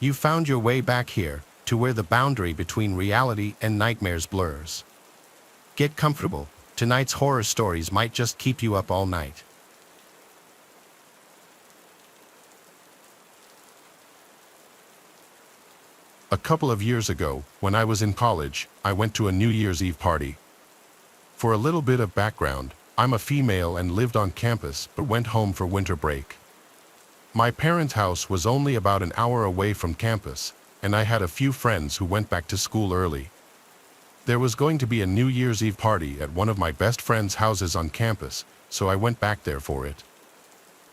You found your way back here, to where the boundary between reality and nightmares blurs. Get comfortable, tonight's horror stories might just keep you up all night. A couple of years ago, when I was in college, I went to a New Year's Eve party. For a little bit of background, I'm a female and lived on campus but went home for winter break. My parents' house was only about an hour away from campus, and I had a few friends who went back to school early. There was going to be a New Year's Eve party at one of my best friends' houses on campus, so I went back there for it.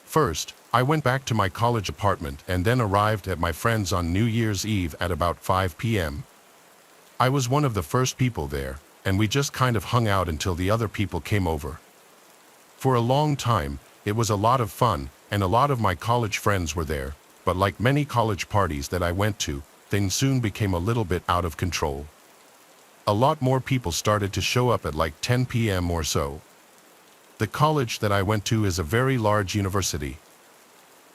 First, I went back to my college apartment and then arrived at my friend's on New Year's Eve at about 5 p.m. I was one of the first people there, and we just kind of hung out until the other people came over. For a long time, it was a lot of fun, and a lot of my college friends were there, but like many college parties that I went to, things soon became a little bit out of control. A lot more people started to show up at like 10 p.m. or so. The college that I went to is a very large university.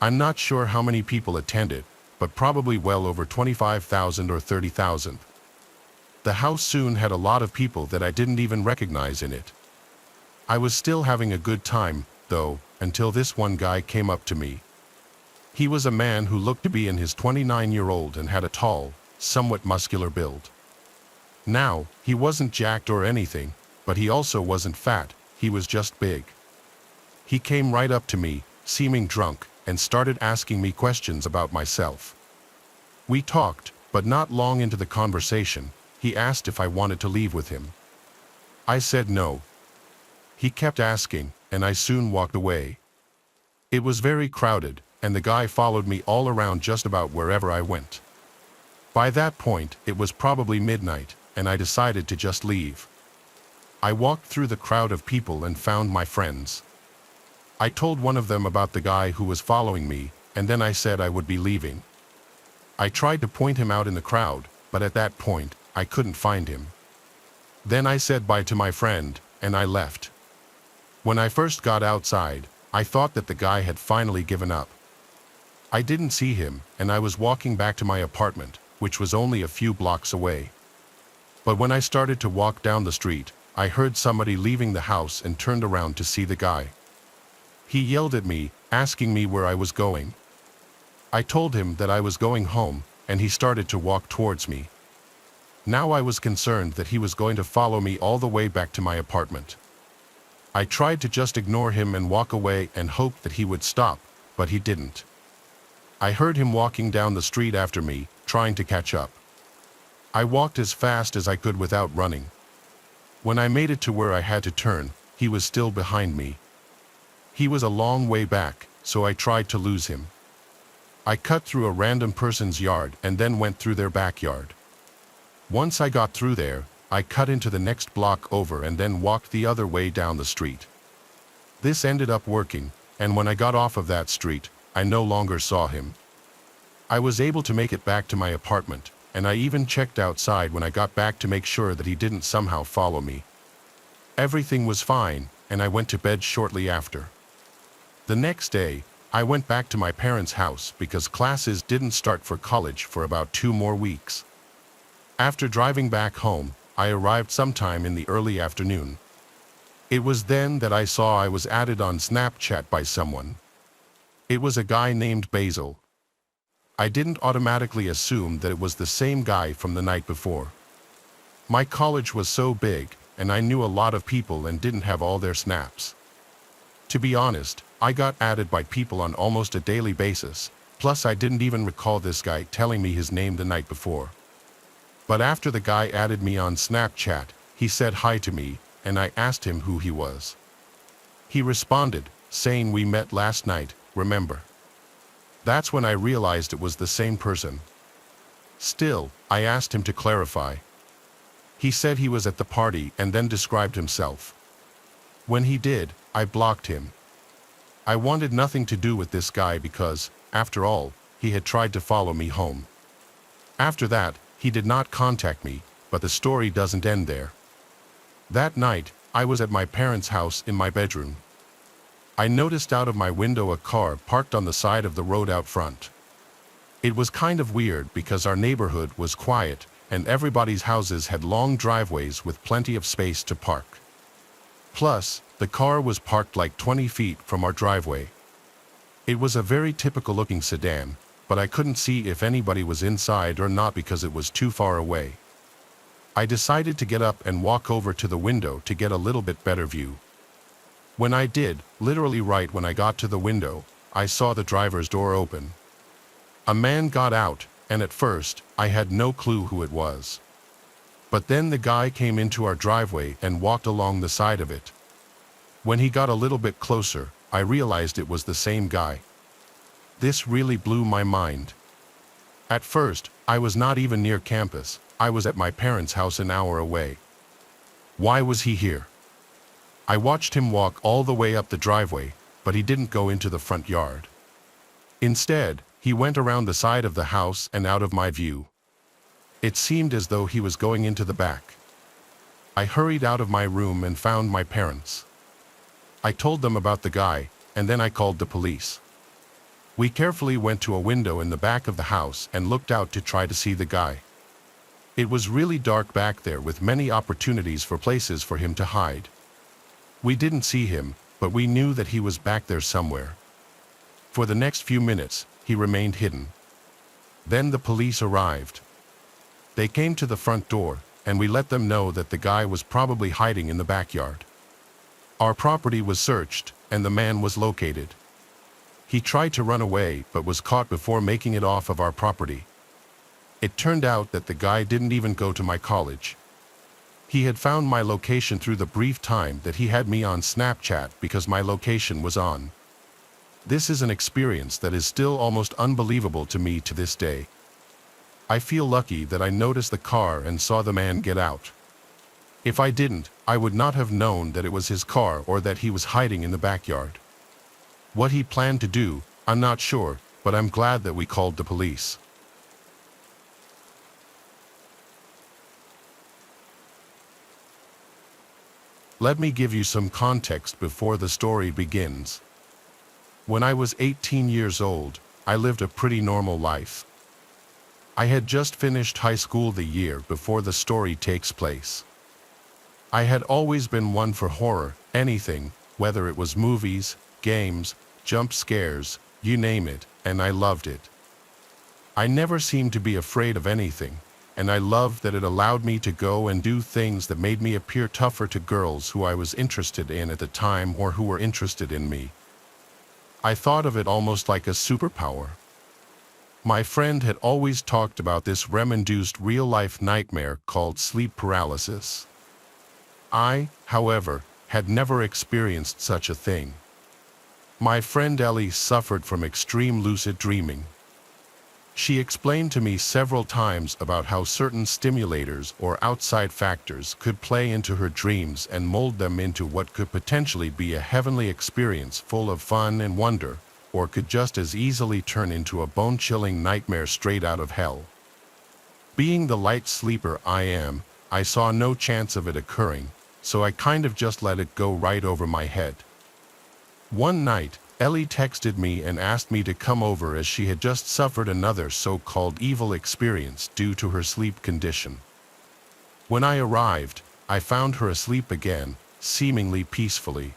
I'm not sure how many people attended, but probably well over 25,000 or 30,000. The house soon had a lot of people that I didn't even recognize in it. I was still having a good time, though, until this one guy came up to me. He was a man who looked to be in his 29-year-old and had a tall, somewhat muscular build. Now, he wasn't jacked or anything, but he also wasn't fat, he was just big. He came right up to me, seeming drunk, and started asking me questions about myself. We talked, but not long into the conversation, he asked if I wanted to leave with him. I said no. He kept asking, and I soon walked away. It was very crowded, and the guy followed me all around just about wherever I went. By that point, it was probably midnight, and I decided to just leave. I walked through the crowd of people and found my friends. I told one of them about the guy who was following me, and then I said I would be leaving. I tried to point him out in the crowd, but at that point, I couldn't find him. Then I said bye to my friend, and I left. When I first got outside, I thought that the guy had finally given up. I didn't see him, and I was walking back to my apartment, which was only a few blocks away. But when I started to walk down the street, I heard somebody leaving the house and turned around to see the guy. He yelled at me, asking me where I was going. I told him that I was going home, and he started to walk towards me. Now I was concerned that he was going to follow me all the way back to my apartment. I tried to just ignore him and walk away and hope that he would stop, but he didn't. I heard him walking down the street after me, trying to catch up. I walked as fast as I could without running. When I made it to where I had to turn, he was still behind me. He was a long way back, so I tried to lose him. I cut through a random person's yard and then went through their backyard. Once I got through there, I cut into the next block over and then walked the other way down the street. This ended up working, and when I got off of that street, I no longer saw him. I was able to make it back to my apartment, and I even checked outside when I got back to make sure that he didn't somehow follow me. Everything was fine, and I went to bed shortly after. The next day, I went back to my parents' house because classes didn't start for college for about 2 more weeks. After driving back home, I arrived sometime in the early afternoon. It was then that I saw I was added on Snapchat by someone. It was a guy named Basil. I didn't automatically assume that it was the same guy from the night before. My college was so big, and I knew a lot of people and didn't have all their snaps. To be honest, I got added by people on almost a daily basis, plus I didn't even recall this guy telling me his name the night before. But after the guy added me on Snapchat, he said hi to me, and I asked him who he was. He responded, saying we met last night, remember? That's when I realized it was the same person. Still, I asked him to clarify. He said he was at the party and then described himself. When he did, I blocked him. I wanted nothing to do with this guy because, after all, he had tried to follow me home. After that, he did not contact me, but the story doesn't end there. That night, I was at my parents' house in my bedroom. I noticed out of my window a car parked on the side of the road out front. It was kind of weird because our neighborhood was quiet and everybody's houses had long driveways with plenty of space to park. Plus, the car was parked like 20 feet from our driveway. It was a very typical looking sedan, but I couldn't see if anybody was inside or not because it was too far away. I decided to get up and walk over to the window to get a little bit better view. When I did, literally right when I got to the window, I saw the driver's door open. A man got out, and at first, I had no clue who it was. But then the guy came into our driveway and walked along the side of it. When he got a little bit closer, I realized it was the same guy. This really blew my mind. At first, I was not even near campus. I was at my parents' house an hour away. Why was he here? I watched him walk all the way up the driveway, but he didn't go into the front yard. Instead, he went around the side of the house and out of my view. It seemed as though he was going into the back. I hurried out of my room and found my parents. I told them about the guy, and then I called the police. We carefully went to a window in the back of the house and looked out to try to see the guy. It was really dark back there with many opportunities for places for him to hide. We didn't see him, but we knew that he was back there somewhere. For the next few minutes, he remained hidden. Then the police arrived. They came to the front door, and we let them know that the guy was probably hiding in the backyard. Our property was searched, and the man was located. He tried to run away, but was caught before making it off of our property. It turned out that the guy didn't even go to my college. He had found my location through the brief time that he had me on Snapchat because my location was on. This is an experience that is still almost unbelievable to me to this day. I feel lucky that I noticed the car and saw the man get out. If I didn't, I would not have known that it was his car or that he was hiding in the backyard. What he planned to do, I'm not sure, but I'm glad that we called the police. Let me give you some context before the story begins. When I was 18 years old, I lived a pretty normal life. I had just finished high school the year before the story takes place. I had always been one for horror, anything, whether it was movies, games, jump scares, you name it, and I loved it. I never seemed to be afraid of anything, and I loved that it allowed me to go and do things that made me appear tougher to girls who I was interested in at the time or who were interested in me. I thought of it almost like a superpower. My friend had always talked about this REM-induced real-life nightmare called sleep paralysis. I, however, had never experienced such a thing. My friend Ellie suffered from extreme lucid dreaming. She explained to me several times about how certain stimulators or outside factors could play into her dreams and mold them into what could potentially be a heavenly experience full of fun and wonder, or could just as easily turn into a bone-chilling nightmare straight out of hell. Being the light sleeper I am, I saw no chance of it occurring, so I kind of just let it go right over my head. One night, Ellie texted me and asked me to come over as she had just suffered another so-called evil experience due to her sleep condition. When I arrived, I found her asleep again, seemingly peacefully.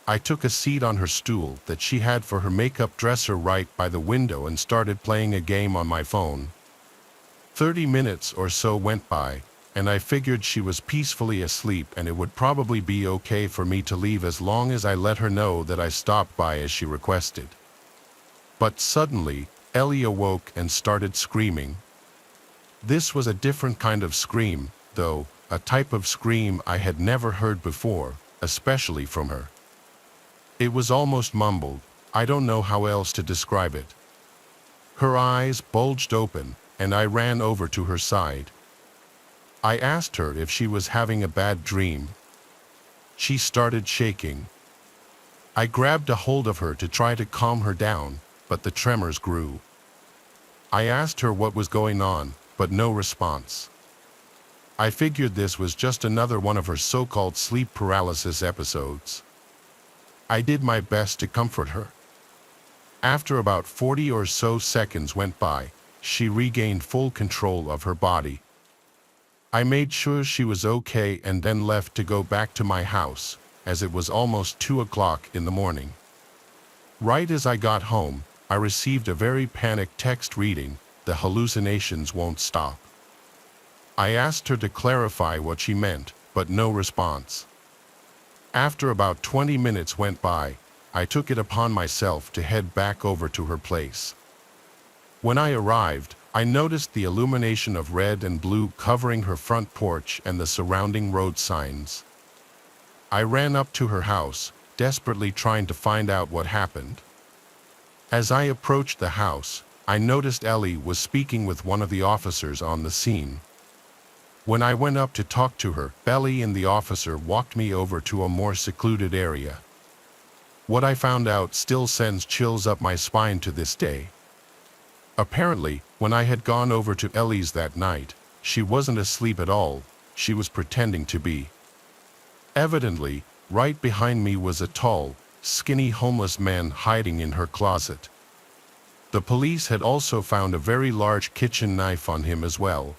I took a seat on her stool that she had for her makeup dresser right by the window and started playing a game on my phone. 30 minutes or so went by, and I figured she was peacefully asleep and it would probably be okay for me to leave as long as I let her know that I stopped by as she requested. But suddenly, Ellie awoke and started screaming. This was a different kind of scream, though, a type of scream I had never heard before, especially from her. It was almost mumbled, I don't know how else to describe it. Her eyes bulged open, and I ran over to her side. I asked her if she was having a bad dream. She started shaking. I grabbed a hold of her to try to calm her down, but the tremors grew. I asked her what was going on, but no response. I figured this was just another one of her so-called sleep paralysis episodes. I did my best to comfort her. After about 40 or so seconds went by, she regained full control of her body. I made sure she was okay and then left to go back to my house, as it was almost 2 o'clock in the morning. Right as I got home, I received a very panicked text reading, "The hallucinations won't stop." I asked her to clarify what she meant, but no response. After about 20 minutes went by, I took it upon myself to head back over to her place. When I arrived, I noticed the illumination of red and blue covering her front porch and the surrounding road signs. I ran up to her house, desperately trying to find out what happened. As I approached the house, I noticed Ellie was speaking with one of the officers on the scene. When I went up to talk to her, Ellie and the officer walked me over to a more secluded area. What I found out still sends chills up my spine to this day. Apparently, when I had gone over to Ellie's that night, she wasn't asleep at all, she was pretending to be. Evidently, right behind me was a tall, skinny homeless man hiding in her closet. The police had also found a very large kitchen knife on him as well.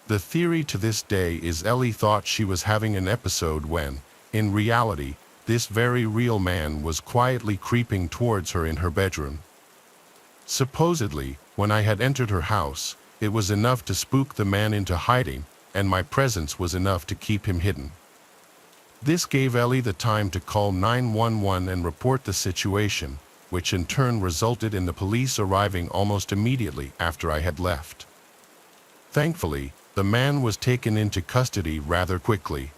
The theory to this day is Ellie thought she was having an episode when, in reality, this very real man was quietly creeping towards her in her bedroom. Supposedly, when I had entered her house, it was enough to spook the man into hiding, and my presence was enough to keep him hidden. This gave Ellie the time to call 911 and report the situation, which in turn resulted in the police arriving almost immediately after I had left. Thankfully, the man was taken into custody rather quickly.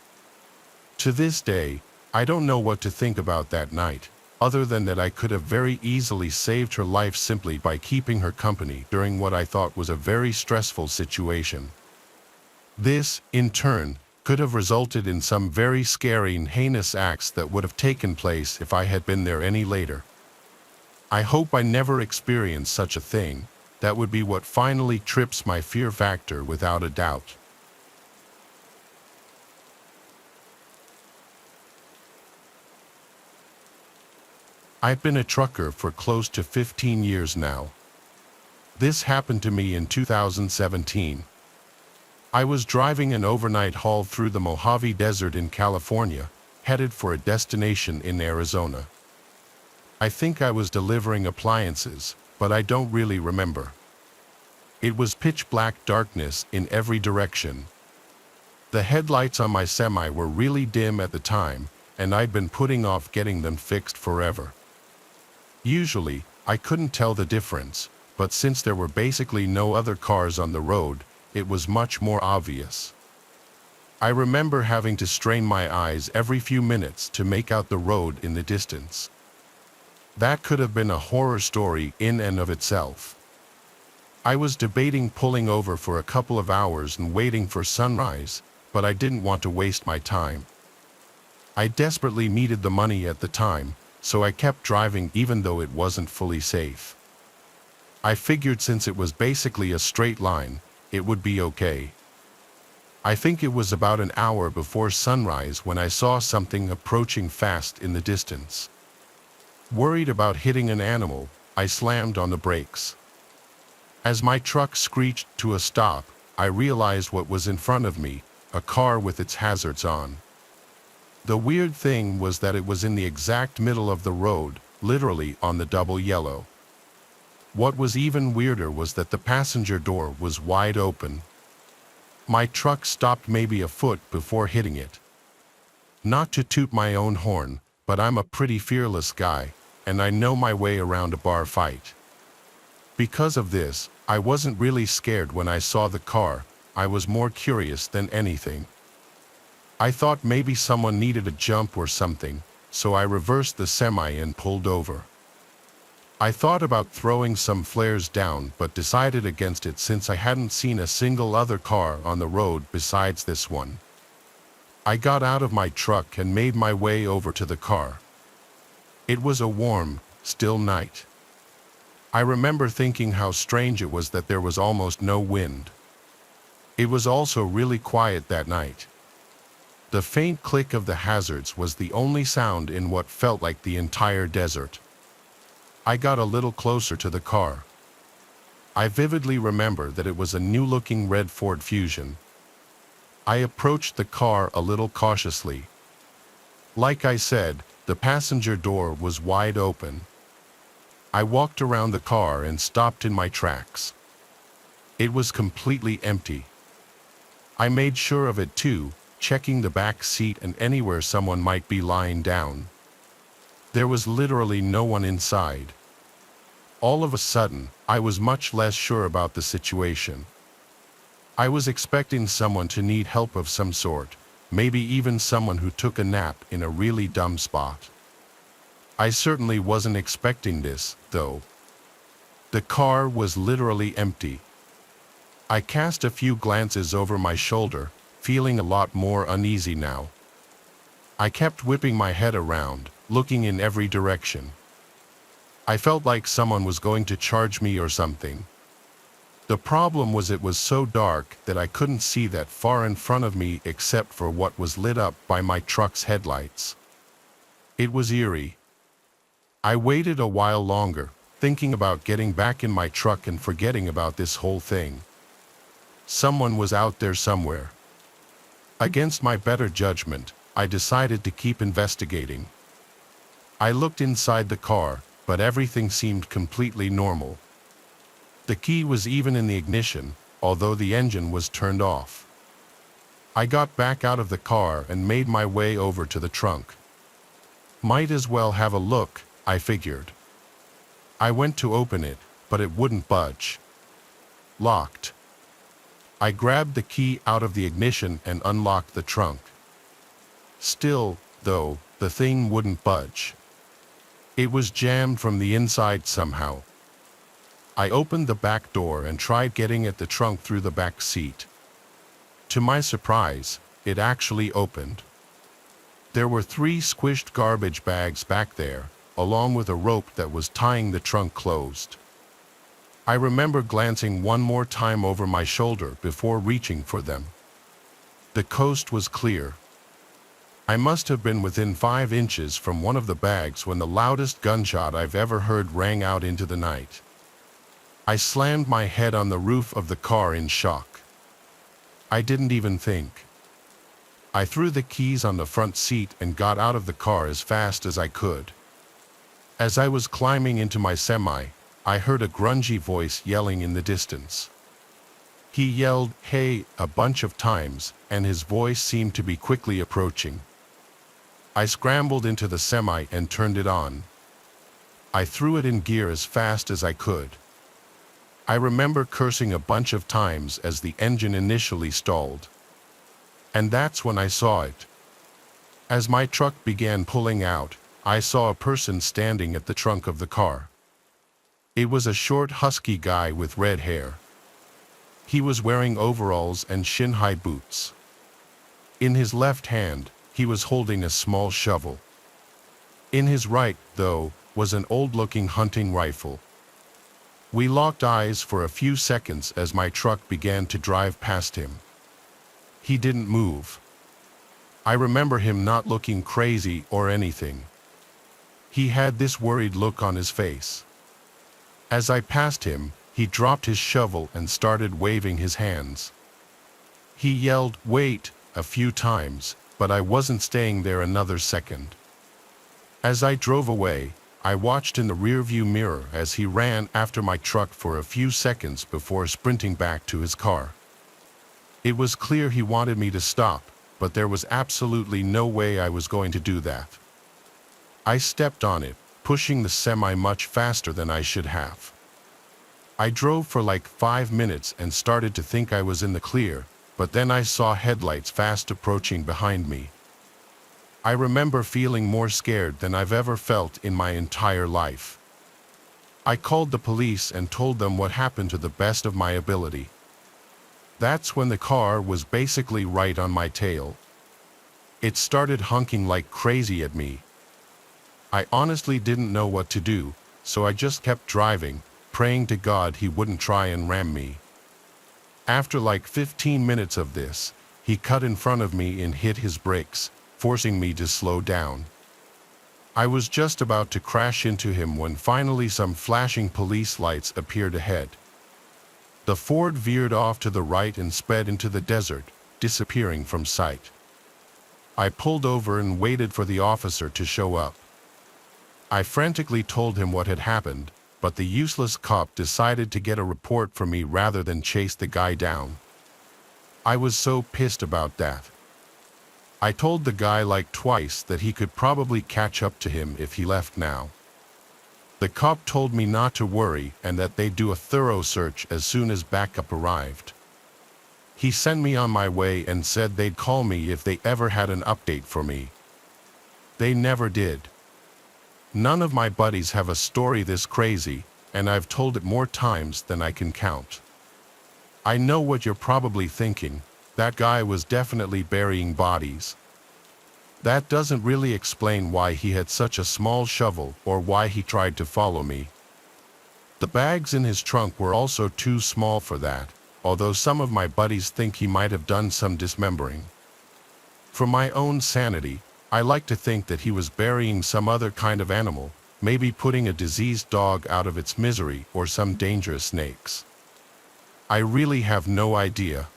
To this day, I don't know what to think about that night, other than that I could have very easily saved her life simply by keeping her company during what I thought was a very stressful situation. This, in turn, could have resulted in some very scary and heinous acts that would have taken place if I had been there any later. I hope I never experience such a thing. That would be what finally trips my fear factor without a doubt. I've been a trucker for close to 15 years now. This happened to me in 2017. I was driving an overnight haul through the Mojave Desert in California, headed for a destination in Arizona. I think I was delivering appliances, but I don't really remember. It was pitch black darkness in every direction. The headlights on my semi were really dim at the time, and I'd been putting off getting them fixed forever. Usually, I couldn't tell the difference, but since there were basically no other cars on the road, it was much more obvious. I remember having to strain my eyes every few minutes to make out the road in the distance. That could have been a horror story in and of itself. I was debating pulling over for a couple of hours and waiting for sunrise, but I didn't want to waste my time. I desperately needed the money at the time, so I kept driving even though it wasn't fully safe. I figured since it was basically a straight line, it would be okay. I think it was about an hour before sunrise when I saw something approaching fast in the distance. Worried about hitting an animal, I slammed on the brakes. As my truck screeched to a stop, I realized what was in front of me, a car with its hazards on. The weird thing was that it was in the exact middle of the road, literally on the double yellow. What was even weirder was that the passenger door was wide open. My truck stopped maybe a foot before hitting it. Not to toot my own horn, but I'm a pretty fearless guy, and I know my way around a bar fight. Because of this, I wasn't really scared when I saw the car, I was more curious than anything. I thought maybe someone needed a jump or something, so I reversed the semi and pulled over. I thought about throwing some flares down but decided against it since I hadn't seen a single other car on the road besides this one. I got out of my truck and made my way over to the car. It was a warm, still night. I remember thinking how strange it was that there was almost no wind. It was also really quiet that night. The faint click of the hazards was the only sound in what felt like the entire desert. I got a little closer to the car. I vividly remember that it was a new-looking red Ford Fusion. I approached the car a little cautiously. Like I said, the passenger door was wide open. I walked around the car and stopped in my tracks. It was completely empty. I made sure of it too, checking the back seat and anywhere someone might be lying down. There was literally no one inside. All of a sudden, I was much less sure about the situation. I was expecting someone to need help of some sort, maybe even someone who took a nap in a really dumb spot. I certainly wasn't expecting this, though. The car was literally empty. I cast a few glances over my shoulder, feeling a lot more uneasy now. I kept whipping my head around, looking in every direction. I felt like someone was going to charge me or something. The problem was it was so dark that I couldn't see that far in front of me except for what was lit up by my truck's headlights. It was eerie. I waited a while longer, thinking about getting back in my truck and forgetting about this whole thing. Someone was out there somewhere. Against my better judgment, I decided to keep investigating. I looked inside the car, but everything seemed completely normal. The key was even in the ignition, although the engine was turned off. I got back out of the car and made my way over to the trunk. Might as well have a look, I figured. I went to open it, but it wouldn't budge. Locked. I grabbed the key out of the ignition and unlocked the trunk. Still, though, the thing wouldn't budge. It was jammed from the inside somehow. I opened the back door and tried getting at the trunk through the back seat. To my surprise, it actually opened. There were 3 squished garbage bags back there, along with a rope that was tying the trunk closed. I remember glancing one more time over my shoulder before reaching for them. The coast was clear. I must have been within 5 inches from one of the bags when the loudest gunshot I've ever heard rang out into the night. I slammed my head on the roof of the car in shock. I didn't even think. I threw the keys on the front seat and got out of the car as fast as I could. As I was climbing into my semi, I heard a grungy voice yelling in the distance. He yelled, "Hey," a bunch of times, and his voice seemed to be quickly approaching. I scrambled into the semi and turned it on. I threw it in gear as fast as I could. I remember cursing a bunch of times as the engine initially stalled. And that's when I saw it. As my truck began pulling out, I saw a person standing at the trunk of the car. It was a short, husky guy with red hair. He was wearing overalls and shin-high boots. In his left hand, he was holding a small shovel. In his right, though, was an old-looking hunting rifle. We locked eyes for a few seconds as my truck began to drive past him. He didn't move. I remember him not looking crazy or anything. He had this worried look on his face. As I passed him, he dropped his shovel and started waving his hands. He yelled, "Wait," a few times, but I wasn't staying there another second. As I drove away, I watched in the rearview mirror as he ran after my truck for a few seconds before sprinting back to his car. It was clear he wanted me to stop, but there was absolutely no way I was going to do that. I stepped on it, pushing the semi much faster than I should have. I drove for like 5 minutes and started to think I was in the clear, but then I saw headlights fast approaching behind me. I remember feeling more scared than I've ever felt in my entire life. I called the police and told them what happened to the best of my ability. That's when the car was basically right on my tail. It started honking like crazy at me. I honestly didn't know what to do, so I just kept driving, praying to God he wouldn't try and ram me. After like 15 minutes of this, he cut in front of me and hit his brakes, forcing me to slow down. I was just about to crash into him when finally some flashing police lights appeared ahead. The Ford veered off to the right and sped into the desert, disappearing from sight. I pulled over and waited for the officer to show up. I frantically told him what had happened, but the useless cop decided to get a report from me rather than chase the guy down. I was so pissed about that. I told the guy like twice that he could probably catch up to him if he left now. The cop told me not to worry and that they'd do a thorough search as soon as backup arrived. He sent me on my way and said they'd call me if they ever had an update for me. They never did. None of my buddies have a story this crazy, and I've told it more times than I can count. I know what you're probably thinking. That guy was definitely burying bodies. That doesn't really explain why he had such a small shovel or why he tried to follow me. The bags in his trunk were also too small for that, although some of my buddies think he might have done some dismembering. For my own sanity, I like to think that he was burying some other kind of animal, maybe putting a diseased dog out of its misery or some dangerous snakes. I really have no idea.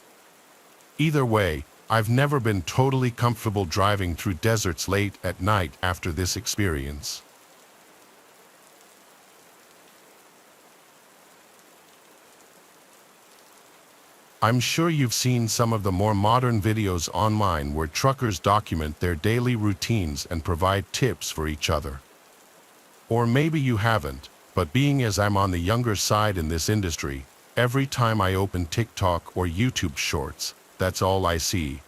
Either way, I've never been totally comfortable driving through deserts late at night after this experience. I'm sure you've seen some of the more modern videos online where truckers document their daily routines and provide tips for each other. Or maybe you haven't, but being as I'm on the younger side in this industry, every time I open TikTok or YouTube Shorts, that's all I see.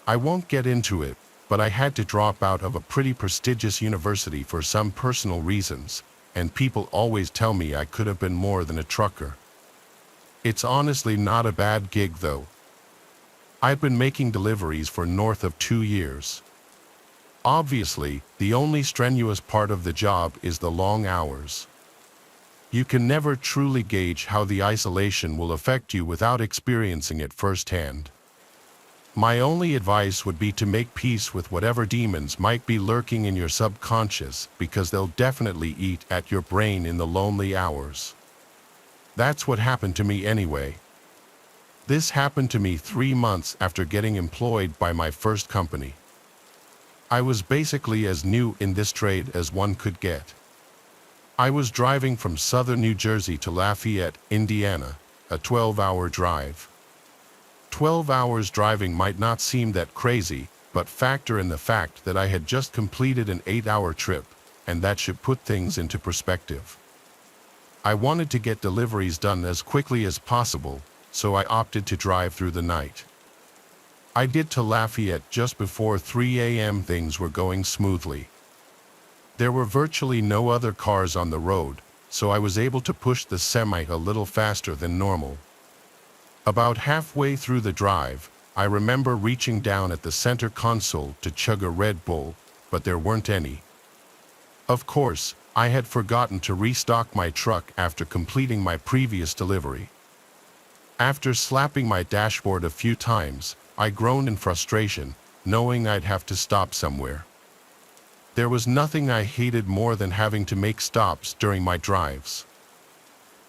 I won't get into it, but I had to drop out of a pretty prestigious university for some personal reasons, and people always tell me I could have been more than a trucker. It's honestly not a bad gig though. I've been making deliveries for north of 2 years. Obviously, the only strenuous part of the job is the long hours. You can never truly gauge how the isolation will affect you without experiencing it firsthand. My only advice would be to make peace with whatever demons might be lurking in your subconscious, because they'll definitely eat at your brain in the lonely hours. That's what happened to me anyway. This happened to me 3 months after getting employed by my first company. I was basically as new in this trade as one could get. I was driving from southern New Jersey to Lafayette, Indiana, a 12-hour drive. 12 hours driving might not seem that crazy, but factor in the fact that I had just completed an 8-hour trip, and that should put things into perspective. I wanted to get deliveries done as quickly as possible, so I opted to drive through the night. I did to Lafayette just before 3 a.m. Things were going smoothly. There were virtually no other cars on the road, so I was able to push the semi a little faster than normal. About halfway through the drive, I remember reaching down at the center console to chug a Red Bull, but there weren't any. Of course, I had forgotten to restock my truck after completing my previous delivery. After slapping my dashboard a few times, I groaned in frustration, knowing I'd have to stop somewhere. There was nothing I hated more than having to make stops during my drives.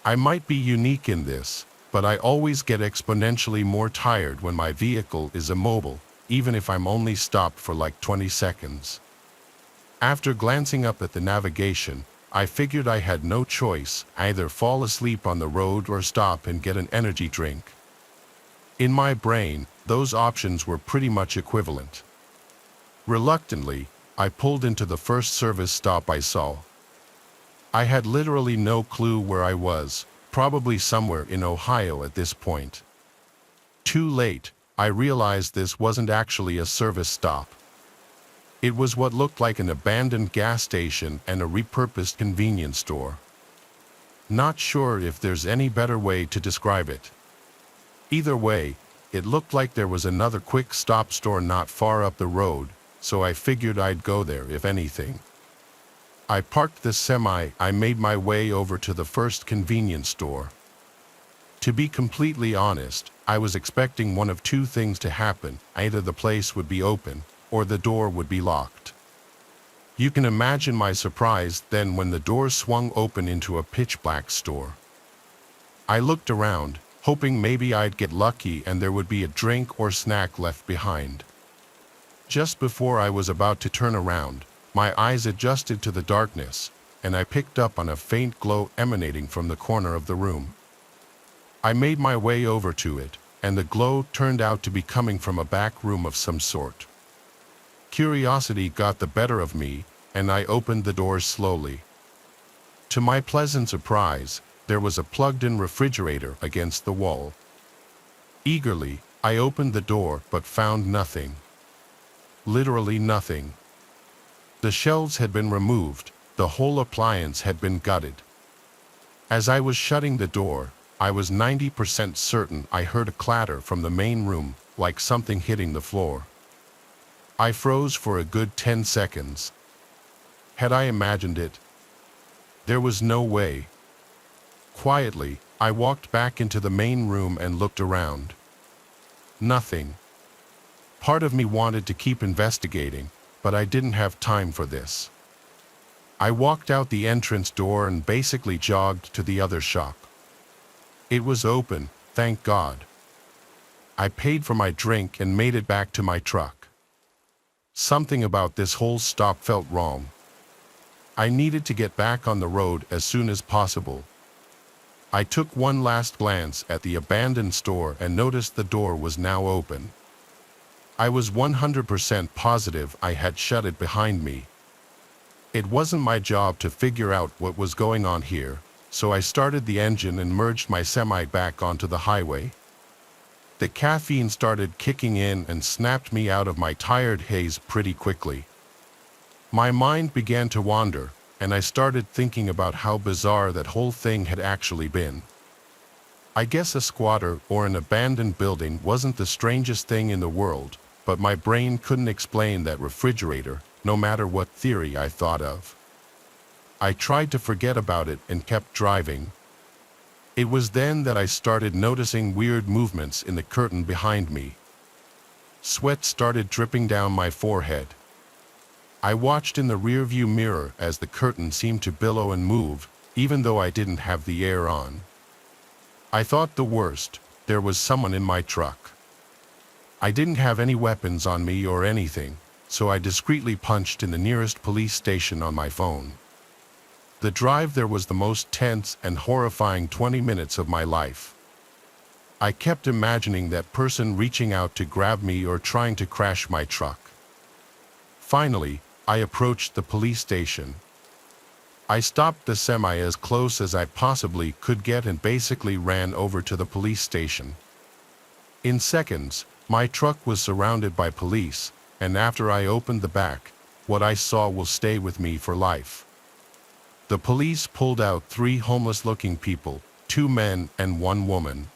I might be unique in this, but I always get exponentially more tired when my vehicle is immobile, even if I'm only stopped for like 20 seconds. After glancing up at the navigation, I figured I had no choice, either fall asleep on the road or stop and get an energy drink. In my brain, those options were pretty much equivalent. Reluctantly, I pulled into the first service stop I saw. I had literally no clue where I was, probably somewhere in Ohio at this point. Too late, I realized this wasn't actually a service stop. It was what looked like an abandoned gas station and a repurposed convenience store. Not sure if there's any better way to describe it. Either way, it looked like there was another quick stop store not far up the road, so I figured I'd go there if anything. I parked the semi. I made my way over to the first convenience store. To be completely honest, I was expecting one of two things to happen. Either the place would be open, or the door would be locked. You can imagine my surprise then when the door swung open into a pitch-black store. I looked around, hoping maybe I'd get lucky and there would be a drink or snack left behind. Just before I was about to turn around, my eyes adjusted to the darkness, and I picked up on a faint glow emanating from the corner of the room. I made my way over to it, and the glow turned out to be coming from a back room of some sort. Curiosity got the better of me, and I opened the doors slowly. To my pleasant surprise, there was a plugged-in refrigerator against the wall. Eagerly, I opened the door but found nothing. Literally nothing. The shelves had been removed, the whole appliance had been gutted. As I was shutting the door, I was 90% certain I heard a clatter from the main room, like something hitting the floor. I froze for a good 10 seconds. Had I imagined it? There was no way. Quietly, I walked back into the main room and looked around. Nothing. Part of me wanted to keep investigating, but I didn't have time for this. I walked out the entrance door and basically jogged to the other shop. It was open, thank God. I paid for my drink and made it back to my truck. Something about this whole stop felt wrong. I needed to get back on the road as soon as possible. I took one last glance at the abandoned store and noticed the door was now open. I was 100% positive I had shut it behind me. It wasn't my job to figure out what was going on here, so I started the engine and merged my semi back onto the highway. The caffeine started kicking in and snapped me out of my tired haze pretty quickly. My mind began to wander, and I started thinking about how bizarre that whole thing had actually been. I guess a squatter or an abandoned building wasn't the strangest thing in the world, but my brain couldn't explain that refrigerator, no matter what theory I thought of. I tried to forget about it and kept driving. It was then that I started noticing weird movements in the curtain behind me. Sweat started dripping down my forehead. I watched in the rearview mirror as the curtain seemed to billow and move, even though I didn't have the air on. I thought the worst, there was someone in my truck. I didn't have any weapons on me or anything, so I discreetly punched in the nearest police station on my phone. The drive there was the most tense and horrifying 20 minutes of my life. I kept imagining that person reaching out to grab me or trying to crash my truck. Finally, I approached the police station. I stopped the semi as close as I possibly could get and basically ran over to the police station. In seconds, my truck was surrounded by police, and after I opened the back, what I saw will stay with me for life. The police pulled out 3 homeless-looking people, 2 men and 1 woman.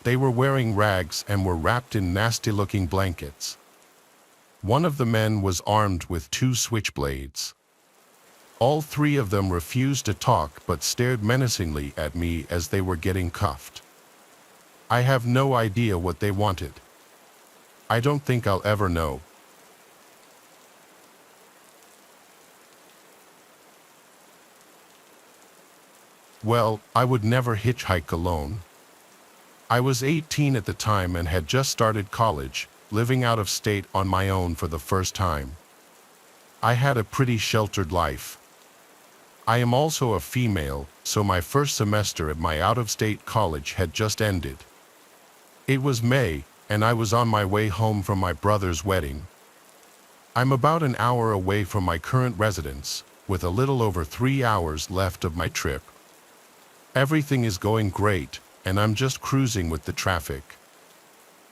They were wearing rags and were wrapped in nasty-looking blankets. One of the men was armed with 2 switchblades. All 3 of them refused to talk but stared menacingly at me as they were getting cuffed. I have no idea what they wanted. I don't think I'll ever know. Well, I would never hitchhike alone. I was 18 at the time and had just started college, living out of state on my own for the first time. I had a pretty sheltered life. I am also a female, so my first semester at my out-of-state college had just ended. It was May, and I was on my way home from my brother's wedding. I'm about an hour away from my current residence, with a little over 3 hours left of my trip. Everything is going great, and I'm just cruising with the traffic.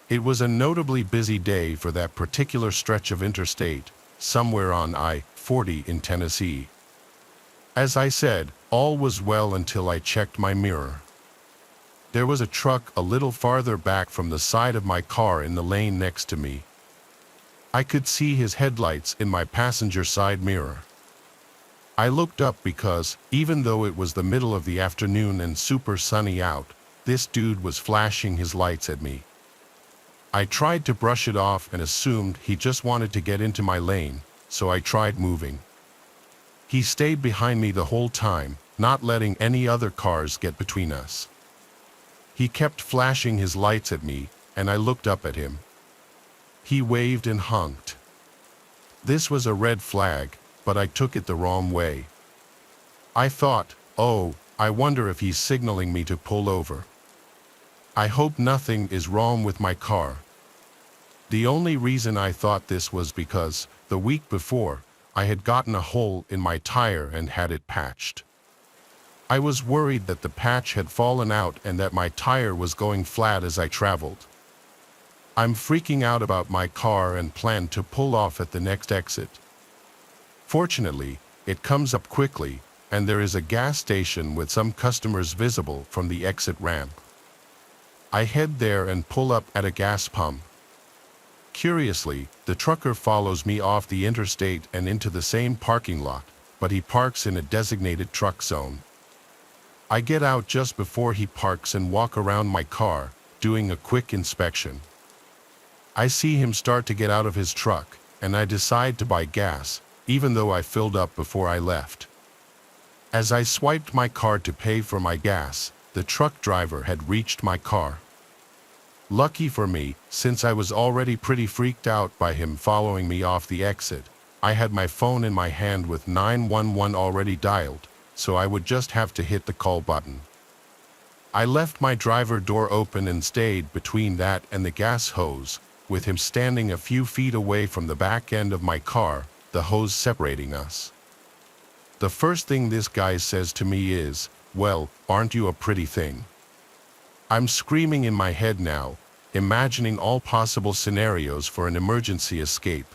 It was a notably busy day for that particular stretch of interstate, somewhere on I-40 in Tennessee. As I said, all was well until I checked my mirror. There was a truck a little farther back from the side of my car in the lane next to me. I could see his headlights in my passenger side mirror. I looked up because, even though it was the middle of the afternoon and super sunny out, this dude was flashing his lights at me. I tried to brush it off and assumed he just wanted to get into my lane, so I tried moving. He stayed behind me the whole time, not letting any other cars get between us. He kept flashing his lights at me, and I looked up at him. He waved and honked. This was a red flag, but I took it the wrong way. I thought, oh, I wonder if he's signaling me to pull over. I hope nothing is wrong with my car. The only reason I thought this was because, the week before, I had gotten a hole in my tire and had it patched. I was worried that the patch had fallen out and that my tire was going flat as I traveled. I'm freaking out about my car and plan to pull off at the next exit. Fortunately, it comes up quickly, and there is a gas station with some customers visible from the exit ramp. I head there and pull up at a gas pump. Curiously, the trucker follows me off the interstate and into the same parking lot, but he parks in a designated truck zone. I get out just before he parks and walk around my car, doing a quick inspection. I see him start to get out of his truck, and I decide to buy gas, even though I filled up before I left. As I swiped my card to pay for my gas, the truck driver had reached my car. Lucky for me, since I was already pretty freaked out by him following me off the exit, I had my phone in my hand with 911 already dialed, so I would just have to hit the call button. I left my driver door open and stayed between that and the gas hose, with him standing a few feet away from the back end of my car, the hose separating us. The first thing this guy says to me is, "Well, aren't you a pretty thing?" I'm screaming in my head now, imagining all possible scenarios for an emergency escape.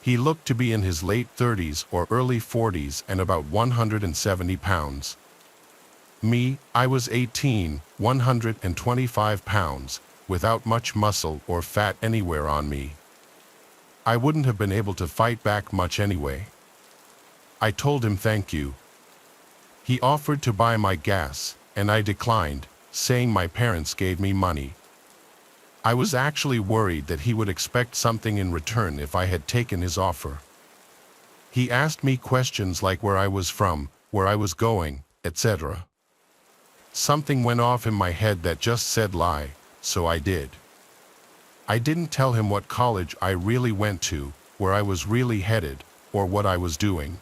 He looked to be in his late 30s or early 40s and about 170 pounds. Me, I was 18, 125 pounds, without much muscle or fat anywhere on me. I wouldn't have been able to fight back much anyway. I told him thank you. He offered to buy my gas, and I declined, saying my parents gave me money. I was actually worried that he would expect something in return if I had taken his offer. He asked me questions like where I was from, where I was going, etc. Something went off in my head that just said lie, so I did. I didn't tell him what college I really went to, where I was really headed, or what I was doing.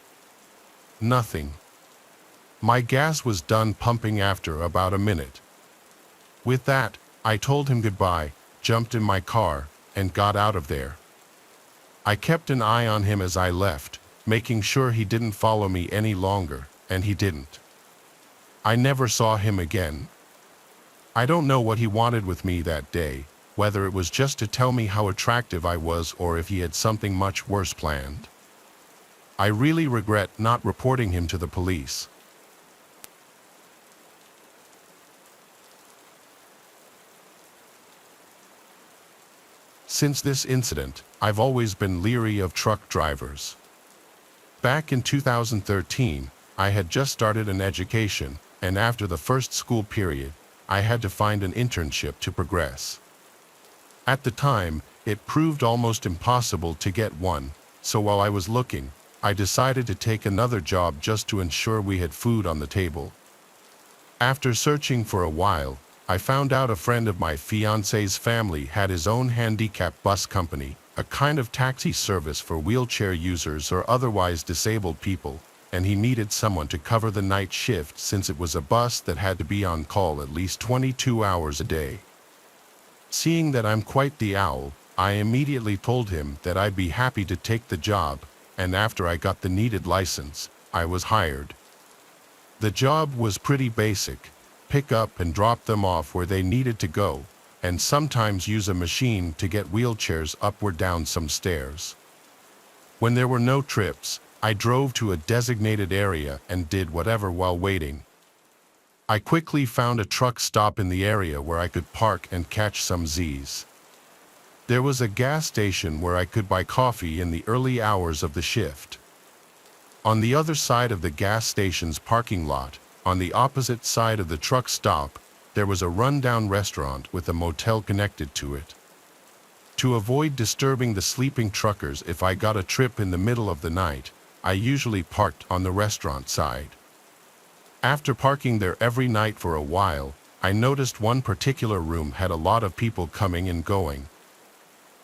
Nothing. My gas was done pumping after about a minute. With that, I told him goodbye, jumped in my car, and got out of there. I kept an eye on him as I left, making sure he didn't follow me any longer, and he didn't. I never saw him again. I don't know what he wanted with me that day, whether it was just to tell me how attractive I was or if he had something much worse planned. I really regret not reporting him to the police. Since this incident, I've always been leery of truck drivers. Back in 2013, I had just started an education, and after the first school period, I had to find an internship to progress. At the time, it proved almost impossible to get one, so while I was looking, I decided to take another job just to ensure we had food on the table. After searching for a while, I found out a friend of my fiance's family had his own handicap bus company, a kind of taxi service for wheelchair users or otherwise disabled people, and he needed someone to cover the night shift since it was a bus that had to be on call at least 22 hours a day. Seeing that I'm quite the owl, I immediately told him that I'd be happy to take the job, and after I got the needed license, I was hired. The job was pretty basic: pick up and drop them off where they needed to go, and sometimes use a machine to get wheelchairs up or down some stairs. When there were no trips, I drove to a designated area and did whatever while waiting. I quickly found a truck stop in the area where I could park and catch some Z's. There was a gas station where I could buy coffee in the early hours of the shift. On the other side of the gas station's parking lot, on the opposite side of the truck stop, there was a rundown restaurant with a motel connected to it. To avoid disturbing the sleeping truckers if I got a trip in the middle of the night, I usually parked on the restaurant side. After parking there every night for a while, I noticed one particular room had a lot of people coming and going.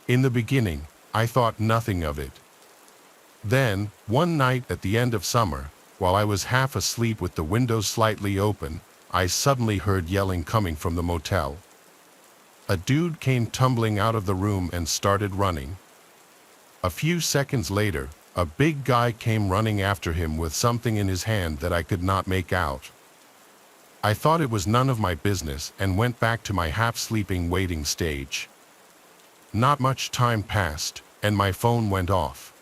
In the beginning, I thought nothing of it. Then, one night at the end of summer, while I was half asleep with the windows slightly open, I suddenly heard yelling coming from the motel. A dude came tumbling out of the room and started running. A few seconds later, a big guy came running after him with something in his hand that I could not make out. I thought it was none of my business and went back to my half-sleeping waiting stage. Not much time passed, and my phone went off.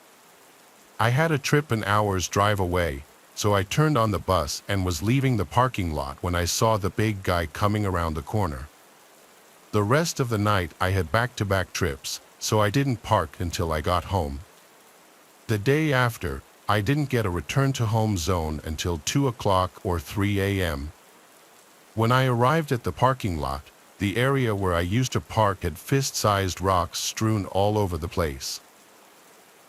I had a trip an hour's drive away, so I turned on the bus and was leaving the parking lot when I saw the big guy coming around the corner. The rest of the night I had back-to-back trips, so I didn't park until I got home. The day after, I didn't get a return to home zone until 2 o'clock or 3 a.m. When I arrived at the parking lot, the area where I used to park had fist-sized rocks strewn all over the place.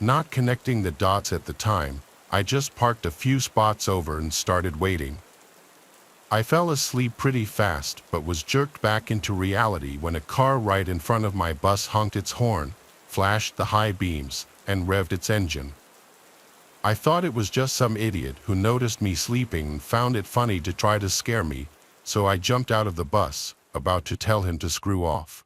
Not connecting the dots at the time, I just parked a few spots over and started waiting. I fell asleep pretty fast but was jerked back into reality when a car right in front of my bus honked its horn, flashed the high beams, and revved its engine. I thought it was just some idiot who noticed me sleeping and found it funny to try to scare me, so I jumped out of the bus, about to tell him to screw off.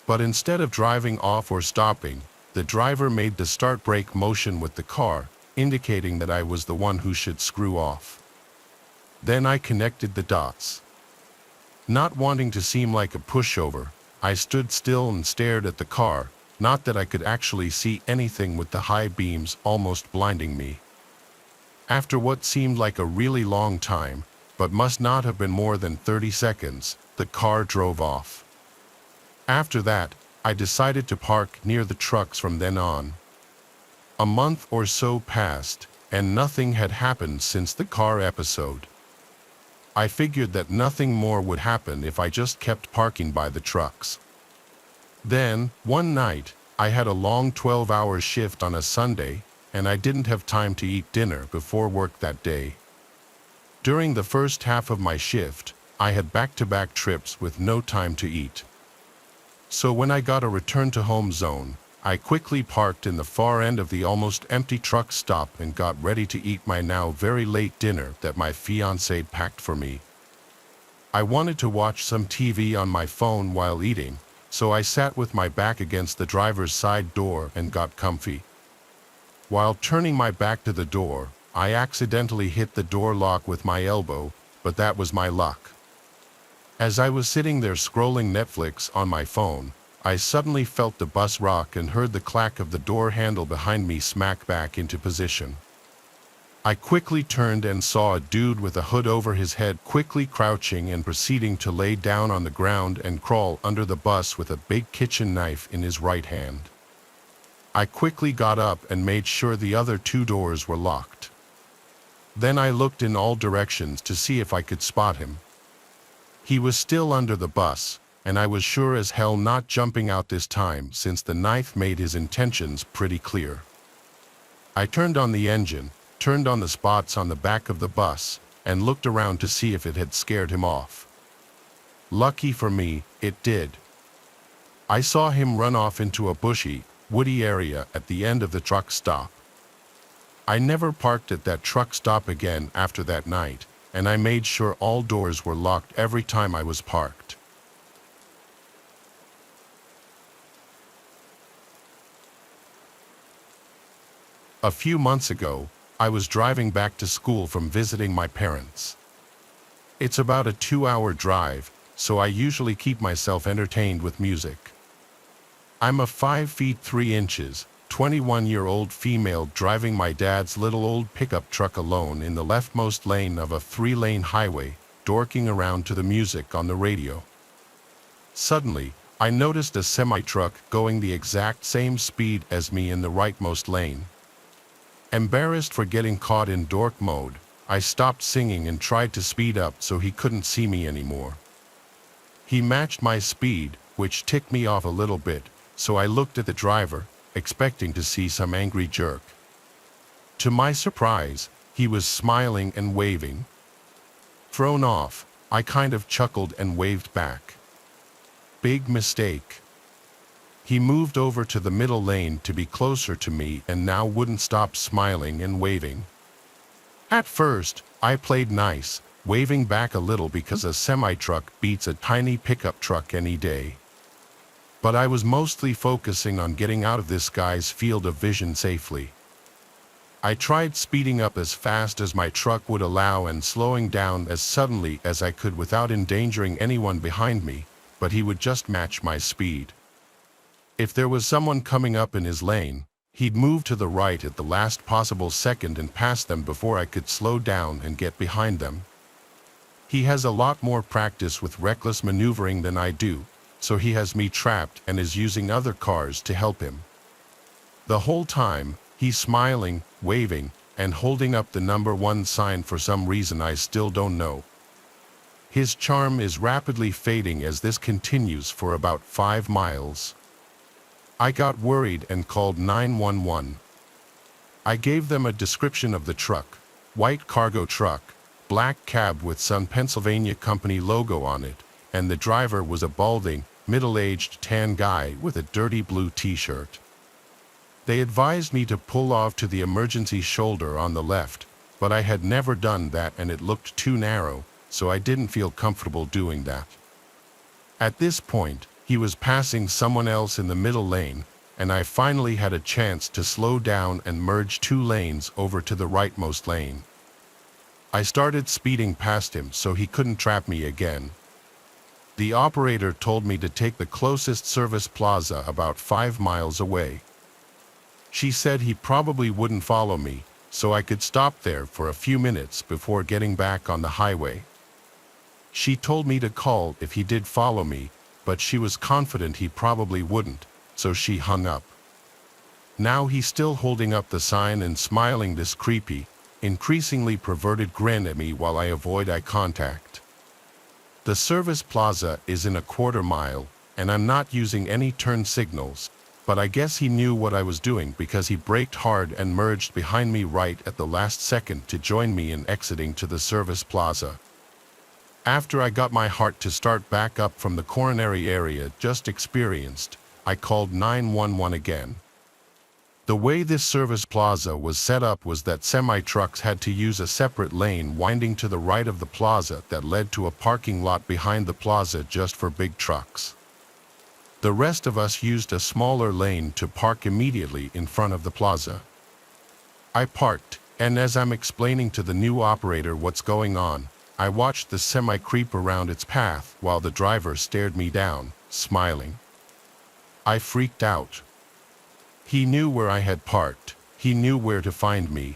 But instead of driving off or stopping, the driver made the start brake motion with the car, indicating that I was the one who should screw off. Then I connected the dots. Not wanting to seem like a pushover, I stood still and stared at the car, not that I could actually see anything with the high beams almost blinding me. After what seemed like a really long time, but must not have been more than 30 seconds, the car drove off. After that, I decided to park near the trucks from then on. A month or so passed, and nothing had happened since the car episode. I figured that nothing more would happen if I just kept parking by the trucks. Then, one night, I had a long 12-hour shift on a Sunday, and I didn't have time to eat dinner before work that day. During the first half of my shift, I had back-to-back trips with no time to eat. So when I got a return to home zone, I quickly parked in the far end of the almost empty truck stop and got ready to eat my now very late dinner that my fiancée packed for me. I wanted to watch some TV on my phone while eating, so I sat with my back against the driver's side door and got comfy. While turning my back to the door, I accidentally hit the door lock with my elbow, but that was my luck. As I was sitting there scrolling Netflix on my phone, I suddenly felt the bus rock and heard the clack of the door handle behind me smack back into position. I quickly turned and saw a dude with a hood over his head quickly crouching and proceeding to lay down on the ground and crawl under the bus with a big kitchen knife in his right hand. I quickly got up and made sure the other two doors were locked. Then I looked in all directions to see if I could spot him. He was still under the bus, and I was sure as hell not jumping out this time since the knife made his intentions pretty clear. I turned on the engine, turned on the spots on the back of the bus, and looked around to see if it had scared him off. Lucky for me, it did. I saw him run off into a bushy, woody area at the end of the truck stop. I never parked at that truck stop again after that night, and I made sure all doors were locked every time I was parked. A few months ago, I was driving back to school from visiting my parents. It's about a 2-hour drive, so I usually keep myself entertained with music. I'm a 5 feet 3 inches, 21-year-old female driving my dad's little old pickup truck alone in the leftmost lane of a 3-lane highway, dorking around to the music on the radio. Suddenly, I noticed a semi-truck going the exact same speed as me in the rightmost lane. Embarrassed for getting caught in dork mode, I stopped singing and tried to speed up so he couldn't see me anymore. He matched my speed, which ticked me off a little bit, so I looked at the driver, expecting to see some angry jerk. To my surprise, he was smiling and waving. Thrown off, I kind of chuckled and waved back. Big mistake. He moved over to the middle lane to be closer to me and now wouldn't stop smiling and waving. At first, I played nice, waving back a little because a semi-truck beats a tiny pickup truck any day. But I was mostly focusing on getting out of this guy's field of vision safely. I tried speeding up as fast as my truck would allow and slowing down as suddenly as I could without endangering anyone behind me, but he would just match my speed. If there was someone coming up in his lane, he'd move to the right at the last possible second and pass them before I could slow down and get behind them. He has a lot more practice with reckless maneuvering than I do, so he has me trapped and is using other cars to help him. The whole time, he's smiling, waving, and holding up the number 1 sign for some reason I still don't know. His charm is rapidly fading as this continues for about 5 miles. I got worried and called 911. I gave them a description of the truck: white cargo truck, black cab with Sun Pennsylvania Company logo on it, and the driver was a balding, middle-aged tan guy with a dirty blue t-shirt. They advised me to pull off to the emergency shoulder on the left, but I had never done that and it looked too narrow, so I didn't feel comfortable doing that. At this point, he was passing someone else in the middle lane, and I finally had a chance to slow down and merge 2 lanes over to the rightmost lane. I started speeding past him so he couldn't trap me again. The operator told me to take the closest service plaza about 5 miles away. She said he probably wouldn't follow me, so I could stop there for a few minutes before getting back on the highway. She told me to call if he did follow me, but she was confident he probably wouldn't, so she hung up. Now he's still holding up the sign and smiling this creepy, increasingly perverted grin at me while I avoid eye contact. The service plaza is in a quarter mile, and I'm not using any turn signals, but I guess he knew what I was doing because he braked hard and merged behind me right at the last second to join me in exiting to the service plaza. After I got my heart to start back up from the coronary area just experienced, I called 911 again. The way this service plaza was set up was that semi-trucks had to use a separate lane winding to the right of the plaza that led to a parking lot behind the plaza just for big trucks. The rest of us used a smaller lane to park immediately in front of the plaza. I parked, and as I'm explaining to the new operator what's going on, I watched the semi creep around its path while the driver stared me down, smiling. I freaked out. He knew where I had parked. He knew where to find me.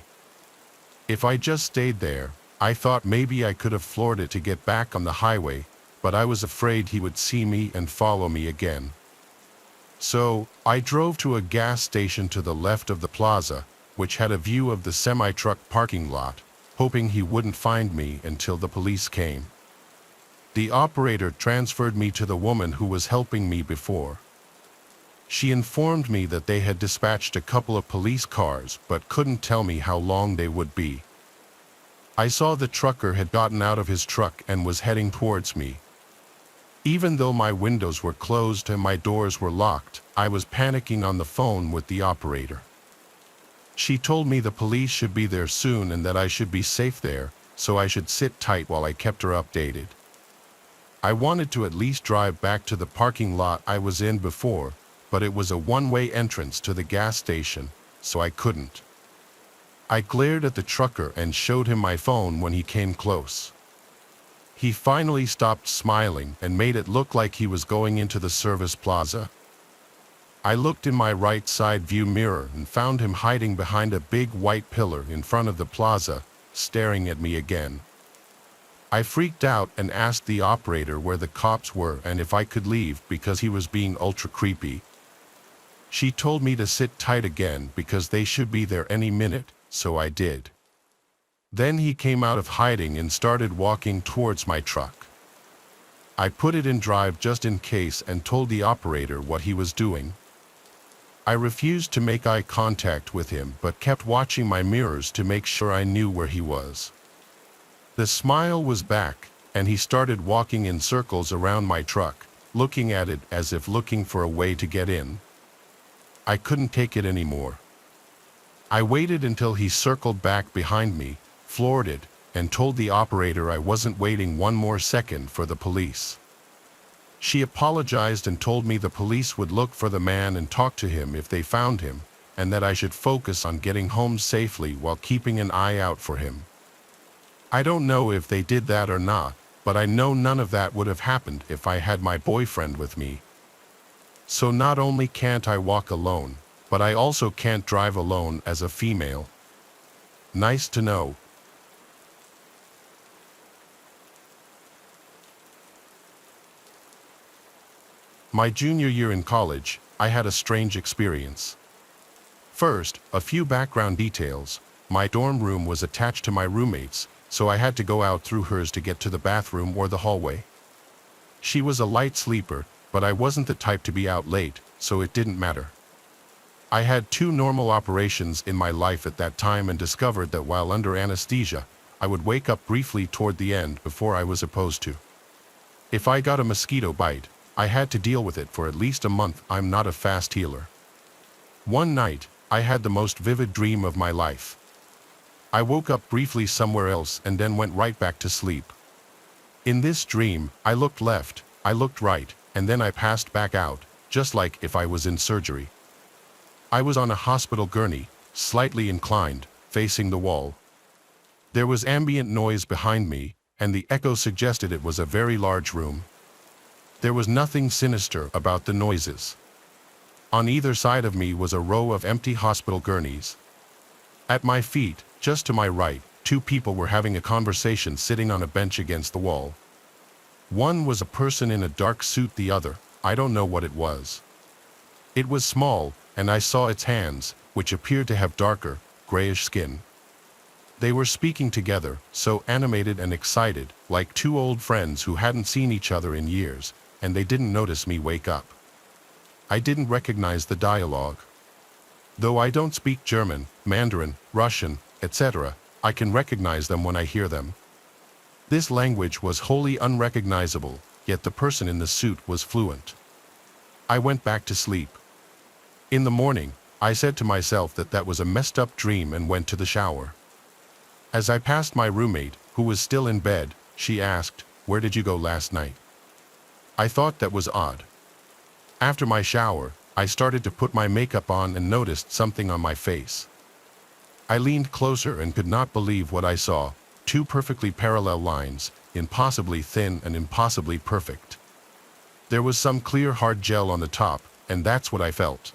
If I just stayed there, I thought maybe I could have floored it to get back on the highway, but I was afraid he would see me and follow me again. So, I drove to a gas station to the left of the plaza, which had a view of the semi-truck parking lot, hoping he wouldn't find me until the police came. The operator transferred me to the woman who was helping me before. She informed me that they had dispatched a couple of police cars but couldn't tell me how long they would be. I saw the trucker had gotten out of his truck and was heading towards me. Even though my windows were closed and my doors were locked, I was panicking on the phone with the operator. She told me the police should be there soon and that I should be safe there, so I should sit tight while I kept her updated. I wanted to at least drive back to the parking lot I was in before, but it was a one-way entrance to the gas station, so I couldn't. I glared at the trucker and showed him my phone when he came close. He finally stopped smiling and made it look like he was going into the service plaza. I looked in my right side view mirror and found him hiding behind a big white pillar in front of the plaza, staring at me again. I freaked out and asked the operator where the cops were and if I could leave because he was being ultra creepy. She told me to sit tight again because they should be there any minute, so I did. Then he came out of hiding and started walking towards my truck. I put it in drive just in case and told the operator what he was doing. I refused to make eye contact with him but kept watching my mirrors to make sure I knew where he was. The smile was back, and he started walking in circles around my truck, looking at it as if looking for a way to get in. I couldn't take it anymore. I waited until he circled back behind me, floored it, and told the operator I wasn't waiting one more second for the police. She apologized and told me the police would look for the man and talk to him if they found him, and that I should focus on getting home safely while keeping an eye out for him. I don't know if they did that or not, but I know none of that would have happened if I had my boyfriend with me. So not only can't I walk alone, but I also can't drive alone as a female. Nice to know. My junior year in college, I had a strange experience. First, a few background details. My dorm room was attached to my roommate's, so I had to go out through hers to get to the bathroom or the hallway. She was a light sleeper, but I wasn't the type to be out late, so it didn't matter. I had 2 normal operations in my life at that time and discovered that while under anesthesia, I would wake up briefly toward the end before I was supposed to. If I got a mosquito bite, I had to deal with it for at least a month. I'm not a fast healer. One night, I had the most vivid dream of my life. I woke up briefly somewhere else and then went right back to sleep. In this dream, I looked left, I looked right, and then I passed back out, just like if I was in surgery. I was on a hospital gurney, slightly inclined, facing the wall. There was ambient noise behind me, and the echo suggested it was a very large room. There was nothing sinister about the noises. On either side of me was a row of empty hospital gurneys. At my feet, just to my right, 2 people were having a conversation sitting on a bench against the wall. One was a person in a dark suit, the other, I don't know what it was. It was small, and I saw its hands, which appeared to have darker, grayish skin. They were speaking together, so animated and excited, like 2 old friends who hadn't seen each other in years, and they didn't notice me wake up. I didn't recognize the dialogue. Though I don't speak German, Mandarin, Russian, etc., I can recognize them when I hear them. This language was wholly unrecognizable, yet the person in the suit was fluent. I went back to sleep. In the morning, I said to myself that that was a messed up dream and went to the shower. As I passed my roommate, who was still in bed, she asked, "Where did you go last night?" I thought that was odd. After my shower, I started to put my makeup on and noticed something on my face. I leaned closer and could not believe what I saw, 2 perfectly parallel lines, impossibly thin and impossibly perfect. There was some clear hard gel on the top, and that's what I felt.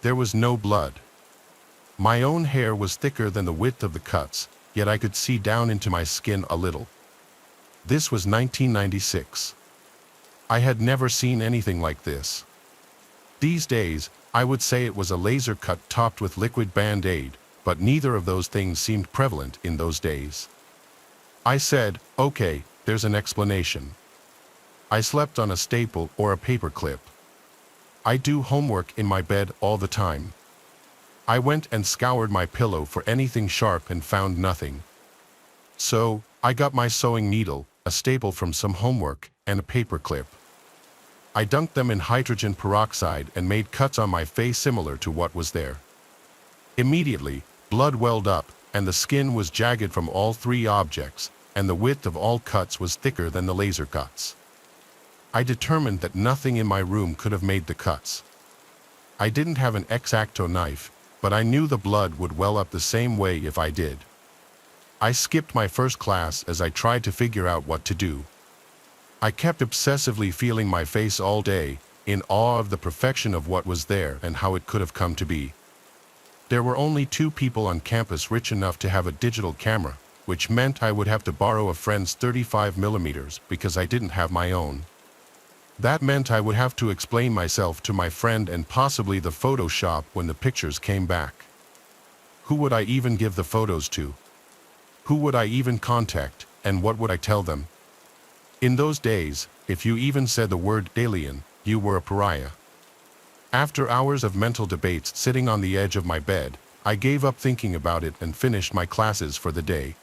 There was no blood. My own hair was thicker than the width of the cuts, yet I could see down into my skin a little. This was 1996. I had never seen anything like this. These days, I would say it was a laser cut topped with liquid Band-Aid, but neither of those things seemed prevalent in those days. I said, "Okay, there's an explanation." I slept on a staple or a paper clip. I do homework in my bed all the time. I went and scoured my pillow for anything sharp and found nothing. So, I got my sewing needle, a staple from some homework, and a paper clip. I dunked them in hydrogen peroxide and made cuts on my face similar to what was there. Immediately, blood welled up, and the skin was jagged from all 3 objects, and the width of all cuts was thicker than the laser cuts. I determined that nothing in my room could have made the cuts. I didn't have an X-Acto knife, but I knew the blood would well up the same way if I did. I skipped my first class as I tried to figure out what to do. I kept obsessively feeling my face all day, in awe of the perfection of what was there and how it could have come to be. There were only 2 people on campus rich enough to have a digital camera, which meant I would have to borrow a friend's 35mm because I didn't have my own. That meant I would have to explain myself to my friend and possibly the photo shop when the pictures came back. Who would I even give the photos to? Who would I even contact, and what would I tell them? In those days, if you even said the word alien, you were a pariah. After hours of mental debates sitting on the edge of my bed, I gave up thinking about it and finished my classes for the day.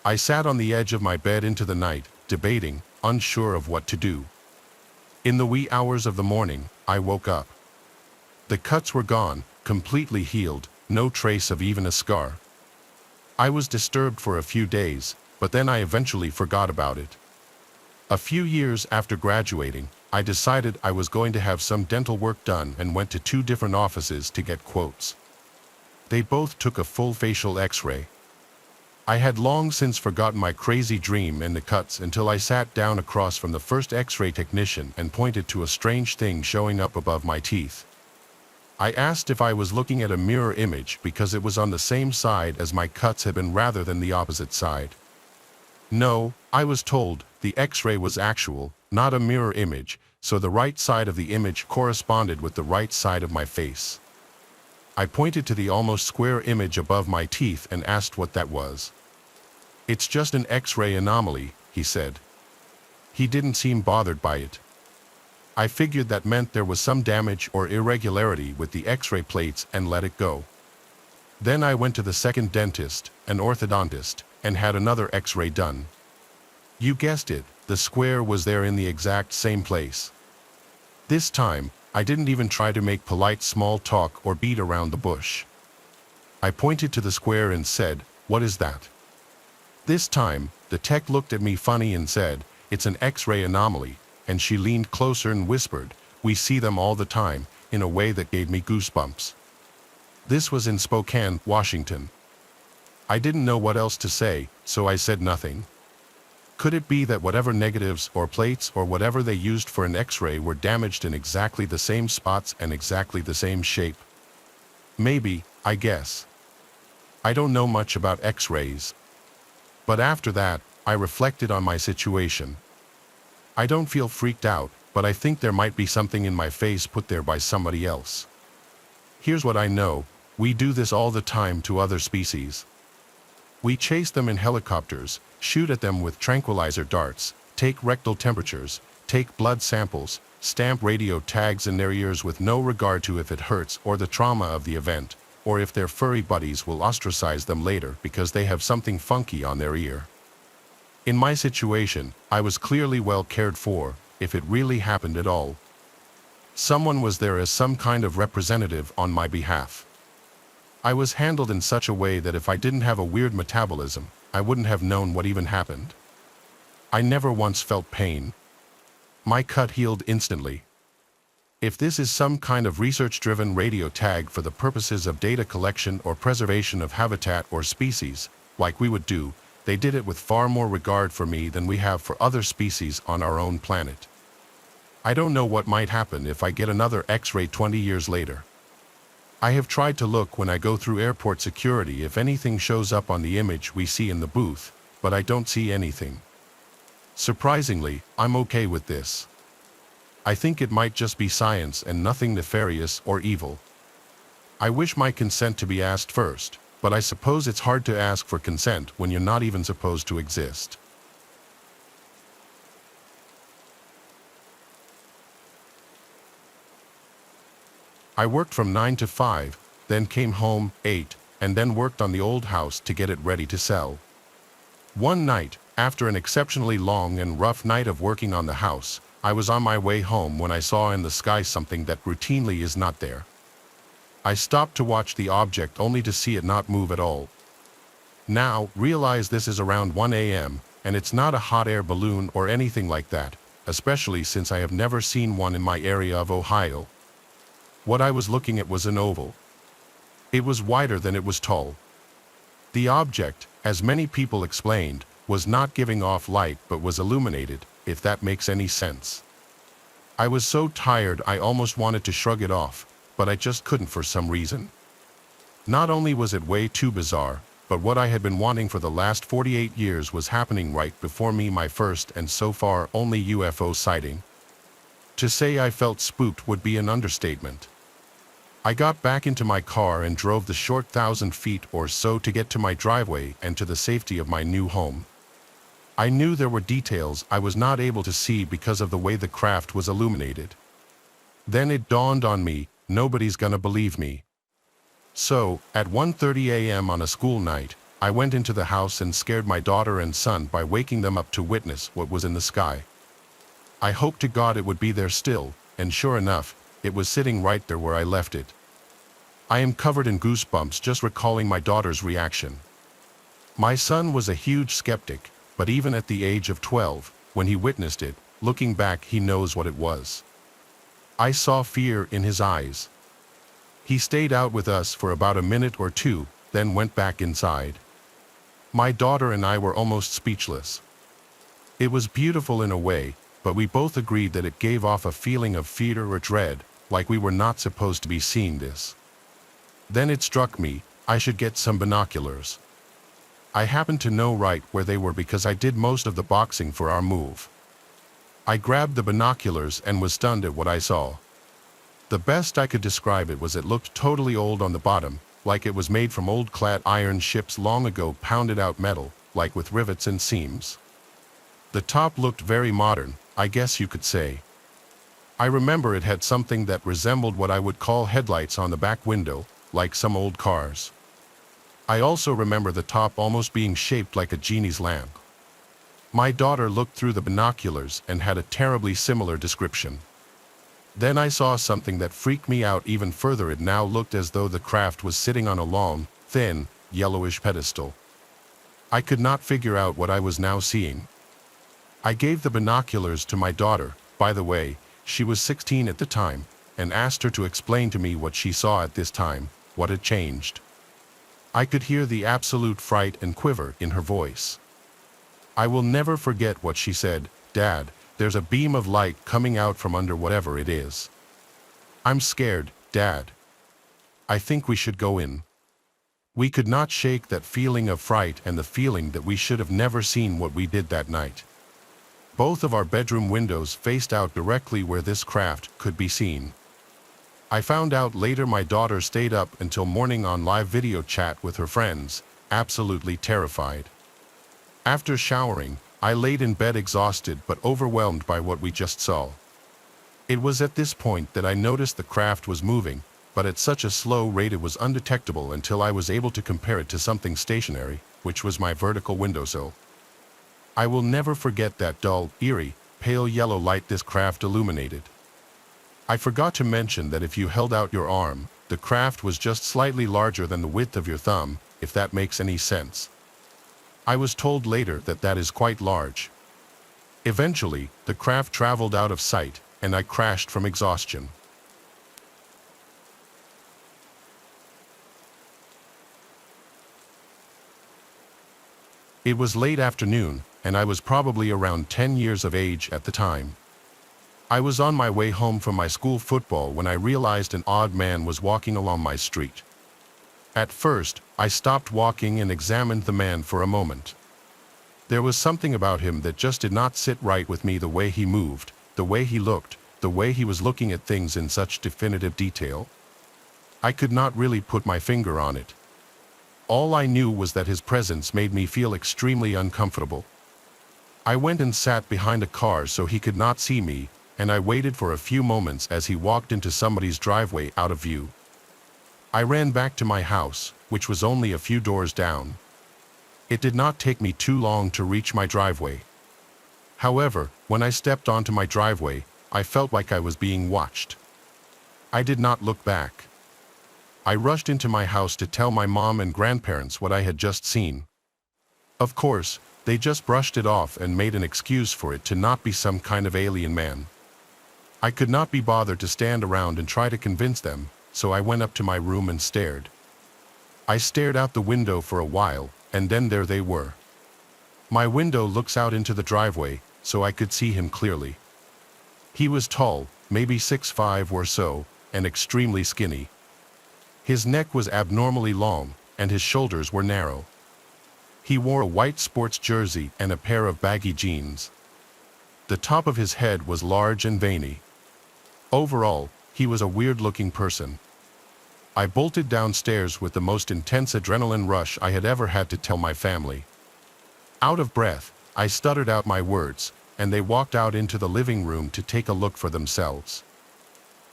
I sat on the edge of my bed into the night, debating, unsure of what to do. In the wee hours of the morning, I woke up. The cuts were gone, completely healed, no trace of even a scar. I was disturbed for a few days, but then I eventually forgot about it. A few years after graduating, I decided I was going to have some dental work done and went to 2 different offices to get quotes. They both took a full facial X-ray. I had long since forgotten my crazy dream and the cuts until I sat down across from the first X-ray technician and pointed to a strange thing showing up above my teeth. I asked if I was looking at a mirror image because it was on the same side as my cuts had been rather than the opposite side. No, I was told, the X-ray was actual, not a mirror image, so the right side of the image corresponded with the right side of my face. I pointed to the almost square image above my teeth and asked what that was. "It's just an X-ray anomaly," he said. He didn't seem bothered by it. I figured that meant there was some damage or irregularity with the X-ray plates and let it go. Then I went to the second dentist, an orthodontist, and had another X-ray done. You guessed it, the square was there in the exact same place. This time, I didn't even try to make polite small talk or beat around the bush. I pointed to the square and said, "What is that?" This time, the tech looked at me funny and said, "It's an X-ray anomaly," and she leaned closer and whispered, "We see them all the time," in a way that gave me goosebumps. This was in Spokane, Washington. I didn't know what else to say, so I said nothing. Could it be that whatever negatives or plates or whatever they used for an X-ray were damaged in exactly the same spots and exactly the same shape? Maybe, I guess. I don't know much about X-rays. But after that, I reflected on my situation. I don't feel freaked out, but I think there might be something in my face put there by somebody else. Here's what I know, we do this all the time to other species. We chase them in helicopters, shoot at them with tranquilizer darts, take rectal temperatures, take blood samples, stamp radio tags in their ears with no regard to if it hurts or the trauma of the event, or if their furry buddies will ostracize them later because they have something funky on their ear. In my situation, I was clearly well cared for, if it really happened at all. Someone was there as some kind of representative on my behalf. I was handled in such a way that if I didn't have a weird metabolism, I wouldn't have known what even happened. I never once felt pain. My cut healed instantly. If this is some kind of research-driven radio tag for the purposes of data collection or preservation of habitat or species, like we would do, they did it with far more regard for me than we have for other species on our own planet. I don't know what might happen if I get another X-ray 20 years later. I have tried to look when I go through airport security if anything shows up on the image we see in the booth, but I don't see anything. Surprisingly, I'm okay with this. I think it might just be science and nothing nefarious or evil. I wish my consent to be asked first, but I suppose it's hard to ask for consent when you're not even supposed to exist. I worked from 9 to 5, then came home, ate, and then worked on the old house to get it ready to sell. One night, after an exceptionally long and rough night of working on the house, I was on my way home when I saw in the sky something that routinely is not there. I stopped to watch the object only to see it not move at all. Now, realize this is around 1 a.m., and it's not a hot air balloon or anything like that, especially since I have never seen one in my area of Ohio. What I was looking at was an oval. It was wider than it was tall. The object, as many people explained, was not giving off light but was illuminated, if that makes any sense. I was so tired I almost wanted to shrug it off, but I just couldn't for some reason. Not only was it way too bizarre, but what I had been wanting for the last 48 years was happening right before me, my first and so far only UFO sighting. To say I felt spooked would be an understatement. I got back into my car and drove the short 1,000 feet or so to get to my driveway and to the safety of my new home. I knew there were details I was not able to see because of the way the craft was illuminated. Then it dawned on me, nobody's gonna believe me. So, at 1:30 a.m. on a school night, I went into the house and scared my daughter and son by waking them up to witness what was in the sky. I hoped to God it would be there still, and sure enough, it was sitting right there where I left it. I am covered in goosebumps just recalling my daughter's reaction. My son was a huge skeptic, but even at the age of 12, when he witnessed it, looking back he knows what it was. I saw fear in his eyes. He stayed out with us for about a minute or two, then went back inside. My daughter and I were almost speechless. It was beautiful in a way, but we both agreed that it gave off a feeling of fear or dread, like we were not supposed to be seeing this. Then it struck me, I should get some binoculars. I happened to know right where they were because I did most of the boxing for our move. I grabbed the binoculars and was stunned at what I saw. The best I could describe it was it looked totally old on the bottom, like it was made from old clad iron ships long ago, pounded out metal, like with rivets and seams. The top looked very modern, I guess you could say. I remember it had something that resembled what I would call headlights on the back window, like some old cars. I also remember the top almost being shaped like a genie's lamp. My daughter looked through the binoculars and had a terribly similar description. Then I saw something that freaked me out even further. It now looked as though the craft was sitting on a long, thin, yellowish pedestal. I could not figure out what I was now seeing. I gave the binoculars to my daughter, by the way, she was 16 at the time, and asked her to explain to me what she saw at this time, what had changed. I could hear the absolute fright and quiver in her voice. I will never forget what she said, "Dad, there's a beam of light coming out from under whatever it is. I'm scared, Dad. I think we should go in." We could not shake that feeling of fright and the feeling that we should have never seen what we did that night. Both of our bedroom windows faced out directly where this craft could be seen. I found out later my daughter stayed up until morning on live video chat with her friends, absolutely terrified. After showering, I laid in bed exhausted but overwhelmed by what we just saw. It was at this point that I noticed the craft was moving, but at such a slow rate it was undetectable until I was able to compare it to something stationary, which was my vertical windowsill. I will never forget that dull, eerie, pale yellow light this craft illuminated. I forgot to mention that if you held out your arm, the craft was just slightly larger than the width of your thumb, if that makes any sense. I was told later that that is quite large. Eventually, the craft traveled out of sight, and I crashed from exhaustion. It was late afternoon, and I was probably around 10 years of age at the time. I was on my way home from my school football when I realized an odd man was walking along my street. At first, I stopped walking and examined the man for a moment. There was something about him that just did not sit right with me, the way he moved, the way he looked, the way he was looking at things in such definitive detail. I could not really put my finger on it. All I knew was that his presence made me feel extremely uncomfortable. I went and sat behind a car so he could not see me, and I waited for a few moments as he walked into somebody's driveway out of view. I ran back to my house, which was only a few doors down. It did not take me too long to reach my driveway. However, when I stepped onto my driveway, I felt like I was being watched. I did not look back. I rushed into my house to tell my mom and grandparents what I had just seen. Of course, they just brushed it off and made an excuse for it to not be some kind of alien man. I could not be bothered to stand around and try to convince them, so I went up to my room and stared. I stared out the window for a while, and then there they were. My window looks out into the driveway, so I could see him clearly. He was tall, maybe 6'5" or so, and extremely skinny. His neck was abnormally long, and his shoulders were narrow. He wore a white sports jersey and a pair of baggy jeans. The top of his head was large and veiny. Overall, he was a weird-looking person. I bolted downstairs with the most intense adrenaline rush I had ever had to tell my family. Out of breath, I stuttered out my words, and they walked out into the living room to take a look for themselves.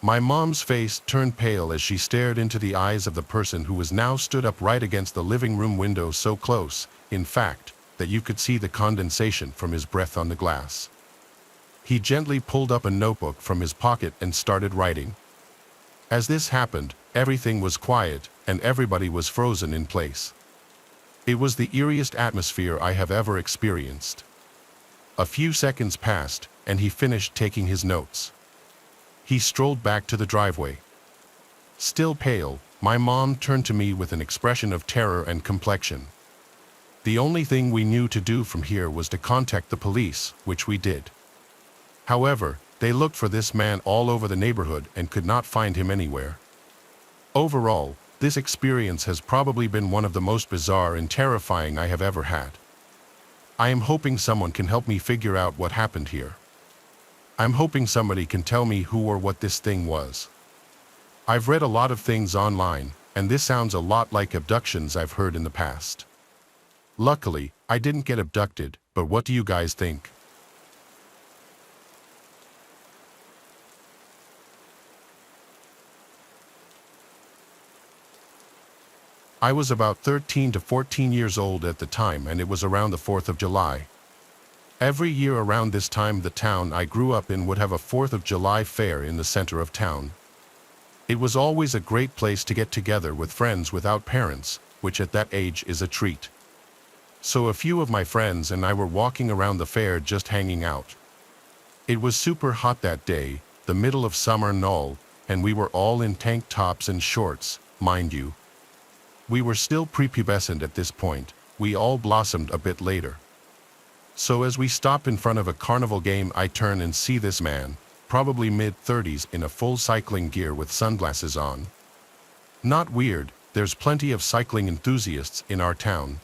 My mom's face turned pale as she stared into the eyes of the person who was now stood up right against the living room window, so close, in fact, that you could see the condensation from his breath on the glass. He gently pulled up a notebook from his pocket and started writing. As this happened, everything was quiet, and everybody was frozen in place. It was the eeriest atmosphere I have ever experienced. A few seconds passed, and he finished taking his notes. He strolled back to the driveway. Still pale, my mom turned to me with an expression of terror and complexion. The only thing we knew to do from here was to contact the police, which we did. However, they looked for this man all over the neighborhood and could not find him anywhere. Overall, this experience has probably been one of the most bizarre and terrifying I have ever had. I am hoping someone can help me figure out what happened here. I'm hoping somebody can tell me who or what this thing was. I've read a lot of things online, and this sounds a lot like abductions I've heard in the past. Luckily, I didn't get abducted, but what do you guys think? I was about 13 to 14 years old at the time, and it was around the 4th of July. Every year around this time, the town I grew up in would have a 4th of July fair in the center of town. It was always a great place to get together with friends without parents, which at that age is a treat. So a few of my friends and I were walking around the fair just hanging out. It was super hot that day, the middle of summer and all, and we were all in tank tops and shorts, mind you. We were still prepubescent at this point. We all blossomed a bit later. So as we stop in front of a carnival game, I turn and see this man, probably mid-30s, in a full cycling gear with sunglasses on. Not weird, there's plenty of cycling enthusiasts in our town.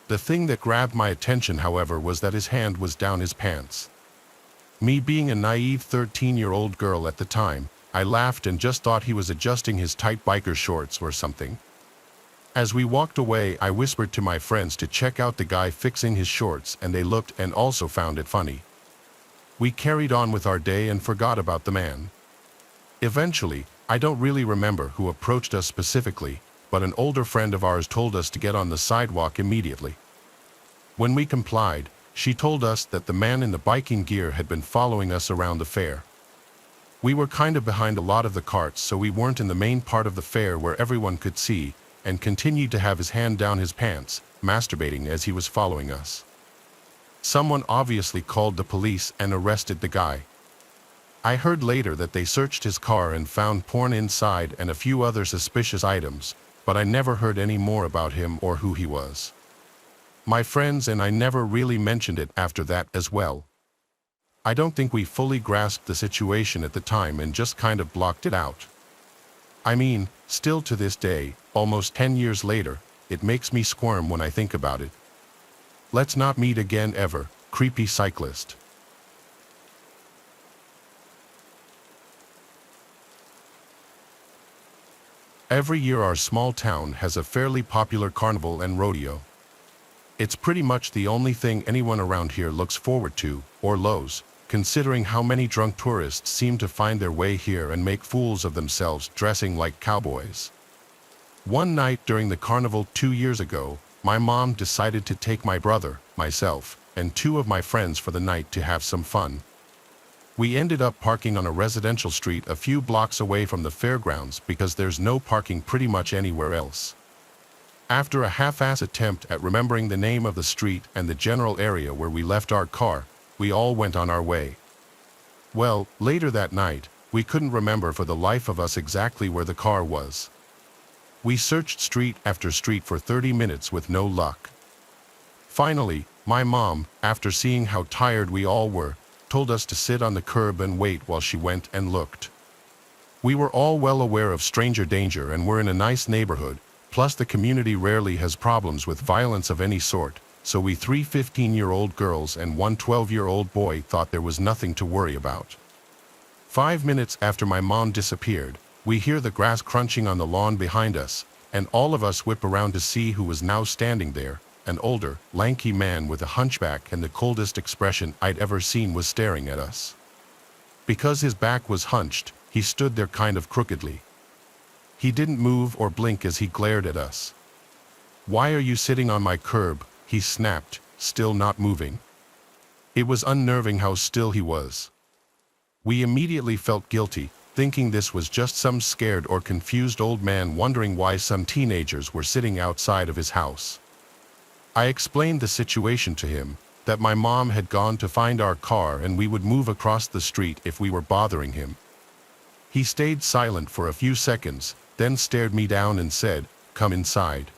The thing that grabbed my attention, however, was that his hand was down his pants. Me being a naive 13-year-old girl at the time, I laughed and just thought he was adjusting his tight biker shorts or something. As we walked away, I whispered to my friends to check out the guy fixing his shorts, and they looked and also found it funny. We carried on with our day and forgot about the man. Eventually, I don't really remember who approached us specifically, but an older friend of ours told us to get on the sidewalk immediately. When we complied, she told us that the man in the biking gear had been following us around the fair. We were kind of behind a lot of the carts, so we weren't in the main part of the fair where everyone could see, and continued to have his hand down his pants, masturbating as he was following us. Someone obviously called the police and arrested the guy. I heard later that they searched his car and found porn inside and a few other suspicious items, but I never heard any more about him or who he was. My friends and I never really mentioned it after that as well. I don't think we fully grasped the situation at the time and just kind of blocked it out. I mean, still to this day, almost 10 years later, it makes me squirm when I think about it. Let's not meet again ever, creepy cyclist. Every year our small town has a fairly popular carnival and rodeo. It's pretty much the only thing anyone around here looks forward to, or loathes, considering how many drunk tourists seem to find their way here and make fools of themselves dressing like cowboys. One night during the carnival 2 years ago, my mom decided to take my brother, myself, and 2 of my friends for the night to have some fun. We ended up parking on a residential street a few blocks away from the fairgrounds because there's no parking pretty much anywhere else. After a half-ass attempt at remembering the name of the street and the general area where we left our car, we all went on our way. Well, later that night, we couldn't remember for the life of us exactly where the car was. We searched street after street for 30 minutes with no luck. Finally, my mom, after seeing how tired we all were, told us to sit on the curb and wait while she went and looked. We were all well aware of stranger danger and were in a nice neighborhood, plus the community rarely has problems with violence of any sort, so we 3 15-year-old girls and 1 12-year-old boy thought there was nothing to worry about. 5 minutes after my mom disappeared, we hear the grass crunching on the lawn behind us, and all of us whip around to see who was now standing there. An older, lanky man with a hunchback and the coldest expression I'd ever seen was staring at us. Because his back was hunched, he stood there kind of crookedly. He didn't move or blink as he glared at us. "Why are you sitting on my curb?" he snapped, still not moving. It was unnerving how still he was. We immediately felt guilty, thinking this was just some scared or confused old man wondering why some teenagers were sitting outside of his house. I explained the situation to him, that my mom had gone to find our car and we would move across the street if we were bothering him. He stayed silent for a few seconds, then stared me down and said, "Come inside."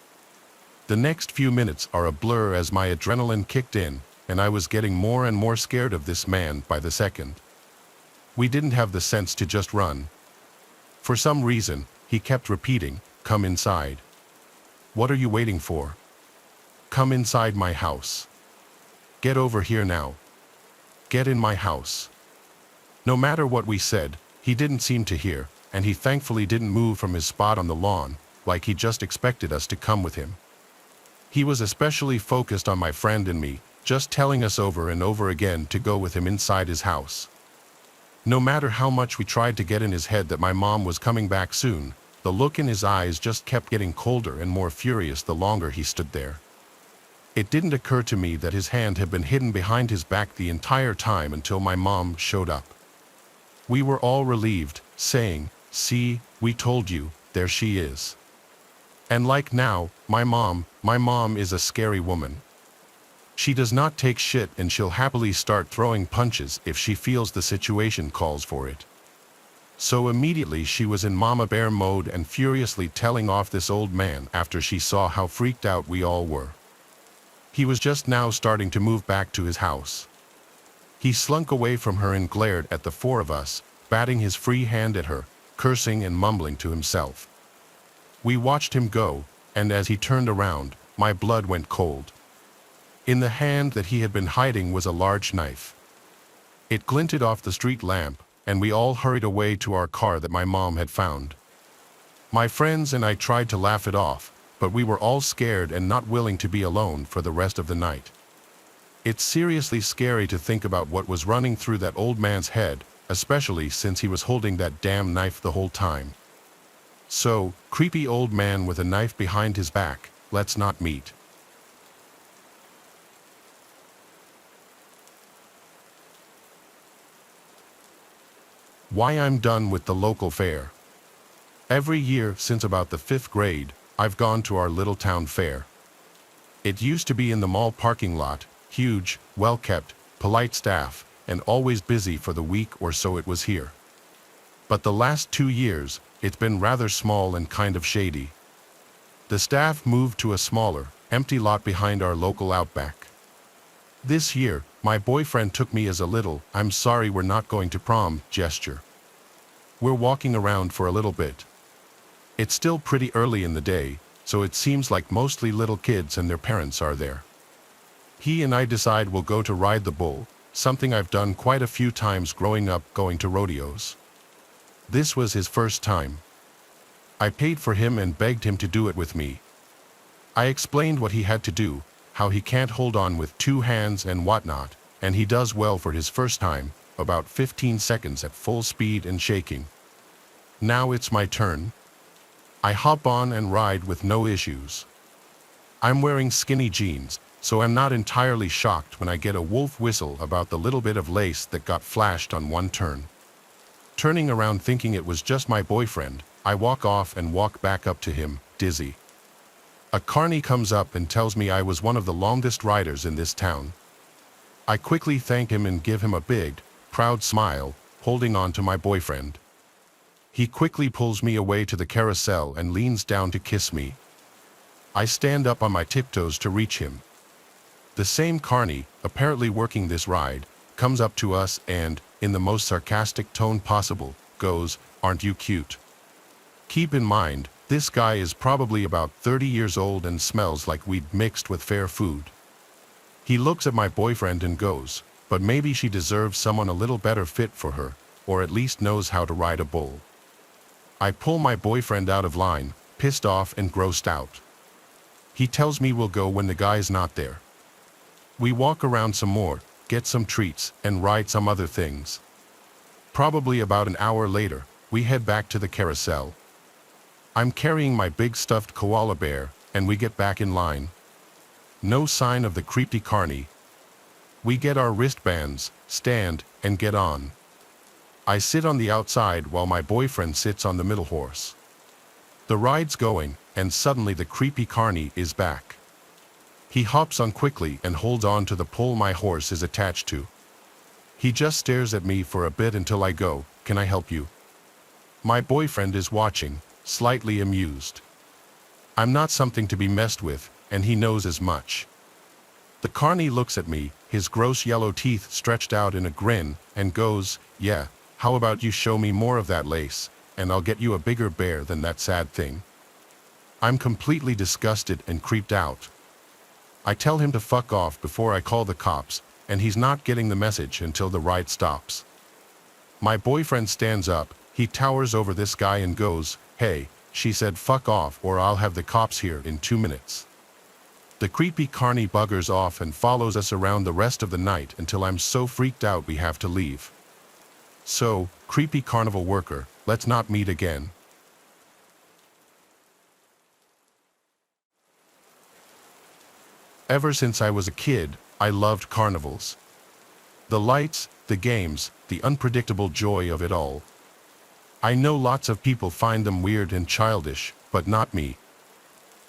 The next few minutes are a blur as my adrenaline kicked in, and I was getting more and more scared of this man by the second. We didn't have the sense to just run. For some reason, he kept repeating, "Come inside." "What are you waiting for? Come inside my house. Get over here now. Get in my house." No matter what we said, he didn't seem to hear, and he thankfully didn't move from his spot on the lawn, like he just expected us to come with him. He was especially focused on my friend and me, just telling us over and over again to go with him inside his house. No matter how much we tried to get in his head that my mom was coming back soon, the look in his eyes just kept getting colder and more furious the longer he stood there. It didn't occur to me that his hand had been hidden behind his back the entire time until my mom showed up. We were all relieved, saying, "See, we told you, there she is." And like now, my mom is a scary woman. She does not take shit and she'll happily start throwing punches if she feels the situation calls for it. So immediately she was in Mama Bear mode and furiously telling off this old man after she saw how freaked out we all were. He was just now starting to move back to his house. He slunk away from her and glared at the four of us, batting his free hand at her, cursing and mumbling to himself. We watched him go, and as he turned around, my blood went cold. In the hand that he had been hiding was a large knife. It glinted off the street lamp, and we all hurried away to our car that my mom had found. My friends and I tried to laugh it off, but we were all scared and not willing to be alone for the rest of the night. It's seriously scary to think about what was running through that old man's head, especially since he was holding that damn knife the whole time. So, creepy old man with a knife behind his back, let's not meet. Why I'm done with the local fair. Every year since about the 5th grade, I've gone to our little town fair. It used to be in the mall parking lot, huge, well-kept, polite staff, and always busy for the week or so it was here. But the last 2 years, it's been rather small and kind of shady. The staff moved to a smaller, empty lot behind our local Outback. This year, my boyfriend took me as a little, "I'm sorry we're not going to prom" gesture. We're walking around for a little bit. It's still pretty early in the day, so it seems like mostly little kids and their parents are there. He and I decide we'll go to ride the bull, something I've done quite a few times growing up going to rodeos. This was his first time. I paid for him and begged him to do it with me. I explained what he had to do, how he can't hold on with 2 hands and whatnot, and he does well for his first time, about 15 seconds at full speed and shaking. Now it's my turn. I hop on and ride with no issues. I'm wearing skinny jeans, so I'm not entirely shocked when I get a wolf whistle about the little bit of lace that got flashed on one turn. Turning around thinking it was just my boyfriend, I walk off and walk back up to him, dizzy. A carny comes up and tells me I was one of the longest riders in this town. I quickly thank him and give him a big, proud smile, holding on to my boyfriend. He quickly pulls me away to the carousel and leans down to kiss me. I stand up on my tiptoes to reach him. The same carny, apparently working this ride, comes up to us and, in the most sarcastic tone possible, goes, "Aren't you cute?" Keep in mind, this guy is probably about 30 years old and smells like weed mixed with fair food. He looks at my boyfriend and goes, "But maybe she deserves someone a little better fit for her, or at least knows how to ride a bull." I pull my boyfriend out of line, pissed off and grossed out. He tells me we'll go when the guy's not there. We walk around some more, get some treats, and ride some other things. Probably about an hour later, we head back to the carousel. I'm carrying my big stuffed koala bear, and we get back in line. No sign of the creepy carny. We get our wristbands, stand, and get on. I sit on the outside while my boyfriend sits on the middle horse. The ride's going, and suddenly the creepy carny is back. He hops on quickly and holds on to the pole my horse is attached to. He just stares at me for a bit until I go, "Can I help you?" My boyfriend is watching, slightly amused. I'm not something to be messed with, and he knows as much. The carny looks at me, his gross yellow teeth stretched out in a grin, and goes, "Yeah, how about you show me more of that lace, and I'll get you a bigger bear than that sad thing." I'm completely disgusted and creeped out. I tell him to fuck off before I call the cops, and he's not getting the message until the ride stops. My boyfriend stands up, he towers over this guy and goes, "Hey, she said fuck off or I'll have the cops here in 2 minutes." The creepy carny buggers off and follows us around the rest of the night until I'm so freaked out we have to leave. So, creepy carnival worker, let's not meet again. Ever since I was a kid, I loved carnivals. The lights, the games, the unpredictable joy of it all. I know lots of people find them weird and childish, but not me.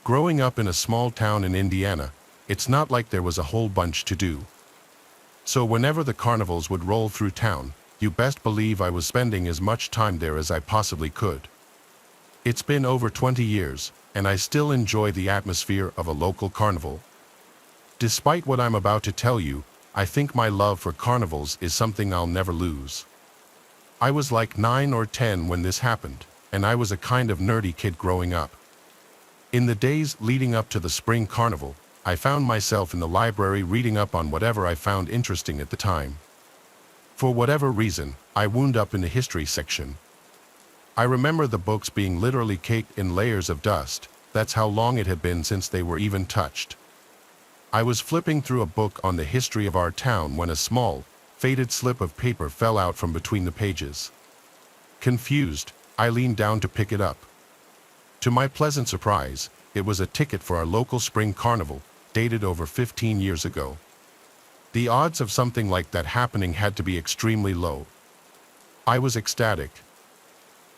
Growing up in a small town in Indiana, it's not like there was a whole bunch to do. So whenever the carnivals would roll through town, you best believe I was spending as much time there as I possibly could. It's been over 20 years, and I still enjoy the atmosphere of a local carnival. Despite what I'm about to tell you, I think my love for carnivals is something I'll never lose. I was like 9 or 10 when this happened, and I was a kind of nerdy kid growing up. In the days leading up to the spring carnival, I found myself in the library reading up on whatever I found interesting at the time. For whatever reason, I wound up in the history section. I remember the books being literally caked in layers of dust. That's how long it had been since they were even touched. I was flipping through a book on the history of our town when a small, faded slip of paper fell out from between the pages. Confused, I leaned down to pick it up. To my pleasant surprise, it was a ticket for our local spring carnival, dated over 15 years ago. The odds of something like that happening had to be extremely low. I was ecstatic.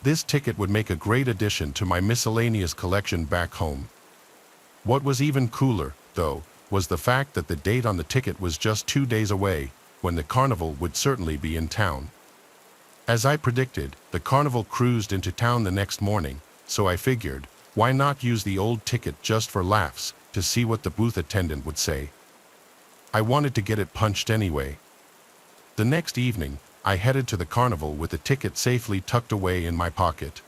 This ticket would make a great addition to my miscellaneous collection back home. What was even cooler, though, was the fact that the date on the ticket was just 2 days away, when the carnival would certainly be in town. As I predicted, the carnival cruised into town the next morning, so I figured, why not use the old ticket just for laughs, to see what the booth attendant would say. I wanted to get it punched anyway. The next evening, I headed to the carnival with the ticket safely tucked away in my pocket.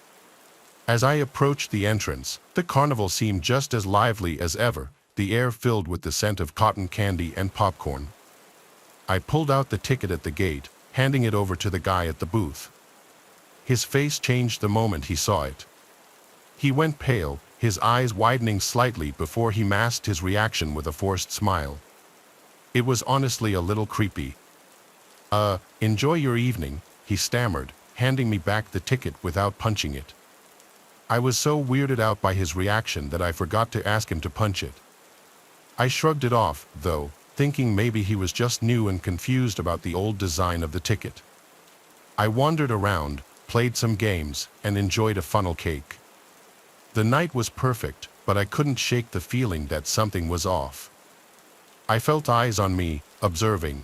As I approached the entrance, the carnival seemed just as lively as ever, the air filled with the scent of cotton candy and popcorn. I pulled out the ticket at the gate, handing it over to the guy at the booth. His face changed the moment he saw it. He went pale, his eyes widening slightly before he masked his reaction with a forced smile. It was honestly a little creepy. Enjoy your evening," he stammered, handing me back the ticket without punching it. I was so weirded out by his reaction that I forgot to ask him to punch it. I shrugged it off, though, thinking maybe he was just new and confused about the old design of the ticket. I wandered around, played some games, and enjoyed a funnel cake. The night was perfect, but I couldn't shake the feeling that something was off. I felt eyes on me, observing.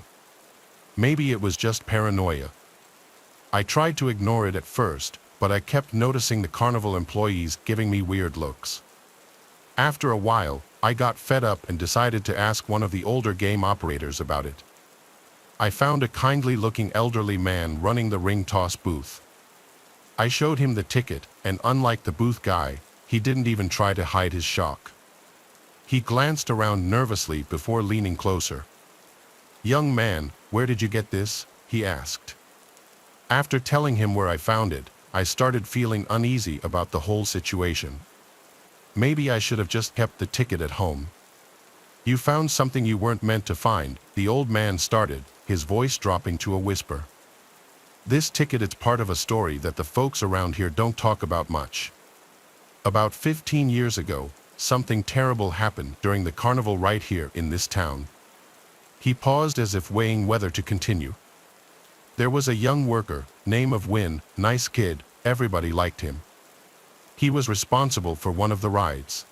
Maybe it was just paranoia. I tried to ignore it at first, but I kept noticing the carnival employees giving me weird looks. After a while, I got fed up and decided to ask one of the older game operators about it. I found a kindly-looking elderly man running the ring toss booth. I showed him the ticket, and unlike the booth guy, he didn't even try to hide his shock. He glanced around nervously before leaning closer. "Young man, where did you get this?" he asked. After telling him where I found it, I started feeling uneasy about the whole situation. Maybe I should have just kept the ticket at home. "You found something you weren't meant to find," the old man started, his voice dropping to a whisper. This ticket is part of a story that the folks around here don't talk about much. About 15 years ago, something terrible happened during the carnival right here in this town. He paused as if weighing whether to continue. There was a young worker, name of Win, nice kid, everybody liked him. He was responsible for one of the rides.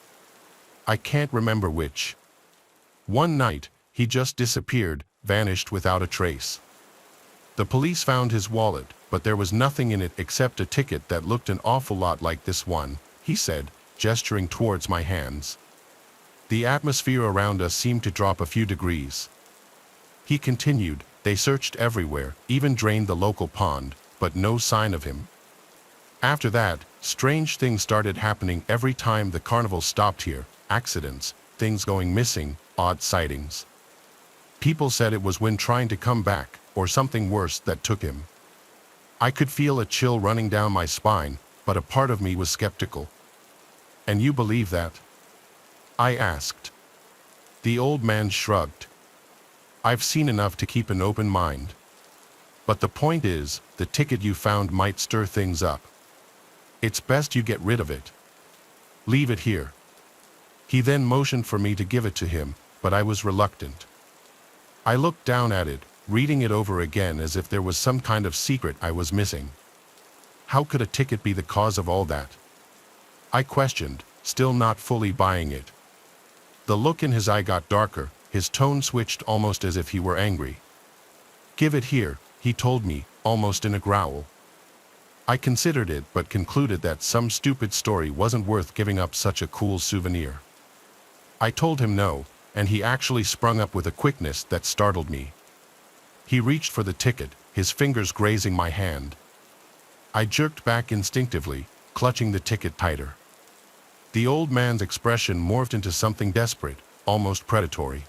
I can't remember which. One night, he just disappeared, vanished without a trace. The police found his wallet, but there was nothing in it except a ticket that looked an awful lot like this one, he said, gesturing towards my hands. The atmosphere around us seemed to drop a few degrees. He continued, they searched everywhere, even drained the local pond, but no sign of him. After that, strange things started happening every time the carnival stopped here, accidents, things going missing, odd sightings. People said it was Win trying to come back, or something worse that took him. I could feel a chill running down my spine, but a part of me was skeptical. And you believe that? I asked. The old man shrugged. I've seen enough to keep an open mind. But the point is, the ticket you found might stir things up. It's best you get rid of it. Leave it here. He then motioned for me to give it to him, but I was reluctant. I looked down at it, reading it over again as if there was some kind of secret I was missing. How could a ticket be the cause of all that? I questioned, still not fully buying it. The look in his eye got darker, his tone switched almost as if he were angry. Give it here, he told me, almost in a growl. I considered it but concluded that some stupid story wasn't worth giving up such a cool souvenir. I told him no, and he actually sprung up with a quickness that startled me. He reached for the ticket, his fingers grazing my hand. I jerked back instinctively, clutching the ticket tighter. The old man's expression morphed into something desperate, almost predatory.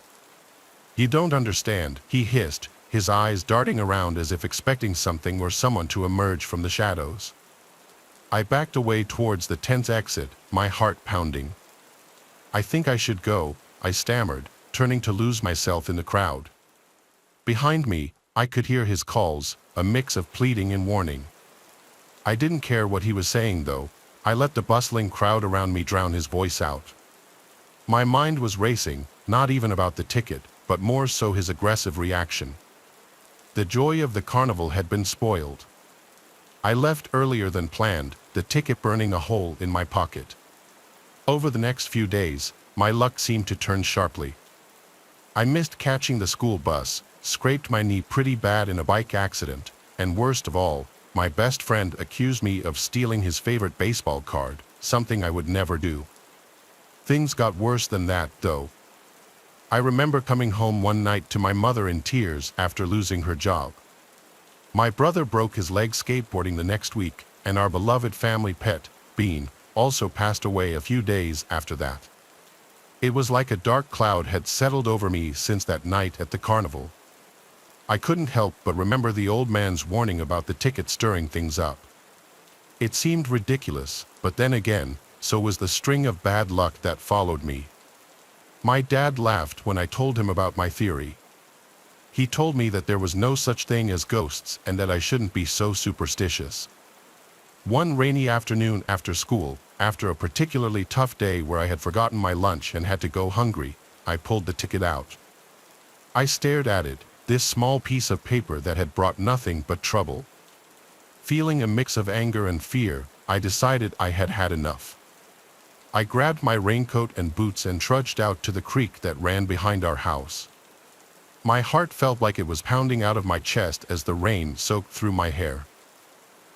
You don't understand, he hissed, his eyes darting around as if expecting something or someone to emerge from the shadows. I backed away towards the tense exit, my heart pounding. I think I should go, I stammered, turning to lose myself in the crowd. Behind me, I could hear his calls, a mix of pleading and warning. I didn't care what he was saying though, I let the bustling crowd around me drown his voice out. My mind was racing, not even about the ticket, but more so his aggressive reaction. The joy of the carnival had been spoiled. I left earlier than planned, the ticket burning a hole in my pocket. Over the next few days, my luck seemed to turn sharply. I missed catching the school bus, scraped my knee pretty bad in a bike accident, and worst of all, my best friend accused me of stealing his favorite baseball card, something I would never do. Things got worse than that, though. I remember coming home one night to my mother in tears after losing her job. My brother broke his leg skateboarding the next week, and our beloved family pet, Bean, also passed away a few days after that. It was like a dark cloud had settled over me since that night at the carnival. I couldn't help but remember the old man's warning about the ticket stirring things up. It seemed ridiculous, but then again, so was the string of bad luck that followed me. My dad laughed when I told him about my theory. He told me that there was no such thing as ghosts and that I shouldn't be so superstitious. One rainy afternoon after school, after a particularly tough day where I had forgotten my lunch and had to go hungry, I pulled the ticket out. I stared at it, this small piece of paper that had brought nothing but trouble. Feeling a mix of anger and fear, I decided I had had enough. I grabbed my raincoat and boots and trudged out to the creek that ran behind our house. My heart felt like it was pounding out of my chest as the rain soaked through my hair.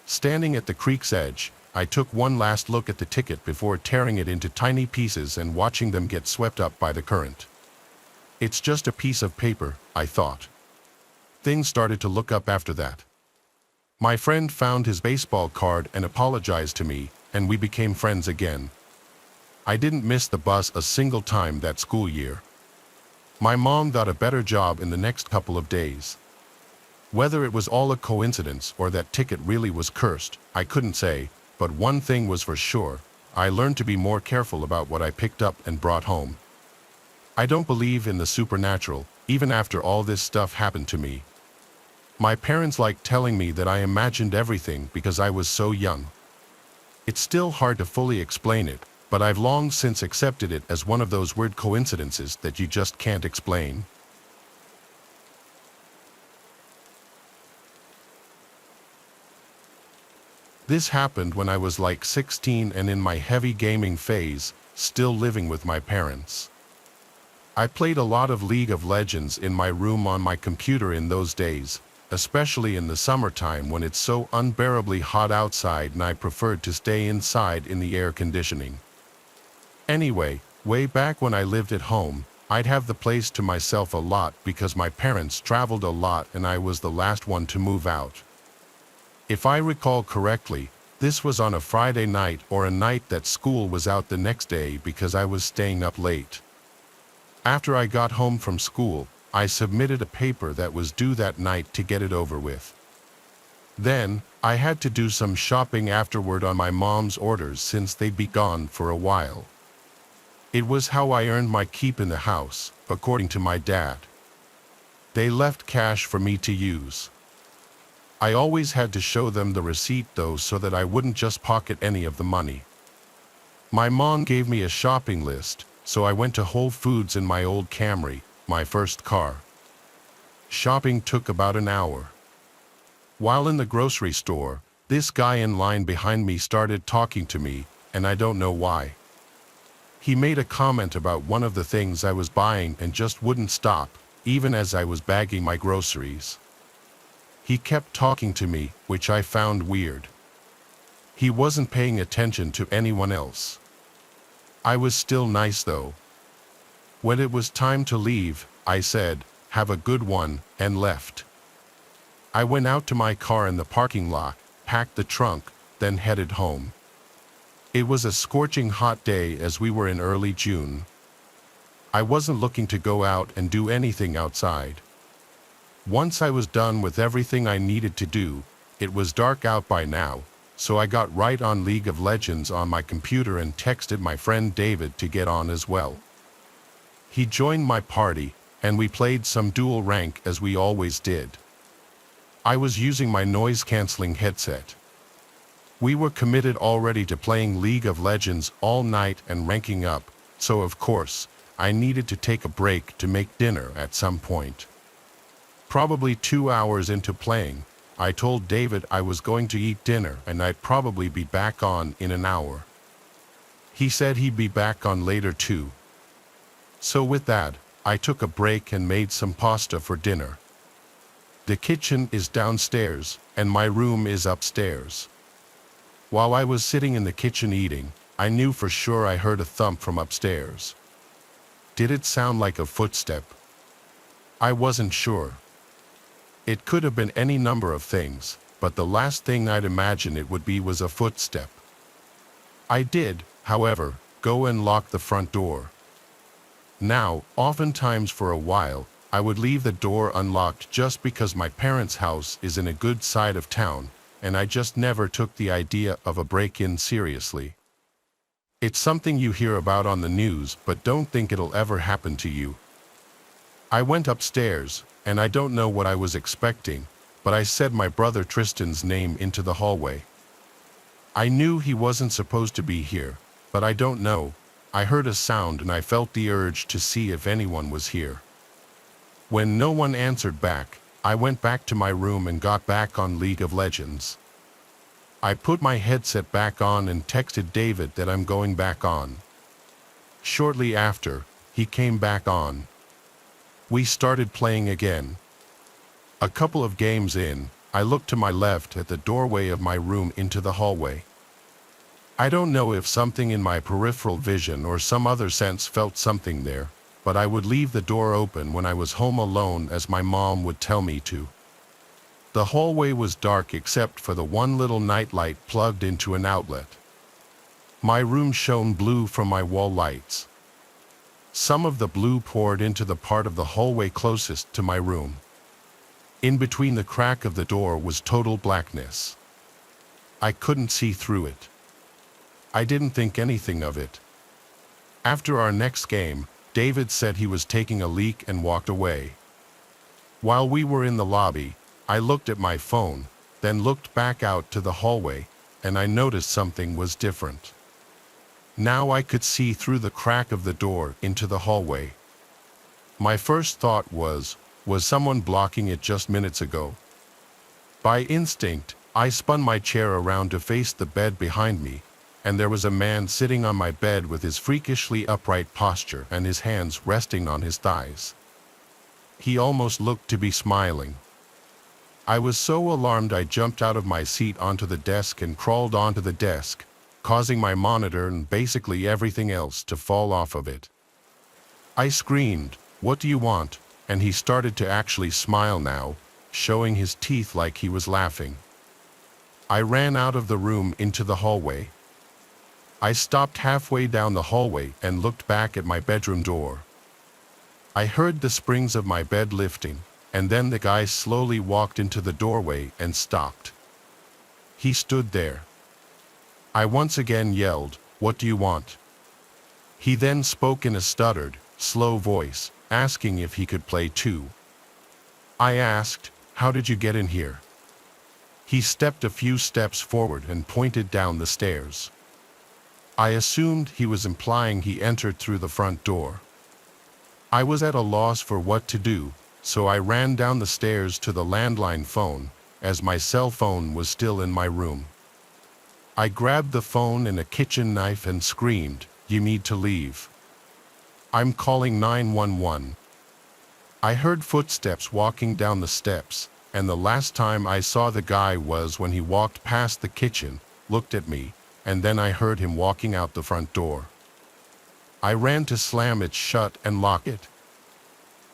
Standing at the creek's edge, I took one last look at the ticket before tearing it into tiny pieces and watching them get swept up by the current. It's just a piece of paper, I thought. Things started to look up after that. My friend found his baseball card and apologized to me, and we became friends again. I didn't miss the bus a single time that school year. My mom got a better job in the next couple of days. Whether it was all a coincidence or that ticket really was cursed, I couldn't say, but one thing was for sure, I learned to be more careful about what I picked up and brought home. I don't believe in the supernatural, even after all this stuff happened to me. My parents liked telling me that I imagined everything because I was so young. It's still hard to fully explain it, but I've long since accepted it as one of those weird coincidences that you just can't explain. This happened when I was like 16 and in my heavy gaming phase, still living with my parents. I played a lot of League of Legends in my room on my computer in those days, especially in the summertime when it's so unbearably hot outside and I preferred to stay inside in the air conditioning. Anyway, way back when I lived at home, I'd have the place to myself a lot because my parents traveled a lot and I was the last one to move out. If I recall correctly, this was on a Friday night or a night that school was out the next day because I was staying up late. After I got home from school, I submitted a paper that was due that night to get it over with. Then, I had to do some shopping afterward on my mom's orders since they'd be gone for a while. It was how I earned my keep in the house, according to my dad. They left cash for me to use. I always had to show them the receipt though so that I wouldn't just pocket any of the money. My mom gave me a shopping list, so I went to Whole Foods in my old Camry, my first car. Shopping took about an hour. While in the grocery store, this guy in line behind me started talking to me, and I don't know why. He made a comment about one of the things I was buying and just wouldn't stop, even as I was bagging my groceries. He kept talking to me, which I found weird. He wasn't paying attention to anyone else. I was still nice though. When it was time to leave, I said, "Have a good one," and left. I went out to my car in the parking lot, packed the trunk, then headed home. It was a scorching hot day as we were in early June. I wasn't looking to go out and do anything outside. Once I was done with everything I needed to do, it was dark out by now, so I got right on League of Legends on my computer and texted my friend David to get on as well. He joined my party, and we played some dual rank as we always did. I was using my noise-canceling headset. We were committed already to playing League of Legends all night and ranking up, so of course, I needed to take a break to make dinner at some point. Probably 2 hours into playing, I told David I was going to eat dinner and I'd probably be back on in an hour. He said he'd be back on later too. So with that, I took a break and made some pasta for dinner. The kitchen is downstairs, and my room is upstairs. While I was sitting in the kitchen eating, I knew for sure I heard a thump from upstairs. Did it sound like a footstep? I wasn't sure. It could have been any number of things, but the last thing I'd imagine it would be was a footstep. I did, however, go and lock the front door. Now, oftentimes for a while, I would leave the door unlocked just because my parents' house is in a good side of town, and I just never took the idea of a break-in seriously. It's something you hear about on the news, but don't think it'll ever happen to you. I went upstairs, and I don't know what I was expecting, but I said my brother Tristan's name into the hallway. I knew he wasn't supposed to be here, but I don't know. I heard a sound and I felt the urge to see if anyone was here. When no one answered back, I went back to my room and got back on League of Legends. I put my headset back on and texted David that I'm going back on. Shortly after, he came back on. We started playing again. A couple of games in, I looked to my left at the doorway of my room into the hallway. I don't know if something in my peripheral vision or some other sense felt something there, but I would leave the door open when I was home alone as my mom would tell me to. The hallway was dark except for the one little nightlight plugged into an outlet. My room shone blue from my wall lights. Some of the blue poured into the part of the hallway closest to my room. In between the crack of the door was total blackness. I couldn't see through it. I didn't think anything of it. After our next game, David said he was taking a leak and walked away. While we were in the lobby, I looked at my phone, then looked back out to the hallway, and I noticed something was different. Now I could see through the crack of the door into the hallway. My first thought was someone blocking it just minutes ago? By instinct, I spun my chair around to face the bed behind me, and there was a man sitting on my bed with his freakishly upright posture and his hands resting on his thighs. He almost looked to be smiling. I was so alarmed I jumped out of my seat onto the desk and crawled onto the desk, causing my monitor and basically everything else to fall off of it. I screamed, "What do you want?" And he started to actually smile now, showing his teeth like he was laughing. I ran out of the room into the hallway. I stopped halfway down the hallway and looked back at my bedroom door. I heard the springs of my bed lifting, and then the guy slowly walked into the doorway and stopped. He stood there. I once again yelled, "What do you want?" He then spoke in a stuttered, slow voice, asking if he could play too. I asked, "How did you get in here?" He stepped a few steps forward and pointed down the stairs. I assumed he was implying he entered through the front door. I was at a loss for what to do, so I ran down the stairs to the landline phone, as my cell phone was still in my room. I grabbed the phone and a kitchen knife and screamed, "You need to leave. I'm calling 911. I heard footsteps walking down the steps, and the last time I saw the guy was when he walked past the kitchen, looked at me, and then I heard him walking out the front door. I ran to slam it shut and lock it.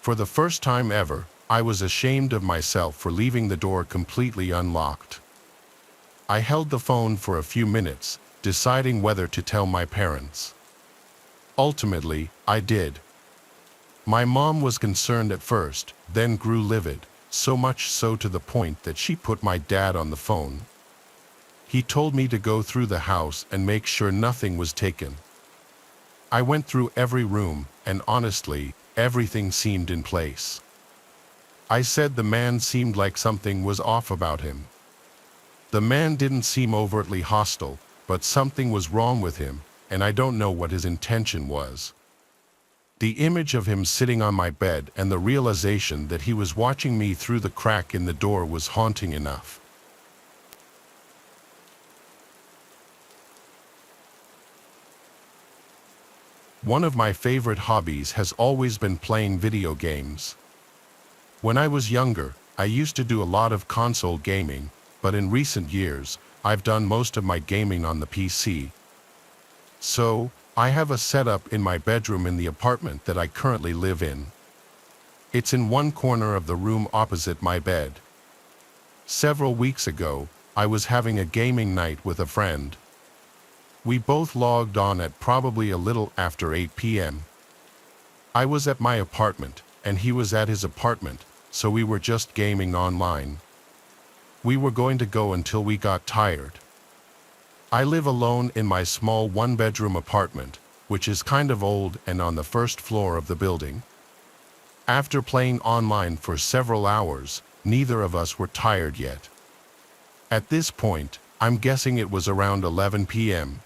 For the first time ever, I was ashamed of myself for leaving the door completely unlocked. I held the phone for a few minutes, deciding whether to tell my parents. Ultimately, I did. My mom was concerned at first, then grew livid, so much so to the point that she put my dad on the phone. He told me to go through the house and make sure nothing was taken. I went through every room, and honestly, everything seemed in place. I said the man seemed like something was off about him. The man didn't seem overtly hostile, but something was wrong with him, and I don't know what his intention was. The image of him sitting on my bed and the realization that he was watching me through the crack in the door was haunting enough. One of my favorite hobbies has always been playing video games. When I was younger, I used to do a lot of console gaming, but in recent years, I've done most of my gaming on the PC. So, I have a setup in my bedroom in the apartment that I currently live in. It's in one corner of the room opposite my bed. Several weeks ago, I was having a gaming night with a friend. We both logged on at probably a little after 8 p.m. I was at my apartment, and he was at his apartment, so we were just gaming online. We were going to go until we got tired. I live alone in my small one-bedroom apartment, which is kind of old and on the first floor of the building. After playing online for several hours, neither of us were tired yet. At this point, I'm guessing it was around 11 p.m.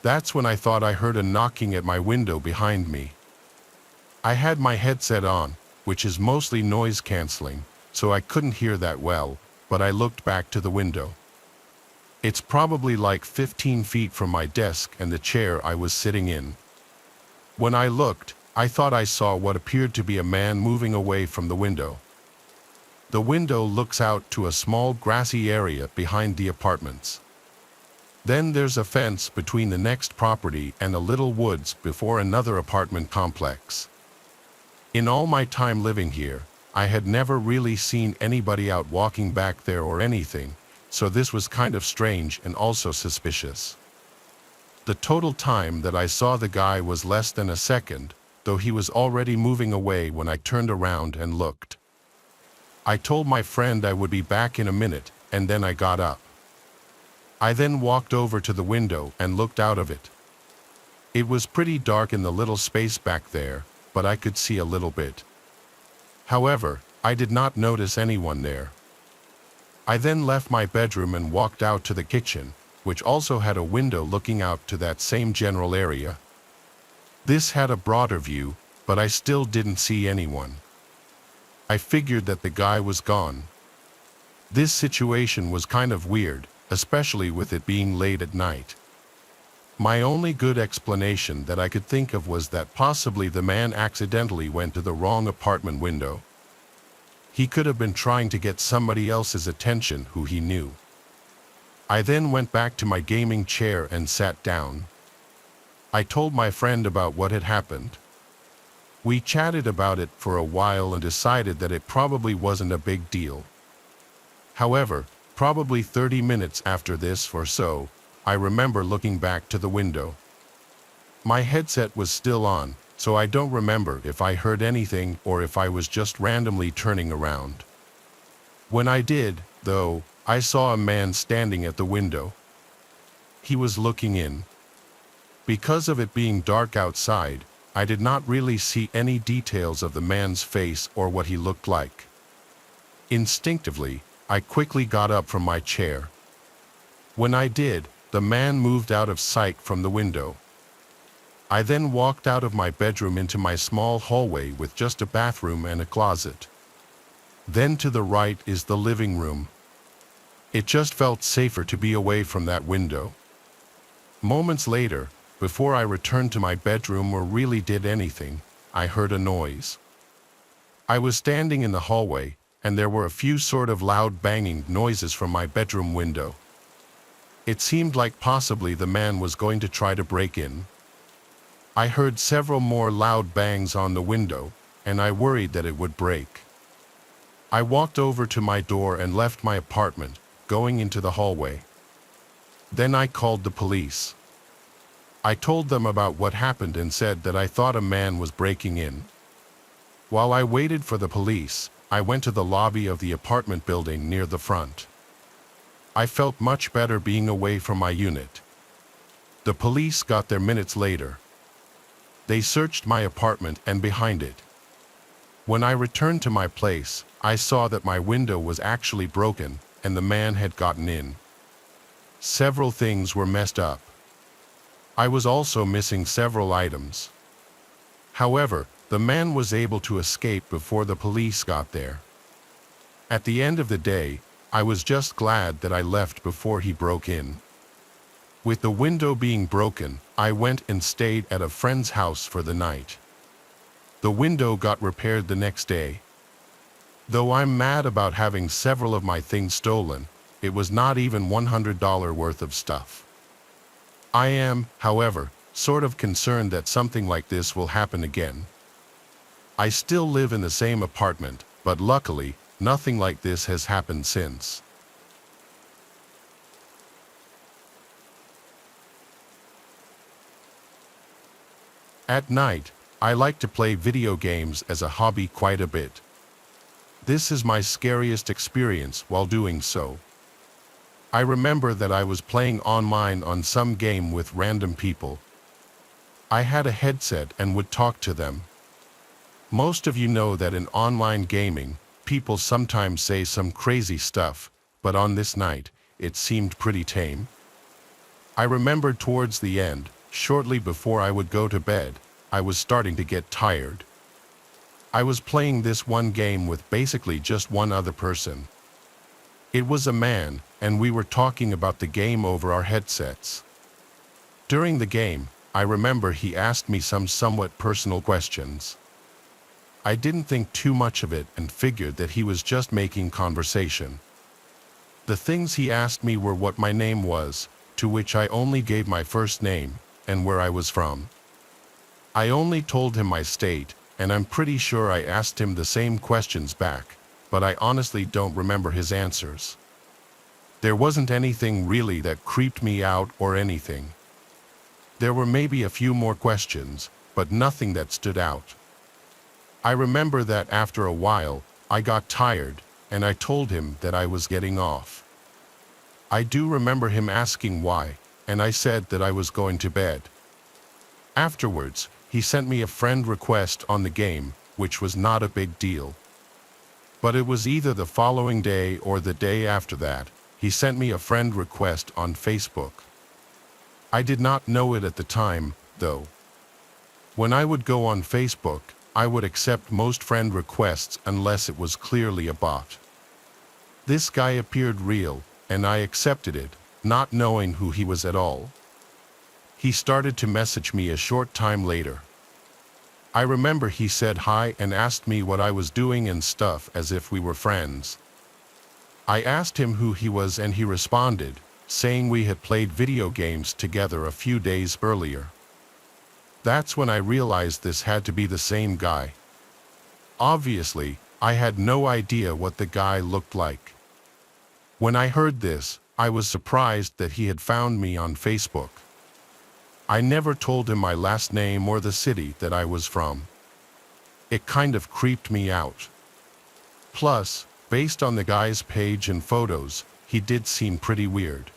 That's when I thought I heard a knocking at my window behind me. I had my headset on, which is mostly noise canceling, so I couldn't hear that well, but I looked back to the window. It's probably like 15 feet from my desk and the chair I was sitting in. When I looked, I thought I saw what appeared to be a man moving away from the window. The window looks out to a small grassy area behind the apartments. Then there's a fence between the next property and a little woods before another apartment complex. In all my time living here, I had never really seen anybody out walking back there or anything, so this was kind of strange and also suspicious. The total time that I saw the guy was less than a second, though he was already moving away when I turned around and looked. I told my friend I would be back in a minute, and then I got up. I then walked over to the window and looked out of it. It was pretty dark in the little space back there, but I could see a little bit. However, I did not notice anyone there, I then left my bedroom and walked out to the kitchen, which also had a window looking out to that same general area. This had a broader view, but I still didn't see anyone. I figured that the guy was gone. This situation was kind of weird, especially with it being late at night. My only good explanation that I could think of was that possibly the man accidentally went to the wrong apartment window. He could have been trying to get somebody else's attention who he knew. I then went back to my gaming chair and sat down. I told my friend about what had happened. We chatted about it for a while and decided that it probably wasn't a big deal. However, probably 30 minutes after this or so, I remember looking back to the window. My headset was still on, so I don't remember if I heard anything or if I was just randomly turning around. When I did, though, I saw a man standing at the window. He was looking in. Because of it being dark outside, I did not really see any details of the man's face or what he looked like. Instinctively, I quickly got up from my chair. When I did, the man moved out of sight from the window. I then walked out of my bedroom into my small hallway with just a bathroom and a closet. Then to the right is the living room. It just felt safer to be away from that window. Moments later, before I returned to my bedroom or really did anything, I heard a noise. I was standing in the hallway, and there were a few sort of loud banging noises from my bedroom window. It seemed like possibly the man was going to try to break in. I heard several more loud bangs on the window, and I worried that it would break. I walked over to my door and left my apartment, going into the hallway. Then I called the police. I told them about what happened and said that I thought a man was breaking in. While I waited for the police, I went to the lobby of the apartment building near the front. I felt much better being away from my unit. The police got there minutes later. They searched my apartment and behind it. When I returned to my place, I saw that my window was actually broken and the man had gotten in. Several things were messed up. I was also missing several items. However, the man was able to escape before the police got there. At the end of the day, I was just glad that I left before he broke in. With the window being broken, I went and stayed at a friend's house for the night. The window got repaired the next day. Though I'm mad about having several of my things stolen, it was not even $100 worth of stuff. I am, however, sort of concerned that something like this will happen again. I still live in the same apartment, but luckily, nothing like this has happened since. At night, I like to play video games as a hobby quite a bit. This is my scariest experience while doing so. I remember that I was playing online on some game with random people. I had a headset and would talk to them. Most of you know that in online gaming, people sometimes say some crazy stuff, but on this night, it seemed pretty tame. I remembered towards the end, shortly before I would go to bed, I was starting to get tired. I was playing this one game with basically just one other person. It was a man, and we were talking about the game over our headsets. During the game, I remember he asked me some somewhat personal questions. I didn't think too much of it and figured that he was just making conversation. The things he asked me were what my name was, to which I only gave my first name, and where I was from. I only told him my state, and I'm pretty sure I asked him the same questions back, but I honestly don't remember his answers. There wasn't anything really that creeped me out or anything. There were maybe a few more questions, but nothing that stood out. I remember that after a while, I got tired, and I told him that I was getting off. I do remember him asking why, and I said that I was going to bed. Afterwards, he sent me a friend request on the game, which was not a big deal. But it was either the following day or the day after that, he sent me a friend request on Facebook. I did not know it at the time, though. When I would go on Facebook, I would accept most friend requests unless it was clearly a bot. This guy appeared real, and I accepted it, not knowing who he was at all. He started to message me a short time later. I remember he said hi and asked me what I was doing and stuff as if we were friends. I asked him who he was and he responded, saying we had played video games together a few days earlier. That's when I realized this had to be the same guy. Obviously, I had no idea what the guy looked like. When I heard this, I was surprised that he had found me on Facebook. I never told him my last name or the city that I was from. It kind of creeped me out. Plus, based on the guy's page and photos, he did seem pretty weird.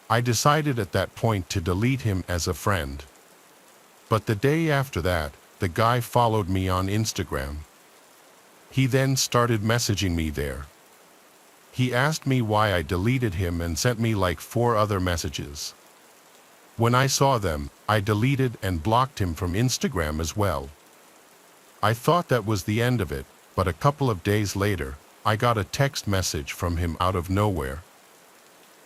I decided at that point to delete him as a friend. But the day after that, the guy followed me on Instagram. He then started messaging me there. He asked me why I deleted him and sent me like 4 other messages. When I saw them, I deleted and blocked him from Instagram as well. I thought that was the end of it, but a couple of days later, I got a text message from him out of nowhere.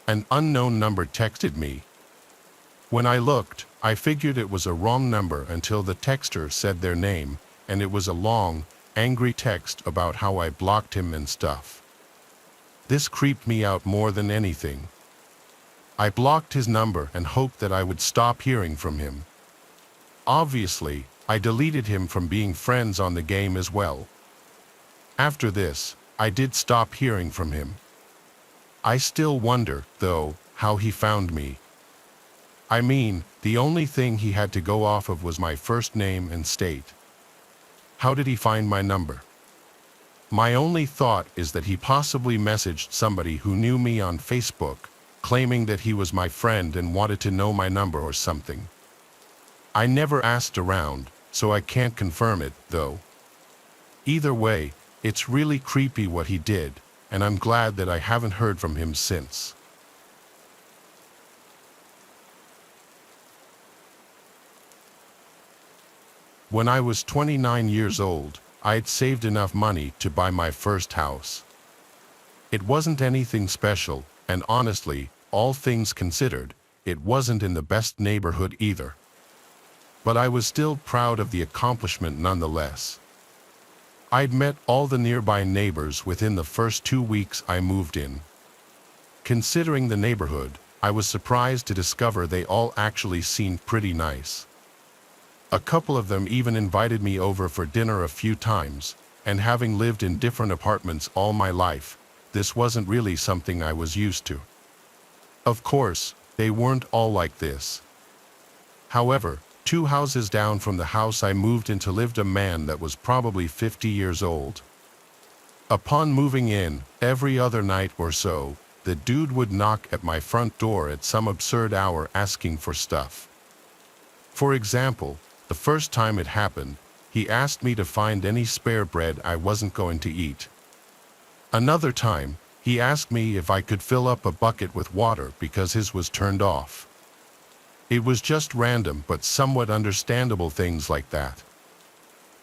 An unknown number texted me. When I looked, I figured it was a wrong number until the texter said their name, and it was a long, angry text about how I blocked him and stuff. This creeped me out more than anything. I blocked his number and hoped that I would stop hearing from him. Obviously, I deleted him from being friends on the game as well. After this, I did stop hearing from him. I still wonder, though, how he found me. I mean, the only thing he had to go off of was my first name and state. How did he find my number? My only thought is that he possibly messaged somebody who knew me on Facebook, claiming that he was my friend and wanted to know my number or something. I never asked around, so I can't confirm it, though. Either way, it's really creepy what he did, and I'm glad that I haven't heard from him since. When I was 29 years old, I had saved enough money to buy my first house. It wasn't anything special, and honestly, all things considered, it wasn't in the best neighborhood either. But I was still proud of the accomplishment nonetheless. I'd met all the nearby neighbors within the first 2 weeks I moved in. Considering the neighborhood, I was surprised to discover they all actually seemed pretty nice. A couple of them even invited me over for dinner a few times, and having lived in different apartments all my life, this wasn't really something I was used to. Of course, they weren't all like this. However, 2 houses down from the house I moved into lived a man that was probably 50 years old. Upon moving in, every other night or so, the dude would knock at my front door at some absurd hour asking for stuff. For example, the first time it happened, he asked me to find any spare bread I wasn't going to eat. Another time, he asked me if I could fill up a bucket with water because his was turned off. It was just random but somewhat understandable things like that.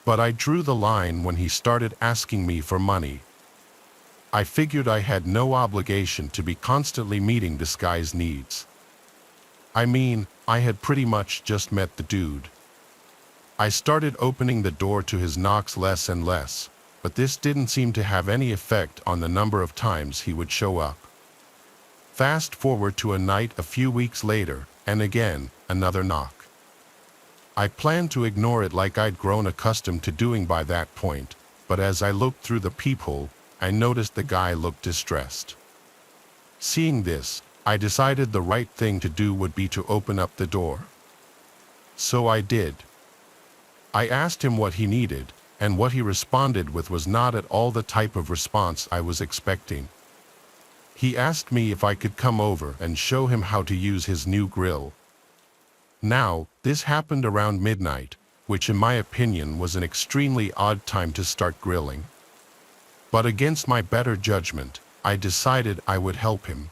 But I drew the line when he started asking me for money. I figured I had no obligation to be constantly meeting this guy's needs. I mean, I had pretty much just met the dude. I started opening the door to his knocks less and less, but this didn't seem to have any effect on the number of times he would show up. Fast forward to a night a few weeks later, and again, another knock. I planned to ignore it like I'd grown accustomed to doing by that point, but as I looked through the peephole, I noticed the guy looked distressed. Seeing this, I decided the right thing to do would be to open up the door. So I did. I asked him what he needed, and what he responded with was not at all the type of response I was expecting. He asked me if I could come over and show him how to use his new grill. Now, this happened around midnight, which in my opinion was an extremely odd time to start grilling. But against my better judgment, I decided I would help him.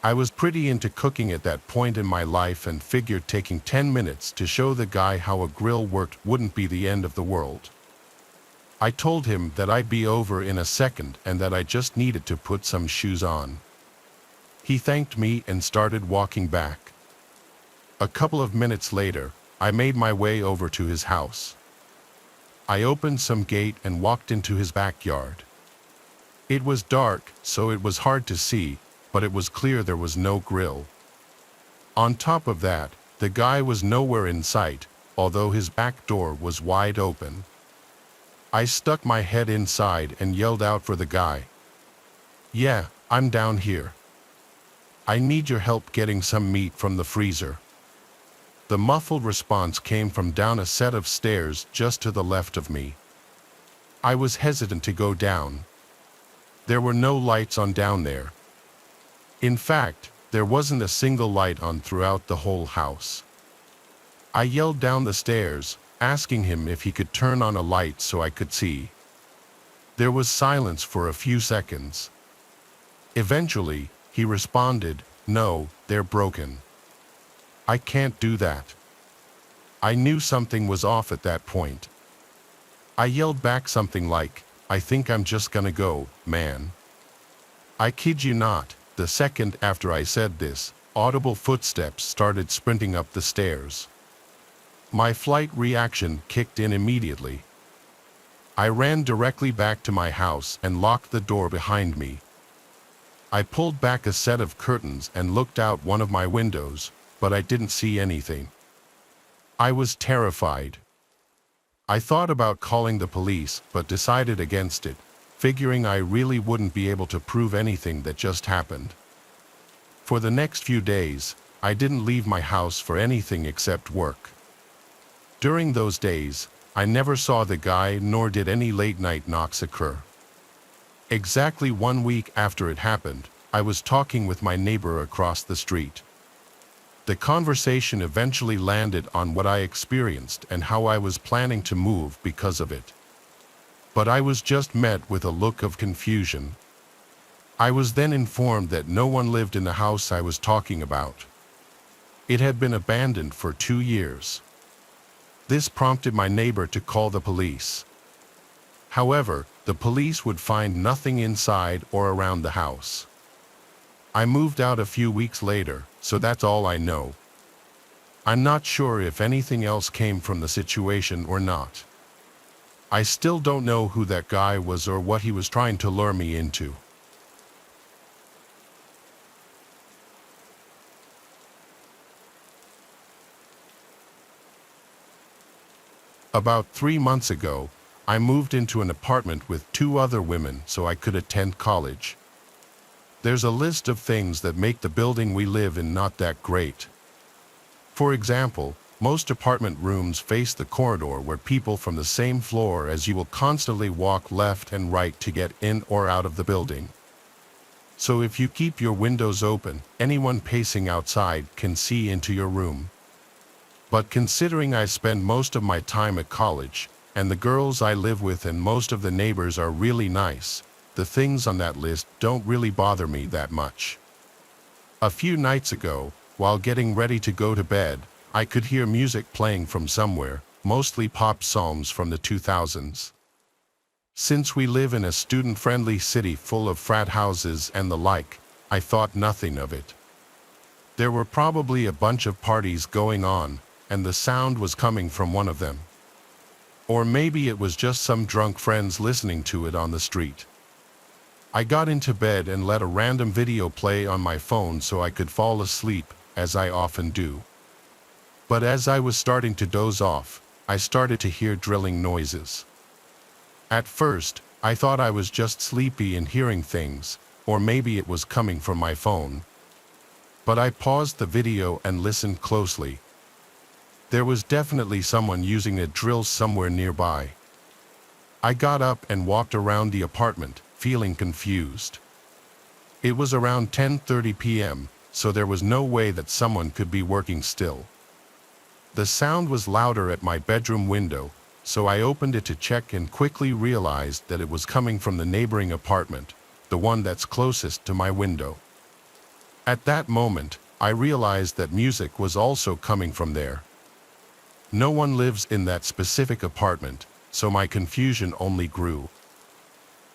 I was pretty into cooking at that point in my life and figured taking 10 minutes to show the guy how a grill worked wouldn't be the end of the world. I told him that I'd be over in a second and that I just needed to put some shoes on. He thanked me and started walking back. A couple of minutes later, I made my way over to his house. I opened some gate and walked into his backyard. It was dark, so it was hard to see, but it was clear there was no grill. On top of that, the guy was nowhere in sight, although his back door was wide open. I stuck my head inside and yelled out for the guy. "Yeah, I'm down here. I need your help getting some meat from the freezer." The muffled response came from down a set of stairs just to the left of me. I was hesitant to go down. There were no lights on down there. In fact, there wasn't a single light on throughout the whole house. I yelled down the stairs, asking him if he could turn on a light so I could see. There was silence for a few seconds. Eventually, he responded, "No, they're broken." "I can't do that." I knew something was off at that point. I yelled back something like, "I think I'm just gonna go, man." I kid you not, the second after I said this, audible footsteps started sprinting up the stairs. My flight reaction kicked in immediately. I ran directly back to my house and locked the door behind me. I pulled back a set of curtains and looked out one of my windows, but I didn't see anything. I was terrified. I thought about calling the police, but decided against it, figuring I really wouldn't be able to prove anything that just happened. For the next few days, I didn't leave my house for anything except work. During those days, I never saw the guy nor did any late-night knocks occur. Exactly 1 week after it happened, I was talking with my neighbor across the street. The conversation eventually landed on what I experienced and how I was planning to move because of it. But I was just met with a look of confusion. I was then informed that no one lived in the house I was talking about. It had been abandoned for 2 years. This prompted my neighbor to call the police. However, the police would find nothing inside or around the house. I moved out a few weeks later, so that's all I know. I'm not sure if anything else came from the situation or not. I still don't know who that guy was or what he was trying to lure me into. About 3 months ago, I moved into an apartment with 2 other women so I could attend college. There's a list of things that make the building we live in not that great. For example, most apartment rooms face the corridor where people from the same floor as you will constantly walk left and right to get in or out of the building. So if you keep your windows open, anyone pacing outside can see into your room. But considering I spend most of my time at college, and the girls I live with and most of the neighbors are really nice, the things on that list don't really bother me that much. A few nights ago, while getting ready to go to bed, I could hear music playing from somewhere, mostly pop songs from the 2000s. Since we live in a student-friendly city full of frat houses and the like, I thought nothing of it. There were probably a bunch of parties going on, and the sound was coming from one of them. Or maybe it was just some drunk friends listening to it on the street. I got into bed and let a random video play on my phone so I could fall asleep, as I often do. But as I was starting to doze off, I started to hear drilling noises. At first, I thought I was just sleepy and hearing things, or maybe it was coming from my phone. But I paused the video and listened closely. There was definitely someone using a drill somewhere nearby. I got up and walked around the apartment, feeling confused. It was around 10:30 p.m., so there was no way that someone could be working still. The sound was louder at my bedroom window, so I opened it to check and quickly realized that it was coming from the neighboring apartment, the one that's closest to my window. At that moment, I realized that music was also coming from there. No one lives in that specific apartment, so my confusion only grew.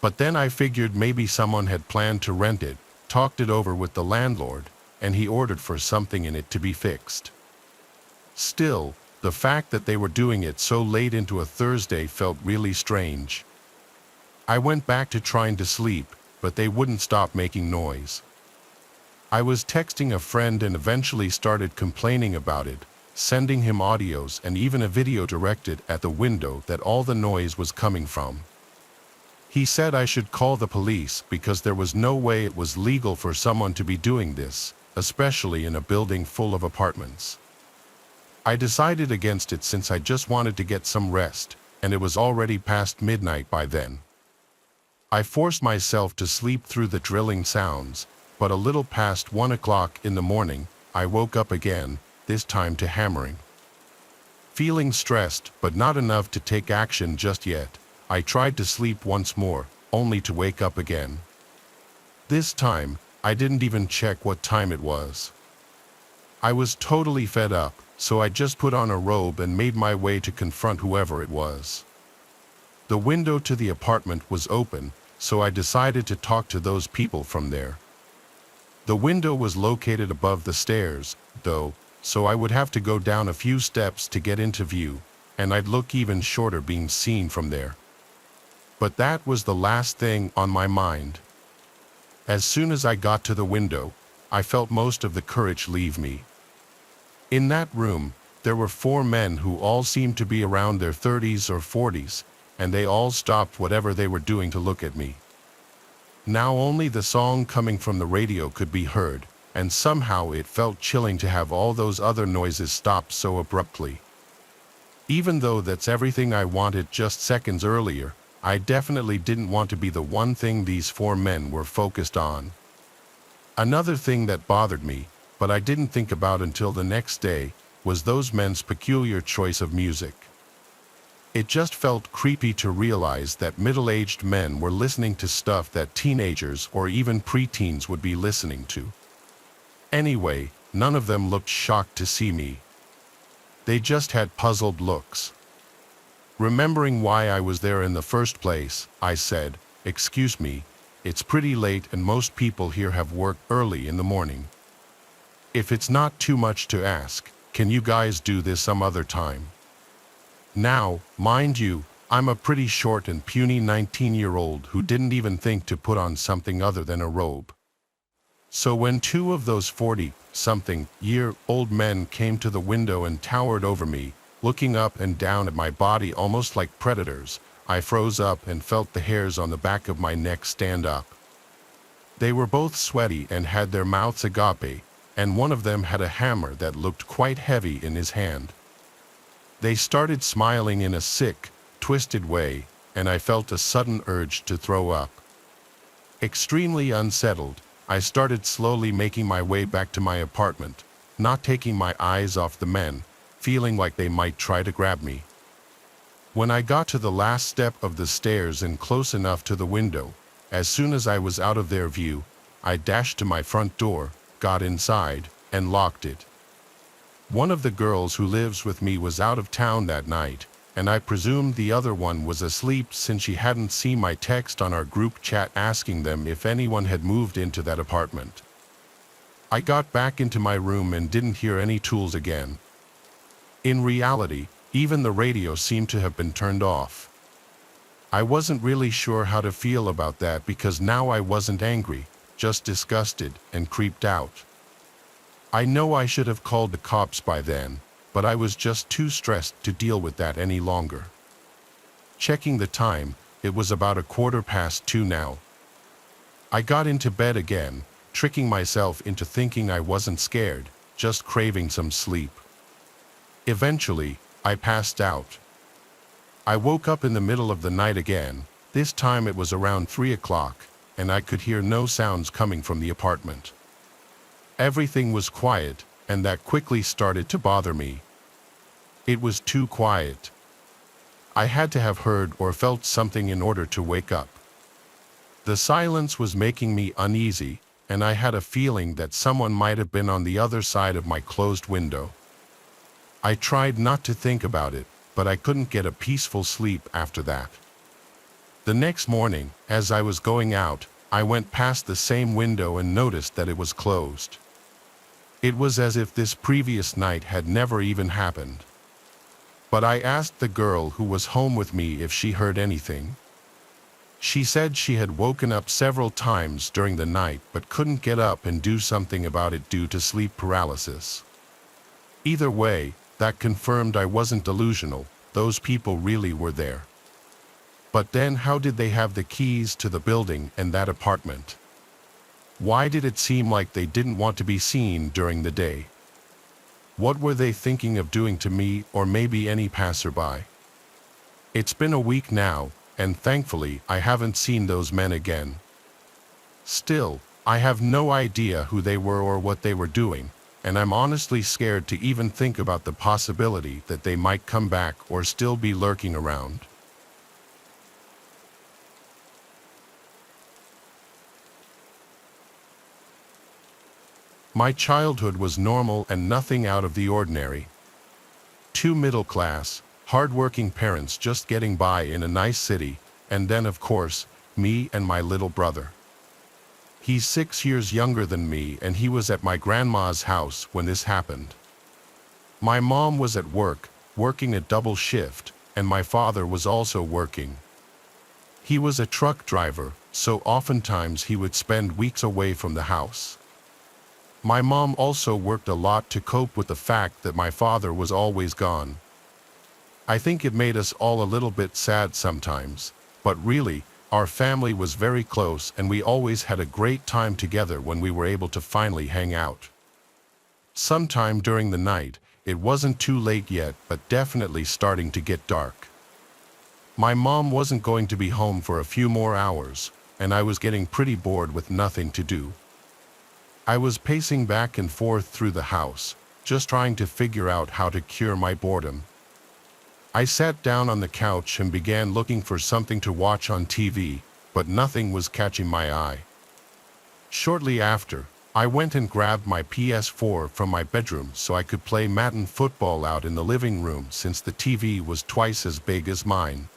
But then I figured maybe someone had planned to rent it, talked it over with the landlord, and he ordered for something in it to be fixed. Still, the fact that they were doing it so late into a Thursday felt really strange. I went back to trying to sleep, but they wouldn't stop making noise. I was texting a friend and eventually started complaining about it, sending him audios and even a video directed at the window that all the noise was coming from. He said I should call the police because there was no way it was legal for someone to be doing this, especially in a building full of apartments. I decided against it since I just wanted to get some rest, and it was already past midnight by then. I forced myself to sleep through the drilling sounds, but a little past 1 o'clock in the morning, I woke up again, this time to hammering. Feeling stressed, but not enough to take action just yet, I tried to sleep once more, only to wake up again. This time, I didn't even check what time it was. I was totally fed up, so I just put on a robe and made my way to confront whoever it was. The window to the apartment was open, so I decided to talk to those people from there. The window was located above the stairs, though, so I would have to go down a few steps to get into view, and I'd look even shorter being seen from there. But that was the last thing on my mind. As soon as I got to the window, I felt most of the courage leave me. In that room, there were 4 men who all seemed to be around their 30s or 40s, and they all stopped whatever they were doing to look at me. Now only the song coming from the radio could be heard, and somehow it felt chilling to have all those other noises stop so abruptly. Even though that's everything I wanted just seconds earlier, I definitely didn't want to be the one thing these 4 men were focused on. Another thing that bothered me, but I didn't think about until the next day, was those men's peculiar choice of music. It just felt creepy to realize that middle-aged men were listening to stuff that teenagers or even preteens would be listening to. Anyway, none of them looked shocked to see me. They just had puzzled looks. Remembering why I was there in the first place, I said, "Excuse me, it's pretty late and most people here have work early in the morning. If it's not too much to ask, can you guys do this some other time?" Now, mind you, I'm a pretty short and puny 19-year-old who didn't even think to put on something other than a robe. So when 2 of those 40-something-year-old men came to the window and towered over me, looking up and down at my body almost like predators, I froze up and felt the hairs on the back of my neck stand up. They were both sweaty and had their mouths agape, and one of them had a hammer that looked quite heavy in his hand. They started smiling in a sick, twisted way, and I felt a sudden urge to throw up. Extremely unsettled, I started slowly making my way back to my apartment, not taking my eyes off the men, feeling like they might try to grab me. When I got to the last step of the stairs and close enough to the window, as soon as I was out of their view, I dashed to my front door, got inside, and locked it. One of the girls who lives with me was out of town that night, and I presumed the other one was asleep since she hadn't seen my text on our group chat asking them if anyone had moved into that apartment. I got back into my room and didn't hear any tools again. In reality, even the radio seemed to have been turned off. I wasn't really sure how to feel about that because now I wasn't angry, just disgusted and creeped out. I know I should have called the cops by then, but I was just too stressed to deal with that any longer. Checking the time, it was about 2:15 now. I got into bed again, tricking myself into thinking I wasn't scared, just craving some sleep. Eventually, I passed out. I woke up in the middle of the night again. This time it was around 3 o'clock, and I could hear no sounds coming from the apartment. Everything was quiet, and that quickly started to bother me. It was too quiet. I had to have heard or felt something in order to wake up. The silence was making me uneasy, and I had a feeling that someone might have been on the other side of my closed window. I tried not to think about it, but I couldn't get a peaceful sleep after that. The next morning, as I was going out, I went past the same window and noticed that it was closed. It was as if this previous night had never even happened. But I asked the girl who was home with me if she heard anything. She said she had woken up several times during the night but couldn't get up and do something about it due to sleep paralysis. Either way, that confirmed I wasn't delusional, those people really were there. But then how did they have the keys to the building and that apartment? Why did it seem like they didn't want to be seen during the day? What were they thinking of doing to me or maybe any passerby? It's been a week now, and thankfully I haven't seen those men again. Still, I have no idea who they were or what they were doing, and I'm honestly scared to even think about the possibility that they might come back or still be lurking around. My childhood was normal and nothing out of the ordinary. Two middle-class, hard-working parents just getting by in a nice city, and then of course, me and my little brother. He's 6 years younger than me and he was at my grandma's house when this happened. My mom was at work, working a double shift, and my father was also working. He was a truck driver, so oftentimes he would spend weeks away from the house. My mom also worked a lot to cope with the fact that my father was always gone. I think it made us all a little bit sad sometimes, but really, our family was very close and we always had a great time together when we were able to finally hang out. Sometime during the night, it wasn't too late yet, but definitely starting to get dark. My mom wasn't going to be home for a few more hours, and I was getting pretty bored with nothing to do. I was pacing back and forth through the house, just trying to figure out how to cure my boredom. I sat down on the couch and began looking for something to watch on TV, but nothing was catching my eye. Shortly after, I went and grabbed my PS4 from my bedroom so I could play Madden football out in the living room since the TV was twice as big as mine.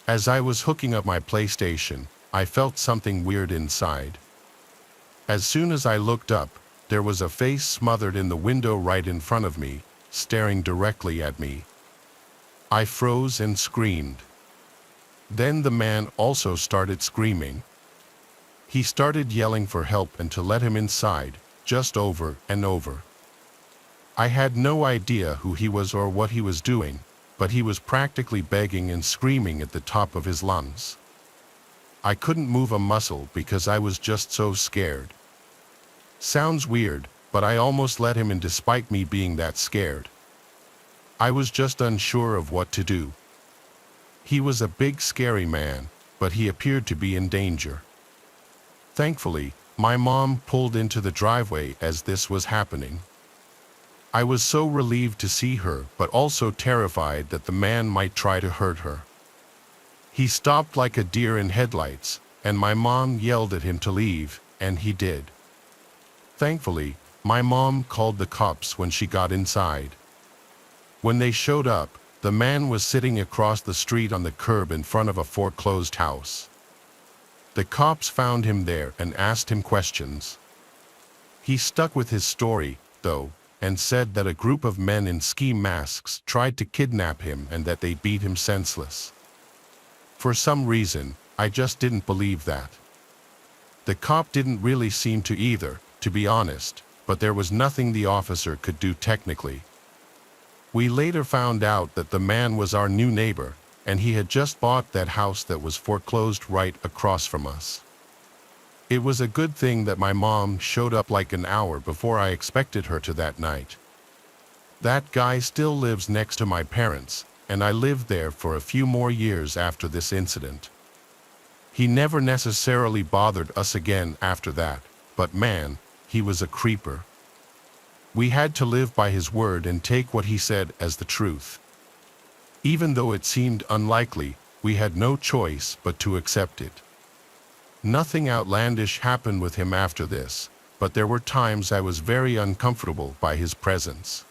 As I was hooking up my PlayStation, I felt something weird inside. As soon as I looked up, there was a face smothered in the window right in front of me, staring directly at me. I froze and screamed. Then the man also started screaming. He started yelling for help and to let him inside, just over and over. I had no idea who he was or what he was doing, but he was practically begging and screaming at the top of his lungs. I couldn't move a muscle because I was just so scared. Sounds weird, but I almost let him in despite me being that scared. I was just unsure of what to do. He was a big scary man, but he appeared to be in danger. Thankfully, my mom pulled into the driveway as this was happening. I was so relieved to see her, but also terrified that the man might try to hurt her. He stopped like a deer in headlights, and my mom yelled at him to leave, and he did. Thankfully, my mom called the cops when she got inside. When they showed up, the man was sitting across the street on the curb in front of a foreclosed house. The cops found him there and asked him questions. He stuck with his story, though, and said that a group of men in ski masks tried to kidnap him and that they beat him senseless. For some reason, I just didn't believe that. The cop didn't really seem to either, to be honest, but there was nothing the officer could do technically. We later found out that the man was our new neighbor, and he had just bought that house that was foreclosed right across from us. It was a good thing that my mom showed up like an hour before I expected her to that night. That guy still lives next to my parents, and I lived there for a few more years after this incident. He never necessarily bothered us again after that, but man, he was a creeper. We had to live by his word and take what he said as the truth. Even though it seemed unlikely, we had no choice but to accept it. Nothing outlandish happened with him after this, but there were times I was very uncomfortable by his presence.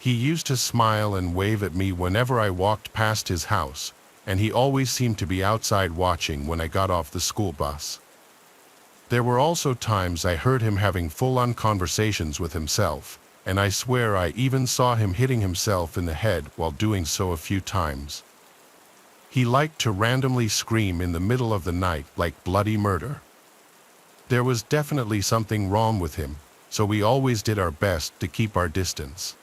He used to smile and wave at me whenever I walked past his house, and he always seemed to be outside watching when I got off the school bus. There were also times I heard him having full-on conversations with himself, and I swear I even saw him hitting himself in the head while doing so a few times. He liked to randomly scream in the middle of the night like bloody murder. There was definitely something wrong with him, so we always did our best to keep our distance.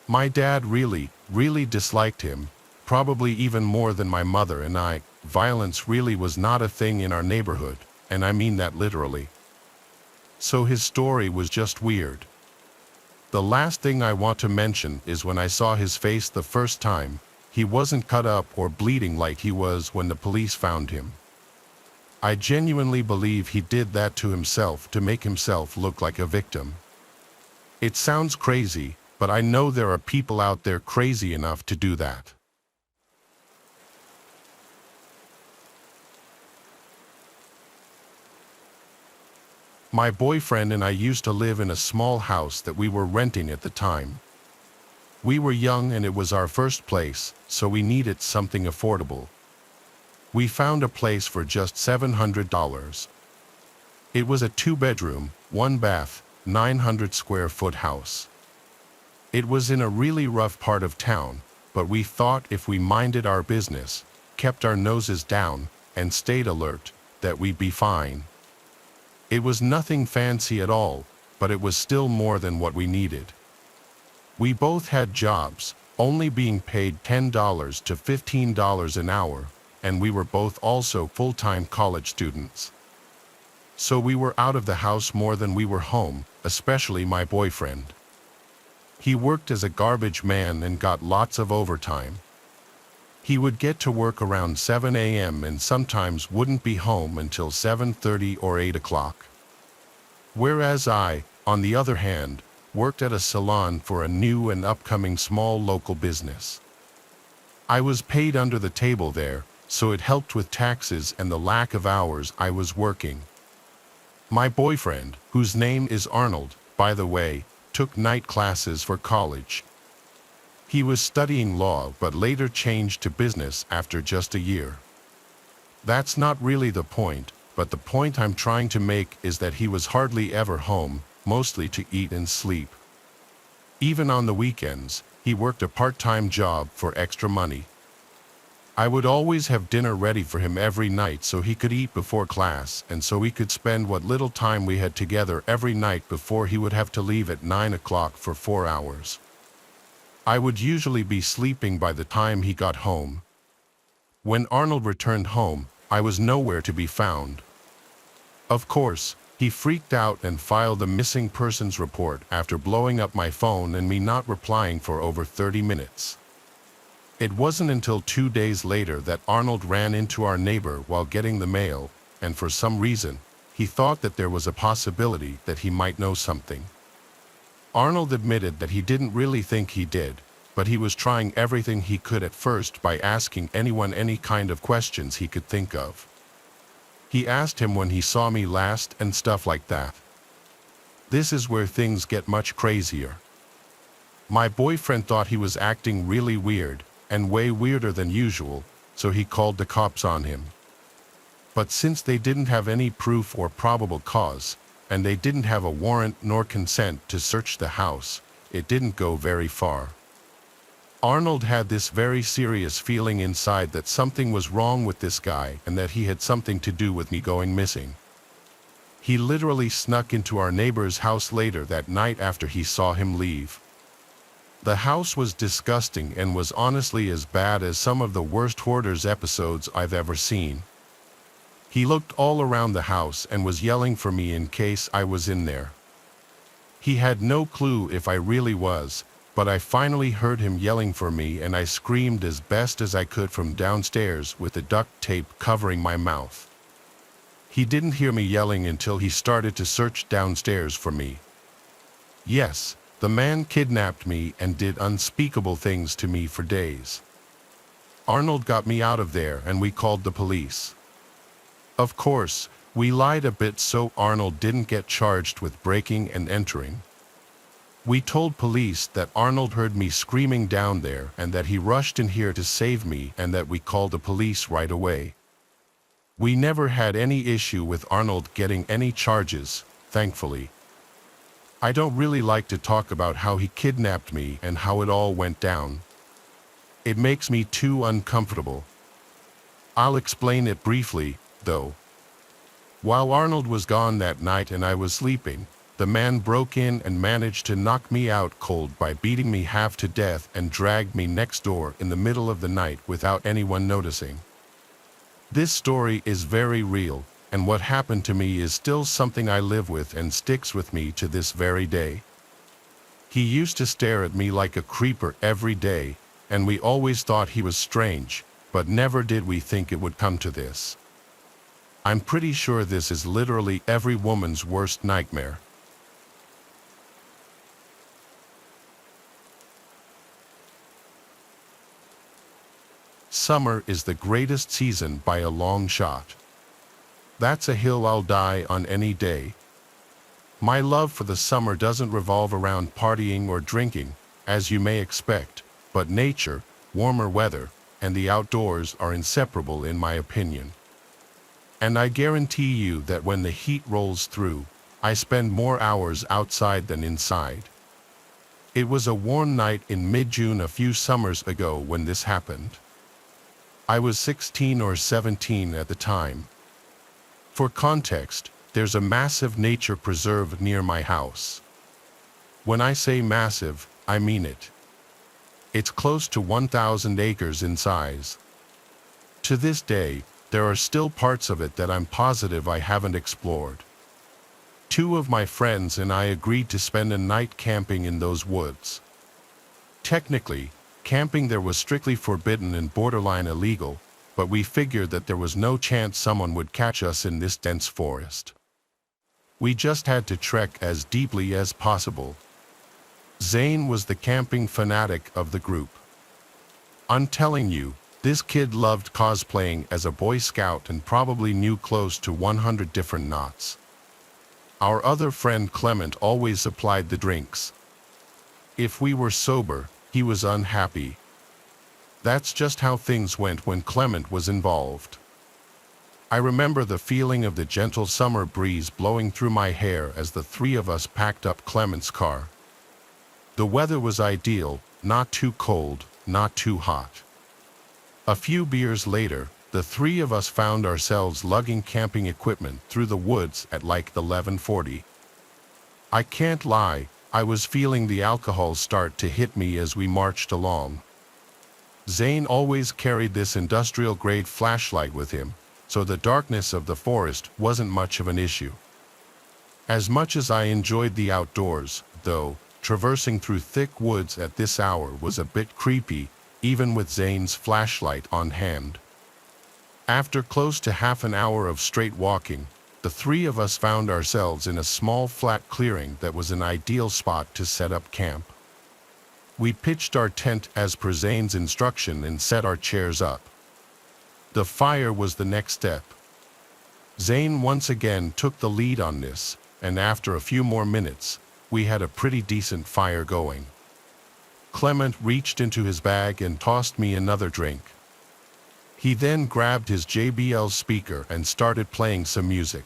My dad really disliked him, probably even more than my mother and I. Violence really was not a thing in our neighborhood, and I mean that literally. So his story was just weird. The last thing I want to mention is when I saw his face the first time. He wasn't cut up or bleeding like he was when the police found him. I genuinely believe he did that to himself to make himself look like a victim. It sounds crazy, but I know there are people out there crazy enough to do that. My boyfriend and I used to live in a small house that we were renting at the time. We were young and it was our first place, so we needed something affordable. We found a place for just $700. It was a 2-bedroom, 1-bath, 900 square foot house. It was in a really rough part of town, but we thought if we minded our business, kept our noses down, and stayed alert, that we'd be fine. It was nothing fancy at all, but it was still more than what we needed. We both had jobs, only being paid $10 to $15 an hour, and we were both also full-time college students. So we were out of the house more than we were home, especially my boyfriend. He worked as a garbage man and got lots of overtime. He would get to work around 7 a.m. and sometimes wouldn't be home until 7:30 or 8 o'clock. Whereas I, on the other hand, worked at a salon for a new and upcoming small local business. I was paid under the table there, so it helped with taxes and the lack of hours I was working. My boyfriend, whose name is Arnold, by the way, took night classes for college. He was studying law but later changed to business after just a year. That's not really the point, but the point I'm trying to make is that he was hardly ever home, mostly to eat and sleep. Even on the weekends, he worked a part-time job for extra money. I would always have dinner ready for him every night so he could eat before class and so we could spend what little time we had together every night before he would have to leave at 9 o'clock for 4 hours. I would usually be sleeping by the time he got home. When Arnold returned home, I was nowhere to be found. Of course, he freaked out and filed a missing persons report after blowing up my phone and me not replying for over 30 minutes. It wasn't until 2 days later that Arnold ran into our neighbor while getting the mail, and for some reason, he thought that there was a possibility that he might know something. Arnold admitted that he didn't really think he did, but he was trying everything he could at first by asking anyone any kind of questions he could think of. He asked him when he saw me last and stuff like that. This is where things get much crazier. My boyfriend thought he was acting really weird, and way weirder than usual, so he called the cops on him. But since they didn't have any proof or probable cause, and they didn't have a warrant nor consent to search the house, it didn't go very far. Arnold had this very serious feeling inside that something was wrong with this guy and that he had something to do with me going missing. He literally snuck into our neighbor's house later that night after he saw him leave. The house was disgusting and was honestly as bad as some of the worst Hoarders episodes I've ever seen. He looked all around the house and was yelling for me in case I was in there. He had no clue if I really was, but I finally heard him yelling for me and I screamed as best as I could from downstairs with the duct tape covering my mouth. He didn't hear me yelling until he started to search downstairs for me. Yes, The man kidnapped me and did unspeakable things to me for days. Arnold got me out of there and we called the police. Of course, we lied a bit so Arnold didn't get charged with breaking and entering. We told police that Arnold heard me screaming down there and that he rushed in here to save me and that we called the police right away. We never had any issue with Arnold getting any charges, thankfully. I don't really like to talk about how he kidnapped me and how it all went down. It makes me too uncomfortable. I'll explain it briefly, though. While Arnold was gone that night and I was sleeping, the man broke in and managed to knock me out cold by beating me half to death and dragged me next door in the middle of the night without anyone noticing. This story is very real, and what happened to me is still something I live with and sticks with me to this very day. He used to stare at me like a creeper every day, and we always thought he was strange, but never did we think it would come to this. I'm pretty sure this is literally every woman's worst nightmare. Summer is the greatest season by a long shot. That's a hill I'll die on any day. My love for the summer doesn't revolve around partying or drinking, as you may expect, but nature, warmer weather, and the outdoors are inseparable in my opinion. And I guarantee you that when the heat rolls through, I spend more hours outside than inside. It was a warm night in mid-June a few summers ago when this happened. I was 16 or 17 at the time. For context, there's a massive nature preserve near my house. When I say massive, I mean it. It's close to 1,000 acres in size. To this day, there are still parts of it that I'm positive I haven't explored. 2 of my friends and I agreed to spend a night camping in those woods. Technically, camping there was strictly forbidden and borderline illegal, but we figured that there was no chance someone would catch us in this dense forest. We just had to trek as deeply as possible. Zane was the camping fanatic of the group. I'm telling you, this kid loved cosplaying as a Boy Scout and probably knew close to 100 different knots. Our other friend Clement always supplied the drinks. If we were sober, he was unhappy. That's just how things went when Clement was involved. I remember the feeling of the gentle summer breeze blowing through my hair as the 3 of us packed up Clement's car. The weather was ideal, not too cold, not too hot. A few beers later, the 3 of us found ourselves lugging camping equipment through the woods at like 11:40. I can't lie, I was feeling the alcohol start to hit me as we marched along. Zane always carried this industrial-grade flashlight with him, so the darkness of the forest wasn't much of an issue. As much as I enjoyed the outdoors, though, traversing through thick woods at this hour was a bit creepy, even with Zane's flashlight on hand. After close to half an hour of straight walking, the 3 of us found ourselves in a small flat clearing that was an ideal spot to set up camp. We pitched our tent as per Zane's instruction and set our chairs up. The fire was the next step. Zane once again took the lead on this, and after a few more minutes, we had a pretty decent fire going. Clement reached into his bag and tossed me another drink. He then grabbed his JBL speaker and started playing some music.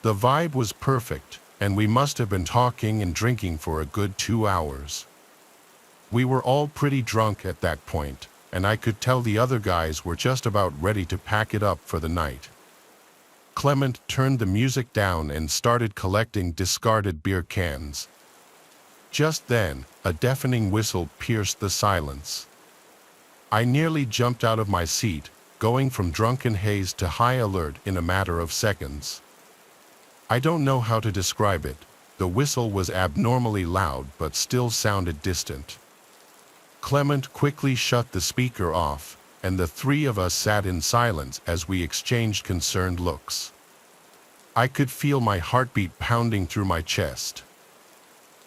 The vibe was perfect, and we must have been talking and drinking for a good 2 hours. We were all pretty drunk at that point, and I could tell the other guys were just about ready to pack it up for the night. Clement turned the music down and started collecting discarded beer cans. Just then, a deafening whistle pierced the silence. I nearly jumped out of my seat, going from drunken haze to high alert in a matter of seconds. I don't know how to describe it. The whistle was abnormally loud but still sounded distant. Clement quickly shut the speaker off, and the 3 of us sat in silence as we exchanged concerned looks. I could feel my heartbeat pounding through my chest.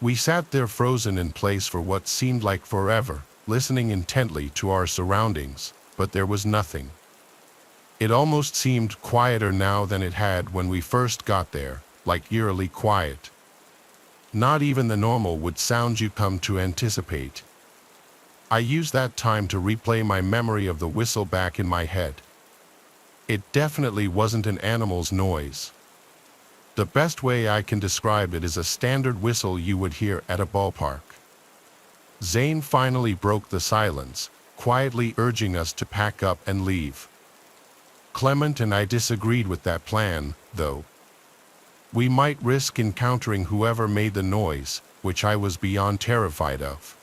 We sat there frozen in place for what seemed like forever, listening intently to our surroundings, but there was nothing. It almost seemed quieter now than it had when we first got there, like eerily quiet. Not even the normal wood sounds you come to anticipate. I used that time to replay my memory of the whistle back in my head. It definitely wasn't an animal's noise. The best way I can describe it is a standard whistle you would hear at a ballpark. Zane finally broke the silence, quietly urging us to pack up and leave. Clement and I disagreed with that plan, though. We might risk encountering whoever made the noise, which I was beyond terrified of.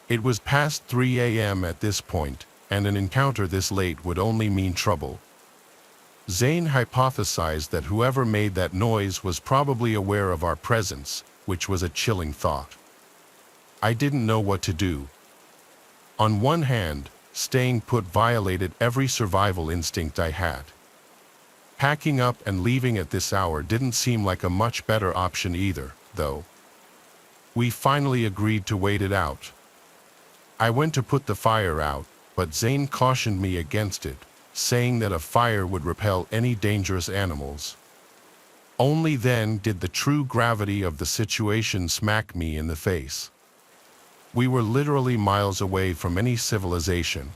It was past 3 a.m. at this point, and an encounter this late would only mean trouble. Zane hypothesized that whoever made that noise was probably aware of our presence, which was a chilling thought. I didn't know what to do. On one hand, staying put violated every survival instinct I had. Packing up and leaving at this hour didn't seem like a much better option either, though. We finally agreed to wait it out. I went to put the fire out, but Zane cautioned me against it, saying that a fire would repel any dangerous animals. Only then did the true gravity of the situation smack me in the face. We were literally miles away from any civilization.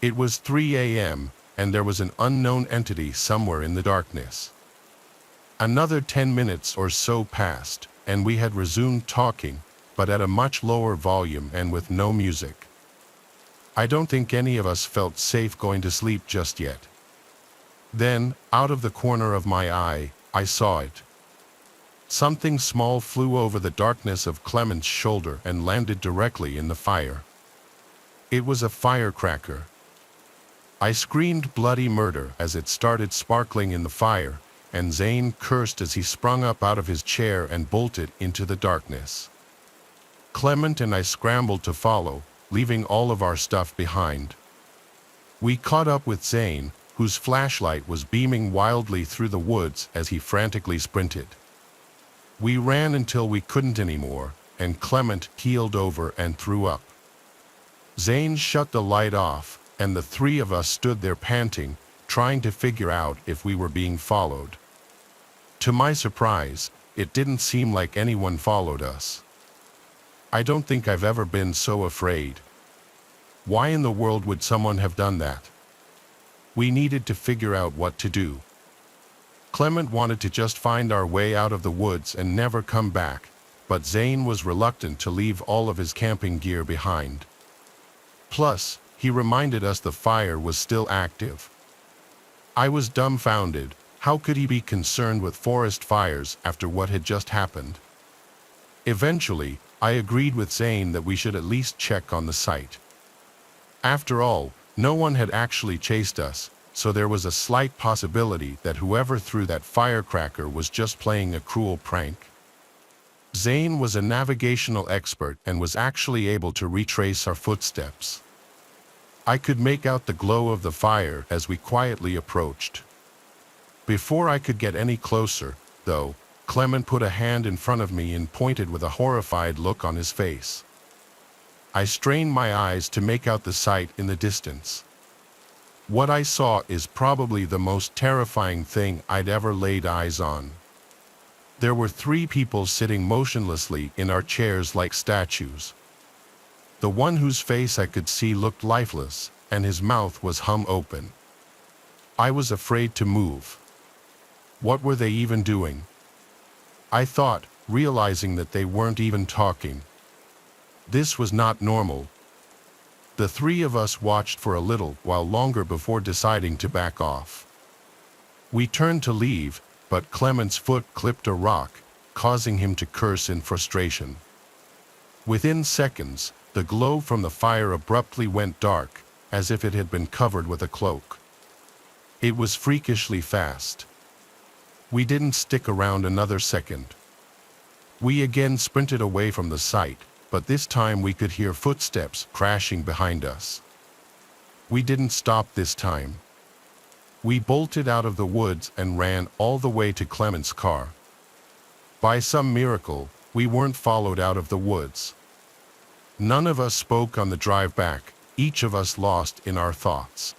It was 3 a.m., and there was an unknown entity somewhere in the darkness. Another 10 minutes or so passed, and we had resumed talking, but at a much lower volume and with no music. I don't think any of us felt safe going to sleep just yet. Then, out of the corner of my eye, I saw it. Something small flew over the darkness of Clement's shoulder and landed directly in the fire. It was a firecracker. I screamed bloody murder as it started sparkling in the fire, and Zane cursed as he sprung up out of his chair and bolted into the darkness. Clement and I scrambled to follow, leaving all of our stuff behind. We caught up with Zane, whose flashlight was beaming wildly through the woods as he frantically sprinted. We ran until we couldn't anymore, and Clement keeled over and threw up. Zane shut the light off, and the three of us stood there panting, trying to figure out if we were being followed. To my surprise, it didn't seem like anyone followed us. I don't think I've ever been so afraid. Why in the world would someone have done that? We needed to figure out what to do. Clement wanted to just find our way out of the woods and never come back, but Zane was reluctant to leave all of his camping gear behind. Plus, he reminded us the fire was still active. I was dumbfounded. How could he be concerned with forest fires after what had just happened? Eventually, I agreed with Zane that we should at least check on the site. After all, no one had actually chased us, so there was a slight possibility that whoever threw that firecracker was just playing a cruel prank. Zane was a navigational expert and was actually able to retrace our footsteps. I could make out the glow of the fire as we quietly approached. Before I could get any closer, though, Clement put a hand in front of me and pointed with a horrified look on his face. I strained my eyes to make out the sight in the distance. What I saw is probably the most terrifying thing I'd ever laid eyes on. There were 3 people sitting motionlessly in our chairs like statues. The one whose face I could see looked lifeless, and his mouth was hung open. I was afraid to move. What were they even doing? I thought, realizing that they weren't even talking. This was not normal. The 3 of us watched for a little while longer before deciding to back off. We turned to leave, but Clement's foot clipped a rock, causing him to curse in frustration. Within seconds, the glow from the fire abruptly went dark, as if it had been covered with a cloak. It was freakishly fast. We didn't stick around another second. We again sprinted away from the site, but this time we could hear footsteps crashing behind us. We didn't stop this time. We bolted out of the woods and ran all the way to Clement's car. By some miracle, we weren't followed out of the woods. None of us spoke on the drive back, each of us lost in our thoughts.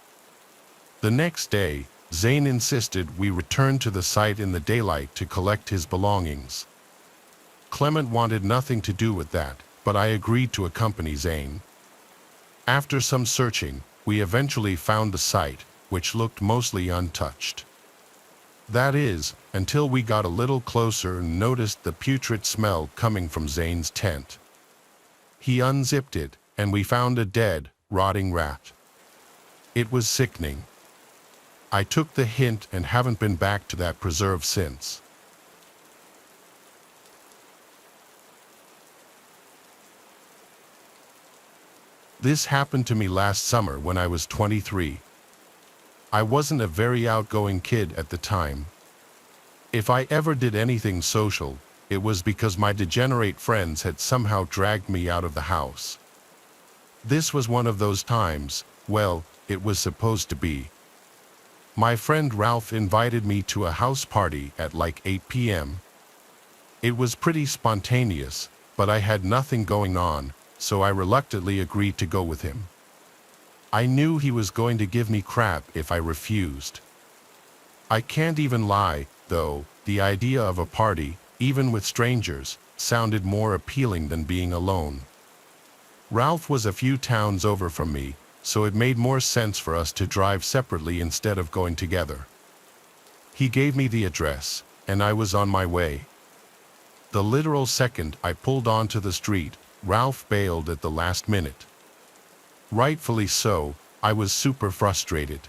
The next day, Zane insisted we return to the site in the daylight to collect his belongings. Clement wanted nothing to do with that, but I agreed to accompany Zane. After some searching, we eventually found the site, which looked mostly untouched. That is, until we got a little closer and noticed the putrid smell coming from Zane's tent. He unzipped it, and we found a dead, rotting rat. It was sickening. I took the hint and haven't been back to that preserve since. This happened to me last summer when I was 23. I wasn't a very outgoing kid at the time. If I ever did anything social, it was because my degenerate friends had somehow dragged me out of the house. This was one of those times, well, it was supposed to be. My friend Ralph invited me to a house party at like 8 p.m. It was pretty spontaneous, but I had nothing going on, so I reluctantly agreed to go with him. I knew he was going to give me crap if I refused. I can't even lie, though, the idea of a party, even with strangers, sounded more appealing than being alone. Ralph was a few towns over from me, so it made more sense for us to drive separately instead of going together. He gave me the address, and I was on my way. The literal second I pulled onto the street, Ralph bailed at the last minute. Rightfully so, I was super frustrated.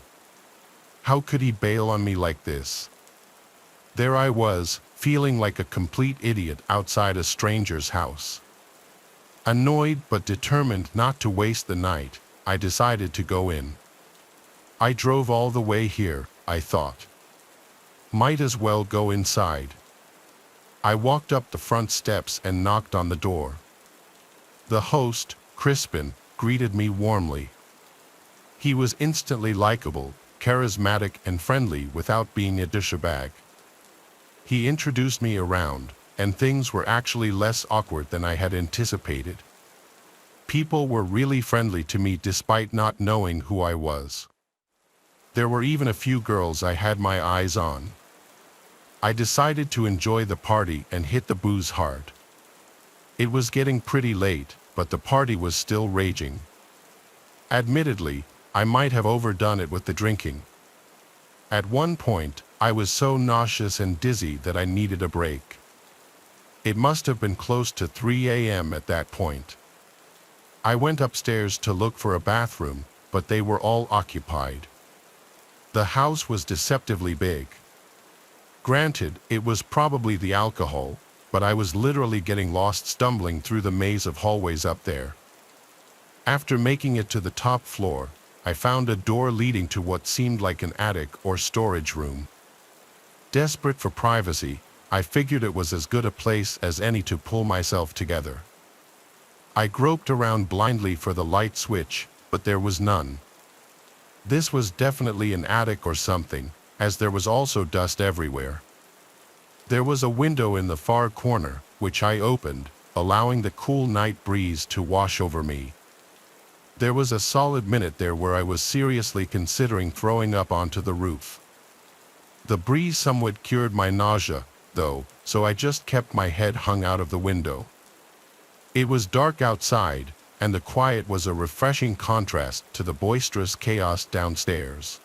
How could he bail on me like this? There I was, feeling like a complete idiot outside a stranger's house. Annoyed but determined not to waste the night, I decided to go in. I drove all the way here, I thought. Might as well go inside. I walked up the front steps and knocked on the door. The host, Crispin, greeted me warmly. He was instantly likable, charismatic and friendly without being a douchebag. He introduced me around, and things were actually less awkward than I had anticipated. People were really friendly to me despite not knowing who I was. There were even a few girls I had my eyes on. I decided to enjoy the party and hit the booze hard. It was getting pretty late, but the party was still raging. Admittedly, I might have overdone it with the drinking. At one point, I was so nauseous and dizzy that I needed a break. It must have been close to 3 a.m. at that point. I went upstairs to look for a bathroom, but they were all occupied. The house was deceptively big. Granted, it was probably the alcohol, but I was literally getting lost stumbling through the maze of hallways up there. After making it to the top floor, I found a door leading to what seemed like an attic or storage room. Desperate for privacy, I figured it was as good a place as any to pull myself together. I groped around blindly for the light switch, but there was none. This was definitely an attic or something, as there was also dust everywhere. There was a window in the far corner, which I opened, allowing the cool night breeze to wash over me. There was a solid minute there where I was seriously considering throwing up onto the roof. The breeze somewhat cured my nausea, though, so I just kept my head hung out of the window. It was dark outside, and the quiet was a refreshing contrast to the boisterous chaos downstairs.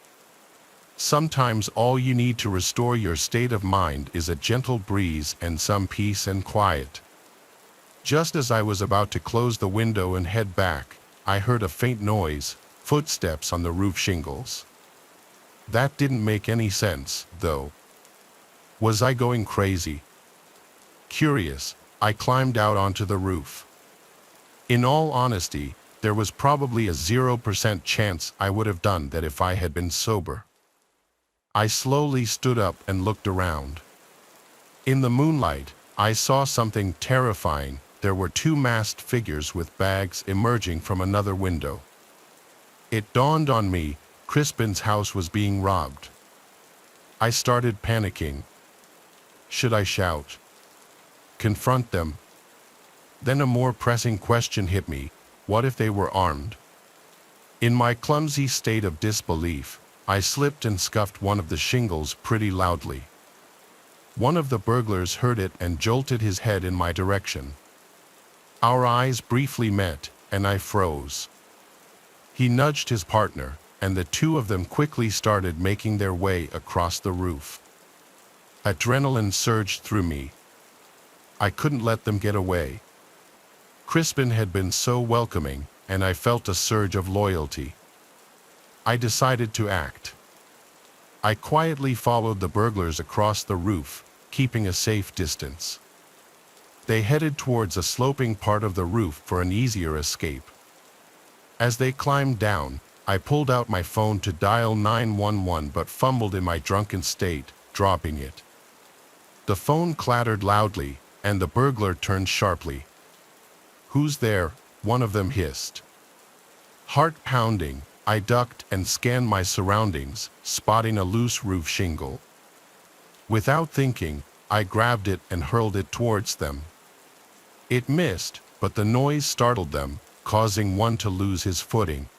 Sometimes all you need to restore your state of mind is a gentle breeze and some peace and quiet. Just as I was about to close the window and head back, I heard a faint noise, footsteps on the roof shingles. That didn't make any sense, though. Was I going crazy? Curious, I climbed out onto the roof. In all honesty, there was probably a 0% chance I would have done that if I had been sober. I slowly stood up and looked around. In the moonlight, I saw something terrifying. There were two masked figures with bags emerging from another window. It dawned on me, Crispin's house was being robbed. I started panicking. Should I shout? Confront them, Then a more pressing question hit me. What if they were armed? In my clumsy state of disbelief, I slipped and scuffed one of the shingles pretty loudly. One of the burglars heard it and jolted his head in my direction. Our eyes briefly met, and I froze. He nudged his partner, and the two of them quickly started making their way across the roof. Adrenaline surged through me. I couldn't let them get away. Crispin had been so welcoming, and I felt a surge of loyalty. I decided to act. I quietly followed the burglars across the roof, keeping a safe distance. They headed towards a sloping part of the roof for an easier escape. As they climbed down, I pulled out my phone to dial 911 but fumbled in my drunken state, dropping it. The phone clattered loudly, and the burglar turned sharply. "Who's there?" one of them hissed. Heart pounding, I ducked and scanned my surroundings, spotting a loose roof shingle. Without thinking, I grabbed it and hurled it towards them. It missed, but the noise startled them, causing one to lose his footing.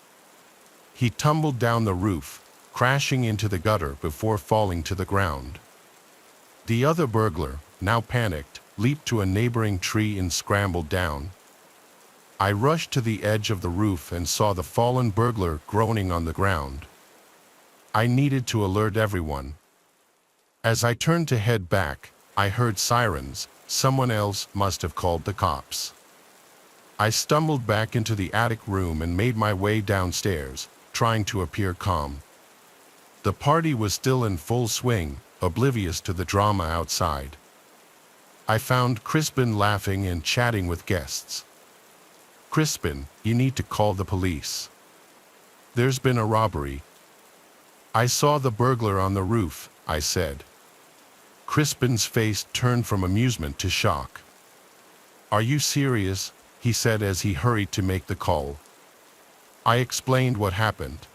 He tumbled down the roof, crashing into the gutter before falling to the ground. The other burglar, now panicked, leaped to a neighboring tree and scrambled down. I rushed to the edge of the roof and saw the fallen burglar groaning on the ground. I needed to alert everyone. As I turned to head back, I heard sirens. Someone else must have called the cops. I stumbled back into the attic room and made my way downstairs, trying to appear calm. The party was still in full swing, oblivious to the drama outside. I found Crispin laughing and chatting with guests. "Crispin, you need to call the police. There's been a robbery." "I saw the burglar on the roof," I said. Crispin's face turned from amusement to shock. "Are you serious?" he said as he hurried to make the call. I explained what happened.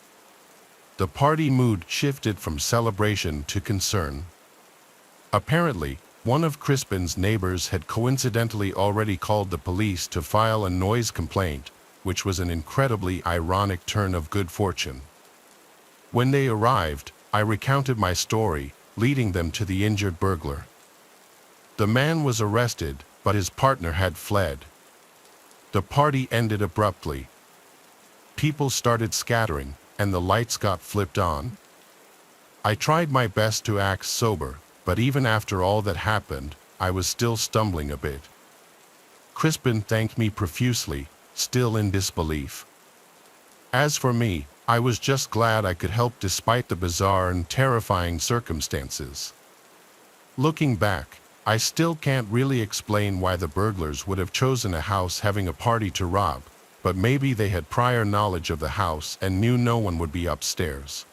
The party mood shifted from celebration to concern. Apparently, one of Crispin's neighbors had coincidentally already called the police to file a noise complaint, which was an incredibly ironic turn of good fortune. When they arrived, I recounted my story, leading them to the injured burglar. The man was arrested, but his partner had fled. The party ended abruptly. People started scattering, and the lights got flipped on. I tried my best to act sober, but even after all that happened, I was still stumbling a bit. Crispin thanked me profusely, still in disbelief. As for me, I was just glad I could help despite the bizarre and terrifying circumstances. Looking back, I still can't really explain why the burglars would have chosen a house having a party to rob, but maybe they had prior knowledge of the house and knew no one would be upstairs.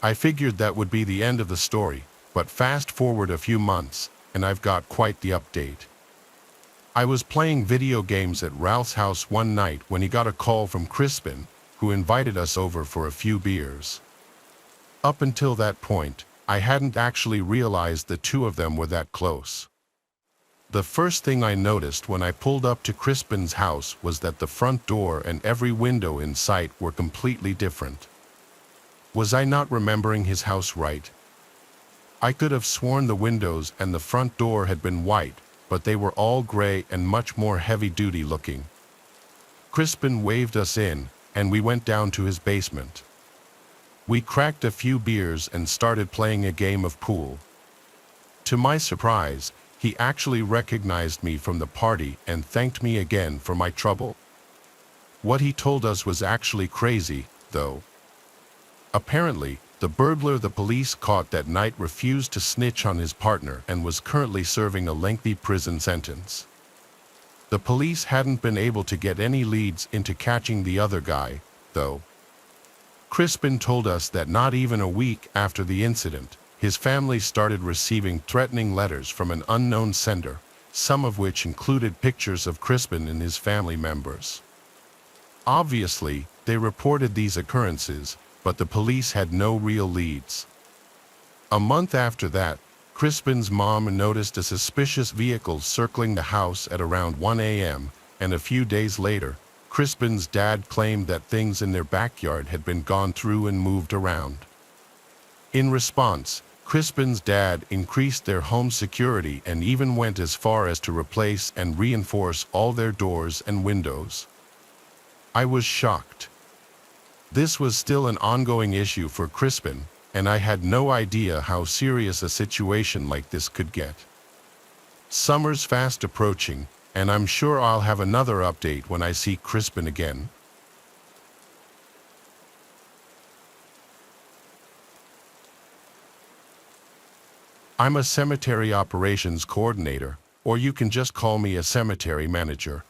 I figured that would be the end of the story, but fast forward a few months, and I've got quite the update. I was playing video games at Ralph's house one night when he got a call from Crispin, who invited us over for a few beers. Up until that point, I hadn't actually realized the two of them were that close. The first thing I noticed when I pulled up to Crispin's house was that the front door and every window in sight were completely different. Was I not remembering his house right? I could have sworn the windows and the front door had been white, but they were all gray and much more heavy-duty looking. Crispin waved us in, and we went down to his basement. We cracked a few beers and started playing a game of pool. To my surprise, he actually recognized me from the party and thanked me again for my trouble. What he told us was actually crazy, though. Apparently, the burglar the police caught that night refused to snitch on his partner and was currently serving a lengthy prison sentence. The police hadn't been able to get any leads into catching the other guy, though. Crispin told us that not even a week after the incident, his family started receiving threatening letters from an unknown sender, some of which included pictures of Crispin and his family members. Obviously, they reported these occurrences, but the police had no real leads. A month after that, Crispin's mom noticed a suspicious vehicle circling the house at around 1 a.m., and a few days later, Crispin's dad claimed that things in their backyard had been gone through and moved around. In response, Crispin's dad increased their home security and even went as far as to replace and reinforce all their doors and windows. I was shocked. This was still an ongoing issue for Crispin, and I had no idea how serious a situation like this could get. Summer's fast approaching, and I'm sure I'll have another update when I see Crispin again. I'm a cemetery operations coordinator, or you can just call me a cemetery manager.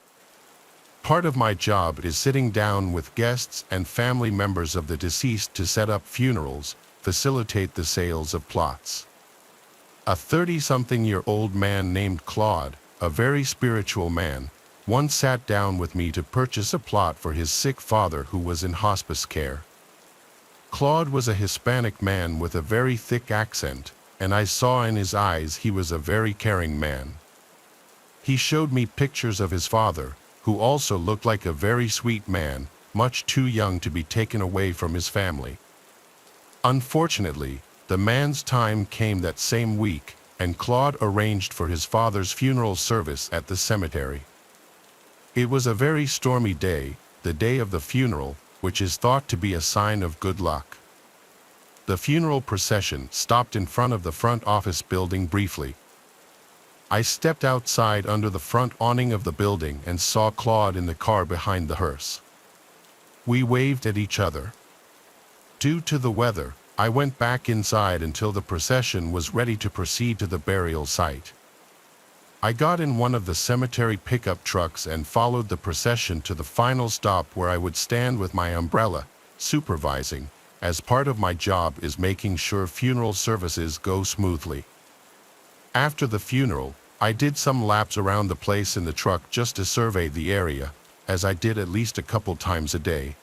Part of my job is sitting down with guests and family members of the deceased to set up funerals, facilitate the sales of plots. A 30-something-year-old man named Claude, a very spiritual man, once sat down with me to purchase a plot for his sick father who was in hospice care. Claude was a Hispanic man with a very thick accent, and I saw in his eyes he was a very caring man. He showed me pictures of his father, who also looked like a very sweet man, much too young to be taken away from his family. Unfortunately, the man's time came that same week, and Claude arranged for his father's funeral service at the cemetery. It was a very stormy day, the day of the funeral, which is thought to be a sign of good luck. The funeral procession stopped in front of the front office building briefly. I stepped outside under the front awning of the building and saw Claude in the car behind the hearse. We waved at each other. Due to the weather, I went back inside until the procession was ready to proceed to the burial site. I got in one of the cemetery pickup trucks and followed the procession to the final stop where I would stand with my umbrella, supervising, as part of my job is making sure funeral services go smoothly. After the funeral, I did some laps around the place in the truck just to survey the area, as I did at least a couple times a day.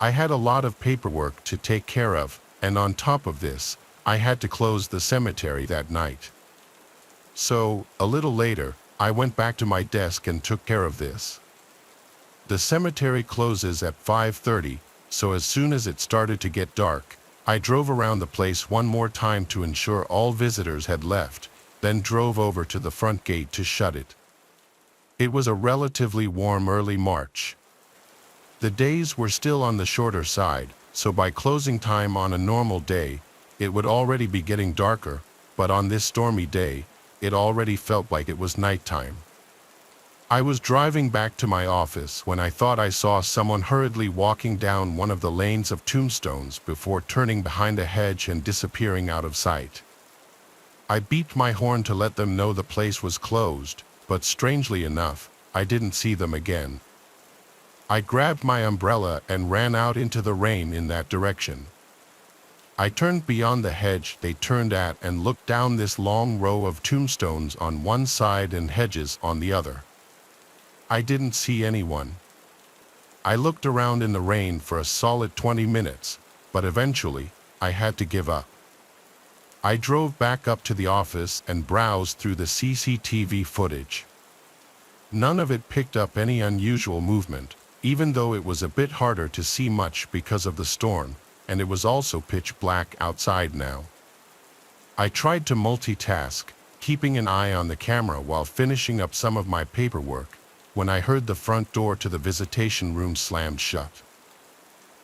I had a lot of paperwork to take care of, and on top of this, I had to close the cemetery that night. So, a little later, I went back to my desk and took care of this. The cemetery closes at 5:30, so as soon as it started to get dark, I drove around the place one more time to ensure all visitors had left, then drove over to the front gate to shut it. It was a relatively warm early March. The days were still on the shorter side, so by closing time on a normal day, it would already be getting darker, but on this stormy day, it already felt like it was nighttime. I was driving back to my office when I thought I saw someone hurriedly walking down one of the lanes of tombstones before turning behind a hedge and disappearing out of sight. I beeped my horn to let them know the place was closed, but strangely enough, I didn't see them again. I grabbed my umbrella and ran out into the rain in that direction. I turned beyond the hedge they turned at and looked down this long row of tombstones on one side and hedges on the other. I didn't see anyone. I looked around in the rain for a solid 20 minutes, but eventually, I had to give up. I drove back up to the office and browsed through the CCTV footage. None of it picked up any unusual movement, even though it was a bit harder to see much because of the storm, and it was also pitch black outside now. I tried to multitask, keeping an eye on the camera while finishing up some of my paperwork, when I heard the front door to the visitation room slammed shut.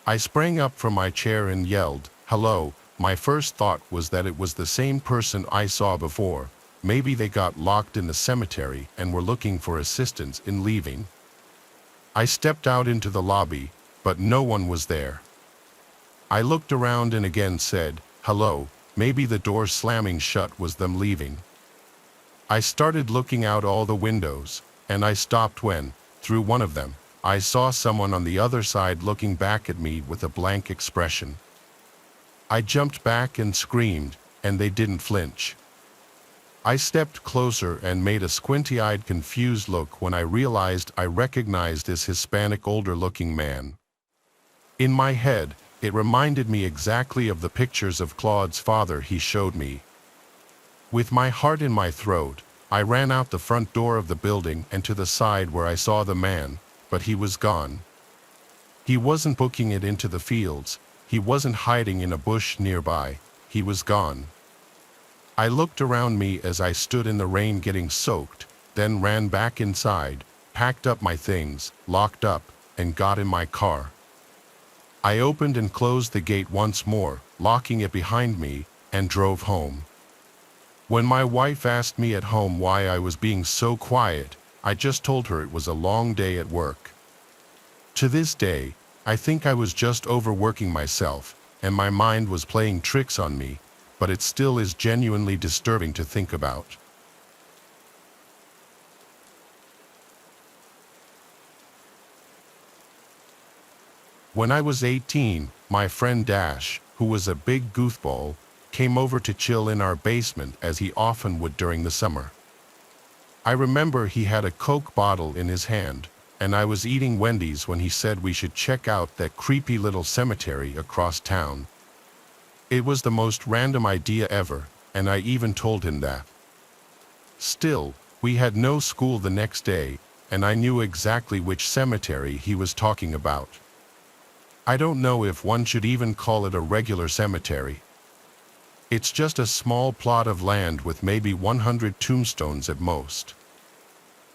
I sprang up from my chair and yelled, "Hello." My first thought was that it was the same person I saw before. Maybe they got locked in the cemetery and were looking for assistance in leaving. I stepped out into the lobby, but no one was there. I looked around and again said, "Hello." Maybe the door slamming shut was them leaving. I started looking out all the windows, and I stopped when, through one of them, I saw someone on the other side looking back at me with a blank expression. I jumped back and screamed, and they didn't flinch. I stepped closer and made a squinty-eyed, confused look when I realized I recognized this Hispanic, older-looking man. In my head, it reminded me exactly of the pictures of Claude's father he showed me. With my heart in my throat, I ran out the front door of the building and to the side where I saw the man, but he was gone. He wasn't booking it into the fields, he wasn't hiding in a bush nearby, he was gone. I looked around me as I stood in the rain getting soaked, then ran back inside, packed up my things, locked up, and got in my car. I opened and closed the gate once more, locking it behind me, and drove home. When my wife asked me at home why I was being so quiet, I just told her it was a long day at work. To this day, I think I was just overworking myself, and my mind was playing tricks on me, but it still is genuinely disturbing to think about. When I was 18, my friend Dash, who was a big goofball, came over to chill in our basement as he often would during the summer. I remember he had a Coke bottle in his hand, and I was eating Wendy's when he said we should check out that creepy little cemetery across town. It was the most random idea ever, and I even told him that. Still, we had no school the next day, and I knew exactly which cemetery he was talking about. I don't know if one should even call it a regular cemetery. It's just a small plot of land with maybe 100 tombstones at most.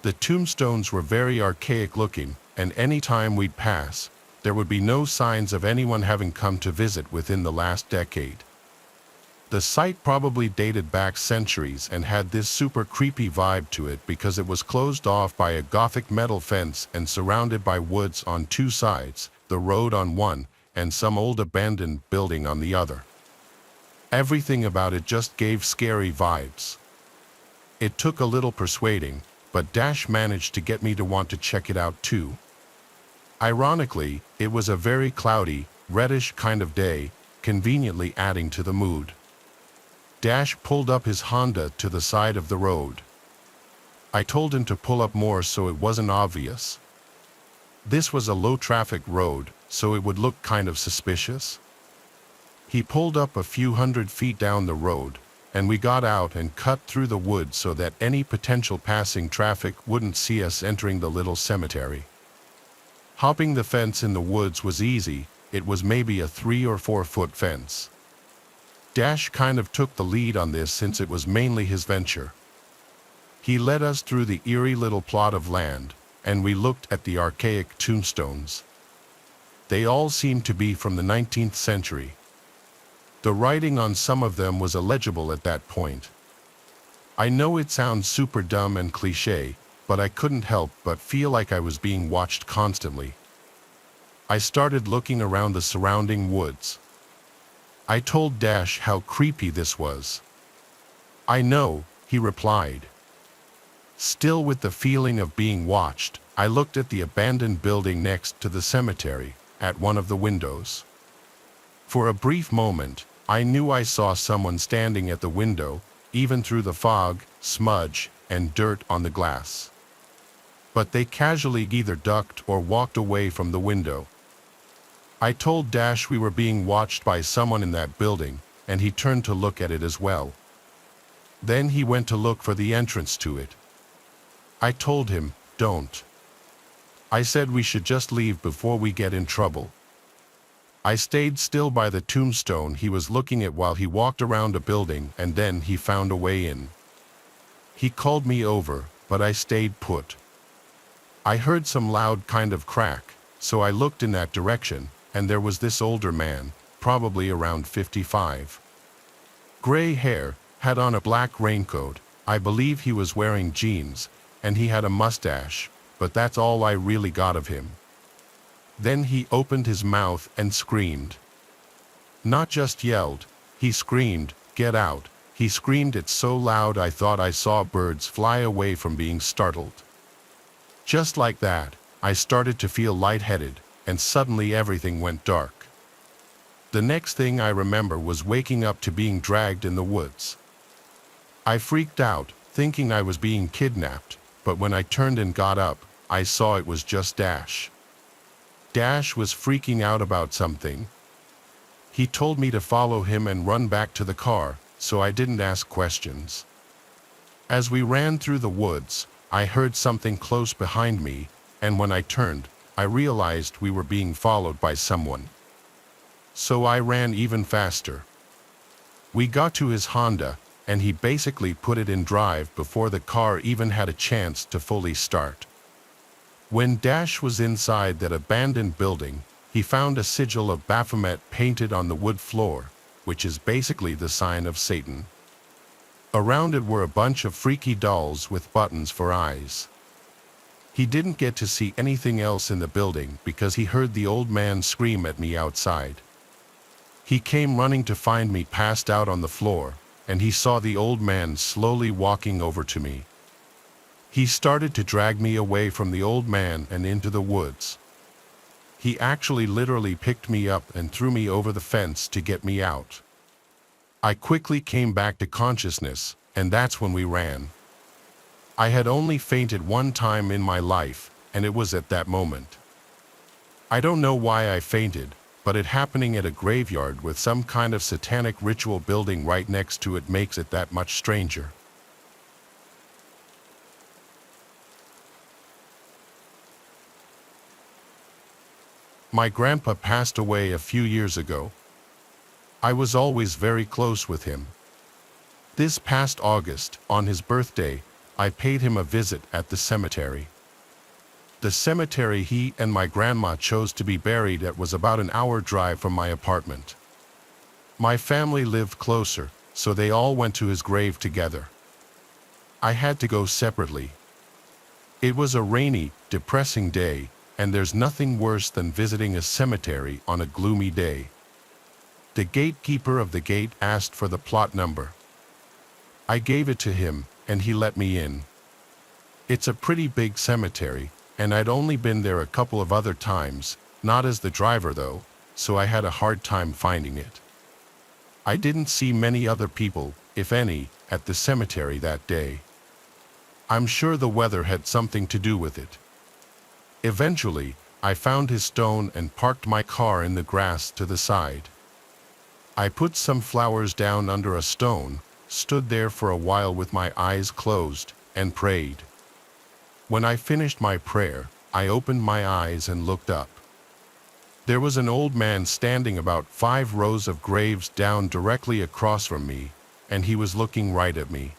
The tombstones were very archaic looking, and any time we'd pass, there would be no signs of anyone having come to visit within the last decade. The site probably dated back centuries and had this super creepy vibe to it because it was closed off by a Gothic metal fence and surrounded by woods on two sides, the road on one, and some old abandoned building on the other. Everything about it just gave scary vibes. It took a little persuading, but Dash managed to get me to want to check it out too. Ironically, it was a very cloudy, reddish kind of day, conveniently adding to the mood. Dash pulled up his Honda to the side of the road. I told him to pull up more so it wasn't obvious. This was a low-traffic road, so it would look kind of suspicious. He pulled up a few hundred feet down the road, and we got out and cut through the woods so that any potential passing traffic wouldn't see us entering the little cemetery. Hopping the fence in the woods was easy, it was maybe a 3 or 4 foot fence. Dash kind of took the lead on this since it was mainly his venture. He led us through the eerie little plot of land, and we looked at the archaic tombstones. They all seemed to be from the 19th century. The writing on some of them was illegible at that point. I know it sounds super dumb and cliché, but I couldn't help but feel like I was being watched constantly. I started looking around the surrounding woods. I told Dash how creepy this was. "I know," he replied. Still with the feeling of being watched, I looked at the abandoned building next to the cemetery, at one of the windows. For a brief moment, I knew I saw someone standing at the window, even through the fog, smudge, and dirt on the glass. But they casually either ducked or walked away from the window. I told Dash we were being watched by someone in that building, and he turned to look at it as well. Then he went to look for the entrance to it. I told him, "Don't." I said we should just leave before we get in trouble. I stayed still by the tombstone he was looking at while he walked around a building, and then he found a way in. He called me over, but I stayed put. I heard some loud kind of crack, so I looked in that direction, and there was this older man, probably around 55. Gray hair, had on a black raincoat, I believe he was wearing jeans, and he had a mustache, but that's all I really got of him. Then he opened his mouth and screamed. Not just yelled, he screamed, "Get out." He screamed it so loud I thought I saw birds fly away from being startled. Just like that, I started to feel lightheaded, and suddenly everything went dark. The next thing I remember was waking up to being dragged in the woods. I freaked out, thinking I was being kidnapped, but when I turned and got up, I saw it was just Dash. Dash was freaking out about something. He told me to follow him and run back to the car, so I didn't ask questions. As we ran through the woods, I heard something close behind me, and when I turned, I realized we were being followed by someone. So I ran even faster. We got to his Honda, and he basically put it in drive before the car even had a chance to fully start. When Dash was inside that abandoned building, he found a sigil of Baphomet painted on the wood floor, which is basically the sign of Satan. Around it were a bunch of freaky dolls with buttons for eyes. He didn't get to see anything else in the building because he heard the old man scream at me outside. He came running to find me passed out on the floor, and he saw the old man slowly walking over to me. He started to drag me away from the old man and into the woods. He actually literally picked me up and threw me over the fence to get me out. I quickly came back to consciousness, and that's when we ran. I had only fainted one time in my life, and it was at that moment. I don't know why I fainted, but it happening at a graveyard with some kind of satanic ritual building right next to it makes it that much stranger. My grandpa passed away a few years ago. I was always very close with him. This past August, on his birthday, I paid him a visit at the cemetery. The cemetery he and my grandma chose to be buried at was about an hour drive from my apartment. My family lived closer, so they all went to his grave together. I had to go separately. It was a rainy, depressing day, and there's nothing worse than visiting a cemetery on a gloomy day. The gatekeeper of the gate asked for the plot number. I gave it to him, and he let me in. It's a pretty big cemetery, and I'd only been there a couple of other times, not as the driver though, so I had a hard time finding it. I didn't see many other people, if any, at the cemetery that day. I'm sure the weather had something to do with it. Eventually, I found his stone and parked my car in the grass to the side. I put some flowers down under a stone, stood there for a while with my eyes closed, and prayed. When I finished my prayer, I opened my eyes and looked up. There was an old man standing about 5 rows of graves down directly across from me, and he was looking right at me.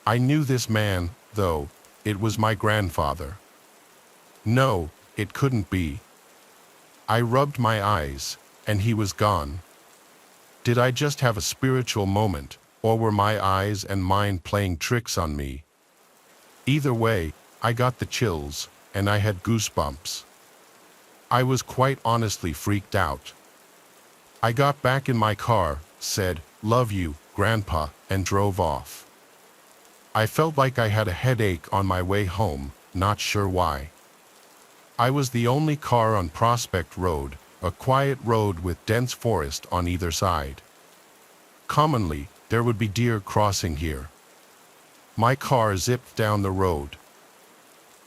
I knew this man, though. It was my grandfather. No, it couldn't be. I rubbed my eyes, and he was gone. Did I just have a spiritual moment, or were my eyes and mind playing tricks on me? Either way, I got the chills, and I had goosebumps. I was quite honestly freaked out. I got back in my car, said, "Love you, Grandpa," and drove off. I felt like I had a headache on my way home, not sure why. I was the only car on Prospect Road, a quiet road with dense forest on either side. Commonly, there would be deer crossing here. My car zipped down the road.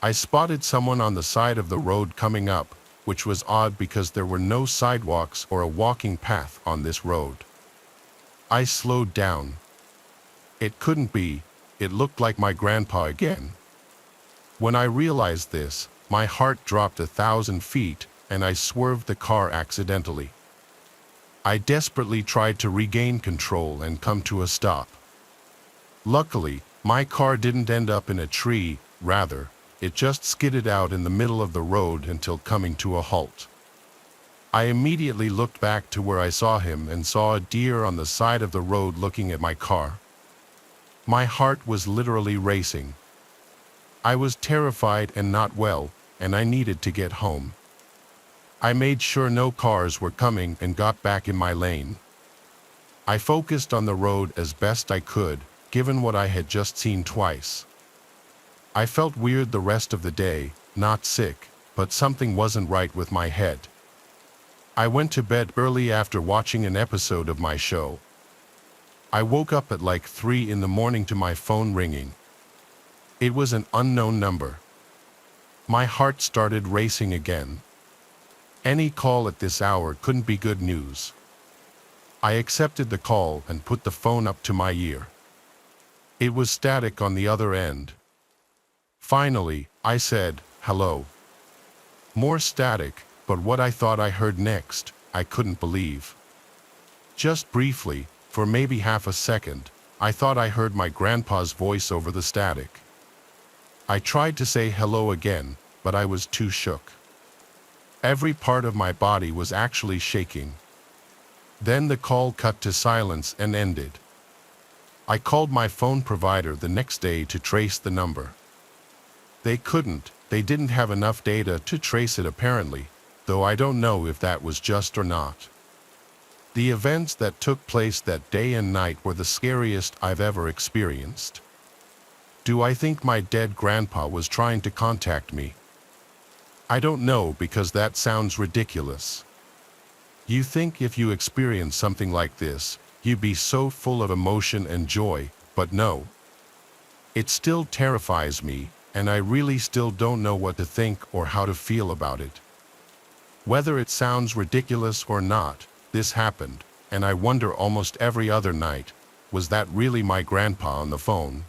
I spotted someone on the side of the road coming up, which was odd because there were no sidewalks or a walking path on this road. I slowed down. It couldn't be. It looked like my grandpa again. When I realized this, my heart dropped 1,000 feet, and I swerved the car accidentally. I desperately tried to regain control and come to a stop. Luckily, my car didn't end up in a tree, rather, it just skidded out in the middle of the road until coming to a halt. I immediately looked back to where I saw him and saw a deer on the side of the road looking at my car. My heart was literally racing. I was terrified and not well, and I needed to get home. I made sure no cars were coming and got back in my lane. I focused on the road as best I could, given what I had just seen twice. I felt weird the rest of the day, not sick, but something wasn't right with my head. I went to bed early after watching an episode of my show. I woke up at like 3 in the morning to my phone ringing. It was an unknown number. My heart started racing again. Any call at this hour couldn't be good news. I accepted the call and put the phone up to my ear. It was static on the other end. Finally, I said, "Hello." More static, but what I thought I heard next, I couldn't believe. Just briefly, for maybe half a second, I thought I heard my grandpa's voice over the static. I tried to say hello again, but I was too shook. Every part of my body was actually shaking. Then the call cut to silence and ended. I called my phone provider the next day to trace the number. They couldn't, they didn't have enough data to trace it apparently, though I don't know if that was just or not. The events that took place that day and night were the scariest I've ever experienced. Do I think my dead grandpa was trying to contact me? I don't know, because that sounds ridiculous. You think if you experience something like this, you'd be so full of emotion and joy, but no. It still terrifies me, and I really still don't know what to think or how to feel about it. Whether it sounds ridiculous or not, this happened, and I wonder almost every other night, was that really my grandpa on the phone?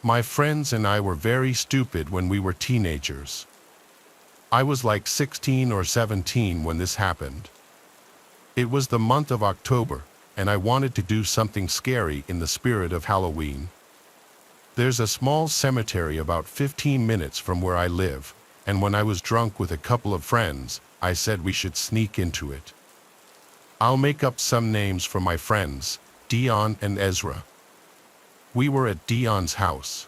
My friends and I were very stupid when we were teenagers. I was like 16 or 17 when this happened. It was the month of October, and I wanted to do something scary in the spirit of Halloween. There's a small cemetery about 15 minutes from where I live, and when I was drunk with a couple of friends, I said we should sneak into it. I'll make up some names for my friends, Dion and Ezra. We were at Dion's house.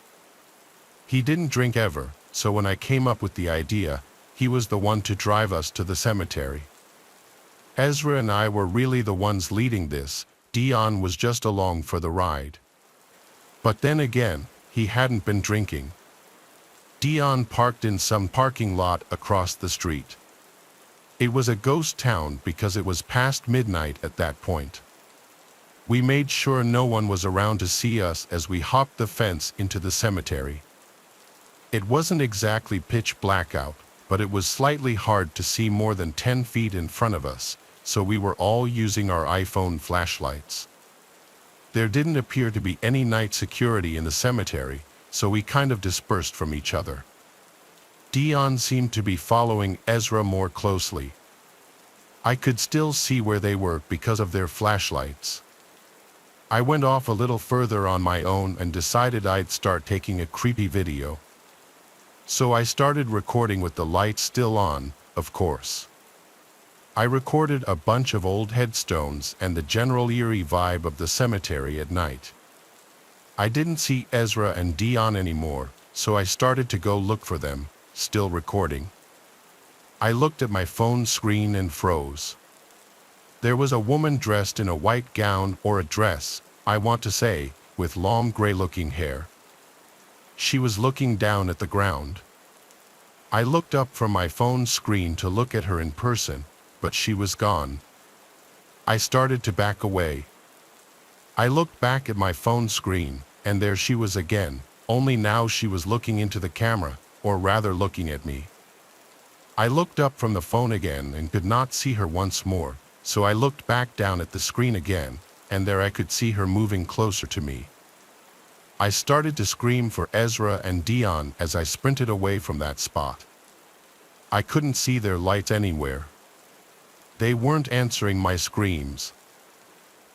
He didn't drink ever, so when I came up with the idea, he was the one to drive us to the cemetery. Ezra and I were really the ones leading this, Dion was just along for the ride. But then again, he hadn't been drinking. Dion parked in some parking lot across the street. It was a ghost town because it was past midnight at that point. We made sure no one was around to see us as we hopped the fence into the cemetery. It wasn't exactly pitch black out, but it was slightly hard to see more than 10 feet in front of us, so we were all using our iPhone flashlights. There didn't appear to be any night security in the cemetery, so we kind of dispersed from each other. Dion seemed to be following Ezra more closely. I could still see where they were because of their flashlights. I went off a little further on my own and decided I'd start taking a creepy video. So I started recording with the lights still on, of course. I recorded a bunch of old headstones and the general eerie vibe of the cemetery at night. I didn't see Ezra and Dion anymore, so I started to go look for them, still recording. I looked at my phone screen and froze. There was a woman dressed in a white gown or a dress, I want to say, with long gray-looking hair. She was looking down at the ground. I looked up from my phone screen to look at her in person, but she was gone. I started to back away. I looked back at my phone screen, and there she was again, only now she was looking into the camera, or rather looking at me. I looked up from the phone again and could not see her once more, so I looked back down at the screen again, and there I could see her moving closer to me. I started to scream for Ezra and Dion as I sprinted away from that spot. I couldn't see their lights anywhere. They weren't answering my screams.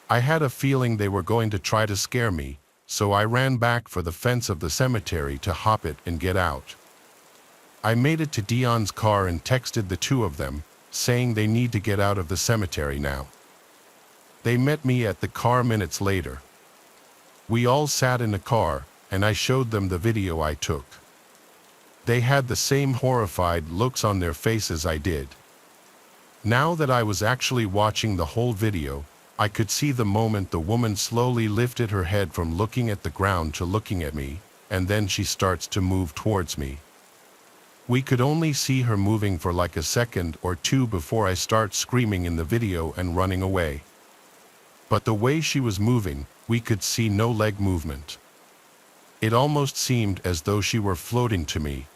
I had a feeling they were going to try to scare me, so I ran back for the fence of the cemetery to hop it and get out. I made it to Dion's car and texted the two of them, saying they need to get out of the cemetery now. They met me at the car minutes later. We all sat in the car, and I showed them the video I took. They had the same horrified looks on their faces I did. Now that I was actually watching the whole video, I could see the moment the woman slowly lifted her head from looking at the ground to looking at me, and then she starts to move towards me. We could only see her moving for like a second or two before I start screaming in the video and running away. But the way she was moving, we could see no leg movement. It almost seemed as though she were floating to me.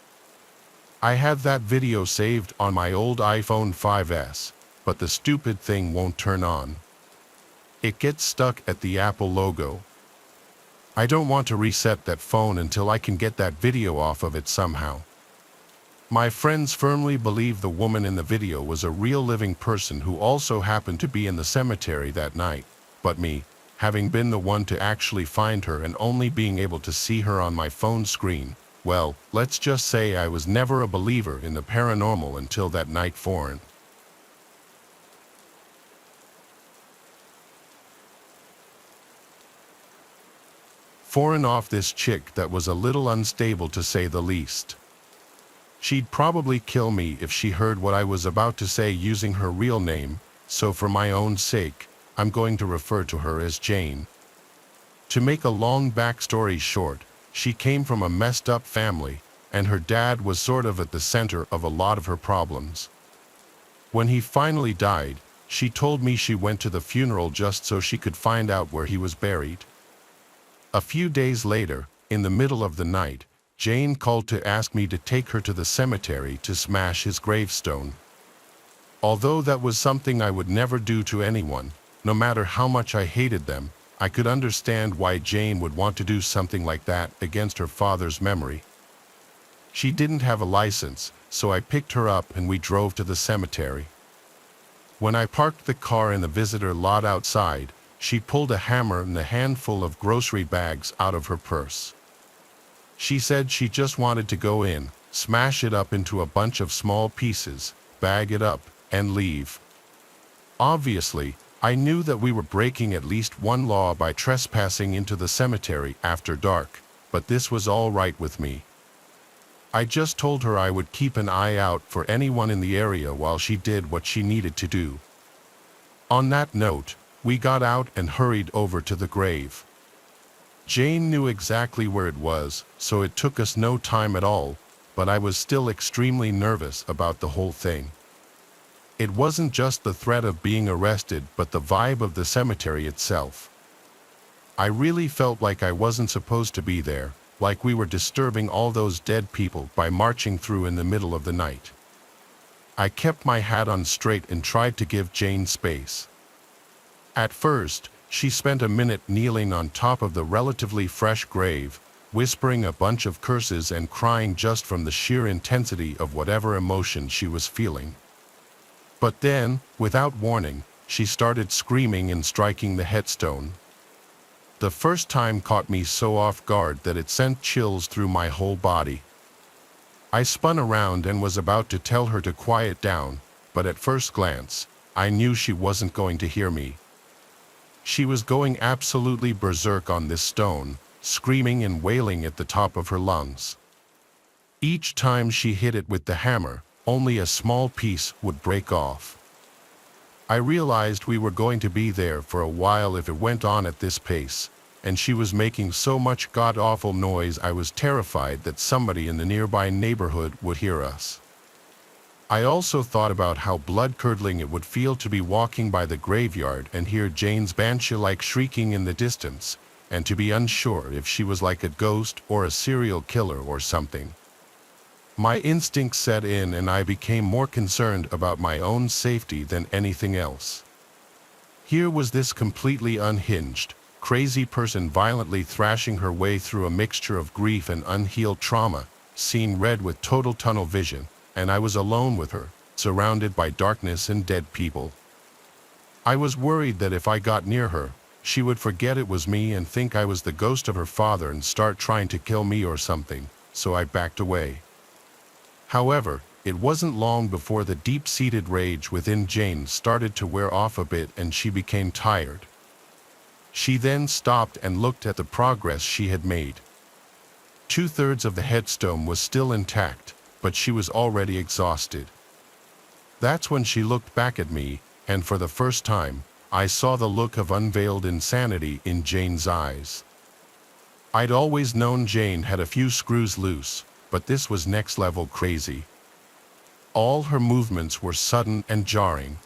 I had that video saved on my old iPhone 5S, but the stupid thing won't turn on. It gets stuck at the Apple logo. I don't want to reset that phone until I can get that video off of it somehow. My friends firmly believe the woman in the video was a real living person who also happened to be in the cemetery that night, but me, having been the one to actually find her and only being able to see her on my phone screen, well, let's just say I was never a believer in the paranormal until that night. Foreign off this chick that was a little unstable to say the least. She'd probably kill me if she heard what I was about to say using her real name, so for my own sake, I'm going to refer to her as Jane. To make a long backstory short, she came from a messed up family, and her dad was sort of at the center of a lot of her problems. When he finally died, she told me she went to the funeral just so she could find out where he was buried. A few days later, in the middle of the night, Jane called to ask me to take her to the cemetery to smash his gravestone. Although that was something I would never do to anyone, no matter how much I hated them, I could understand why Jane would want to do something like that against her father's memory. She didn't have a license, so I picked her up and we drove to the cemetery. When I parked the car in the visitor lot outside, she pulled a hammer and a handful of grocery bags out of her purse. She said she just wanted to go in, smash it up into a bunch of small pieces, bag it up, and leave. Obviously, I knew that we were breaking at least one law by trespassing into the cemetery after dark, but this was all right with me. I just told her I would keep an eye out for anyone in the area while she did what she needed to do. On that note, we got out and hurried over to the grave. Jane knew exactly where it was, so it took us no time at all, but I was still extremely nervous about the whole thing. It wasn't just the threat of being arrested, but the vibe of the cemetery itself. I really felt like I wasn't supposed to be there, like we were disturbing all those dead people by marching through in the middle of the night. I kept my hat on straight and tried to give Jane space. At first, she spent a minute kneeling on top of the relatively fresh grave, whispering a bunch of curses and crying just from the sheer intensity of whatever emotion she was feeling. But then, without warning, she started screaming and striking the headstone. The first time caught me so off guard that it sent chills through my whole body. I spun around and was about to tell her to quiet down, but at first glance, I knew she wasn't going to hear me. She was going absolutely berserk on this stone, screaming and wailing at the top of her lungs. Each time she hit it with the hammer, only a small piece would break off. I realized we were going to be there for a while if it went on at this pace, and she was making so much god-awful noise I was terrified that somebody in the nearby neighborhood would hear us. I also thought about how blood-curdling it would feel to be walking by the graveyard and hear Jane's banshee-like shrieking in the distance, and to be unsure if she was like a ghost or a serial killer or something. My instincts set in and I became more concerned about my own safety than anything else. Here was this completely unhinged, crazy person violently thrashing her way through a mixture of grief and unhealed trauma, seeing red with total tunnel vision, and I was alone with her, surrounded by darkness and dead people. I was worried that if I got near her, she would forget it was me and think I was the ghost of her father and start trying to kill me or something, so I backed away. However, it wasn't long before the deep-seated rage within Jane started to wear off a bit and she became tired. She then stopped and looked at the progress she had made. 2/3 of the headstone was still intact, but she was already exhausted. That's when she looked back at me, and for the first time, I saw the look of unveiled insanity in Jane's eyes. I'd always known Jane had a few screws loose, but this was next-level crazy. All her movements were sudden and jarring.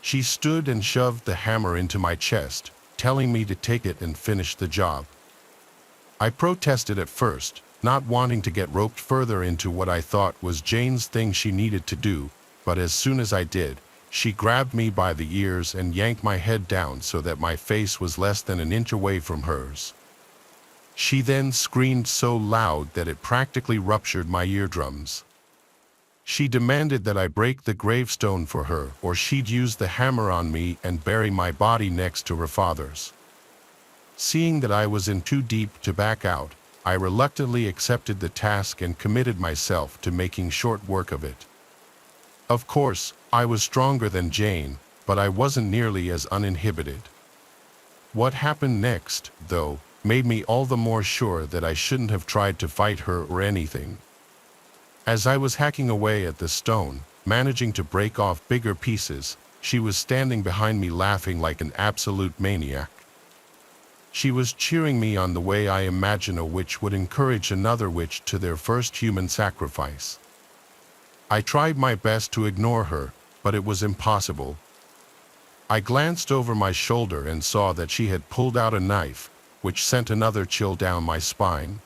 She stood and shoved the hammer into my chest, telling me to take it and finish the job. I protested at first, not wanting to get roped further into what I thought was Jane's thing she needed to do, but as soon as I did, she grabbed me by the ears and yanked my head down so that my face was less than an inch away from hers. She then screamed so loud that it practically ruptured my eardrums. She demanded that I break the gravestone for her, or she'd use the hammer on me and bury my body next to her father's. Seeing that I was in too deep to back out, I reluctantly accepted the task and committed myself to making short work of it. Of course, I was stronger than Jane, but I wasn't nearly as uninhibited. What happened next, though, made me all the more sure that I shouldn't have tried to fight her or anything. As I was hacking away at the stone, managing to break off bigger pieces, she was standing behind me laughing like an absolute maniac. She was cheering me on the way I imagine a witch would encourage another witch to their first human sacrifice. I tried my best to ignore her, but it was impossible. I glanced over my shoulder and saw that she had pulled out a knife, which sent another chill down my spine.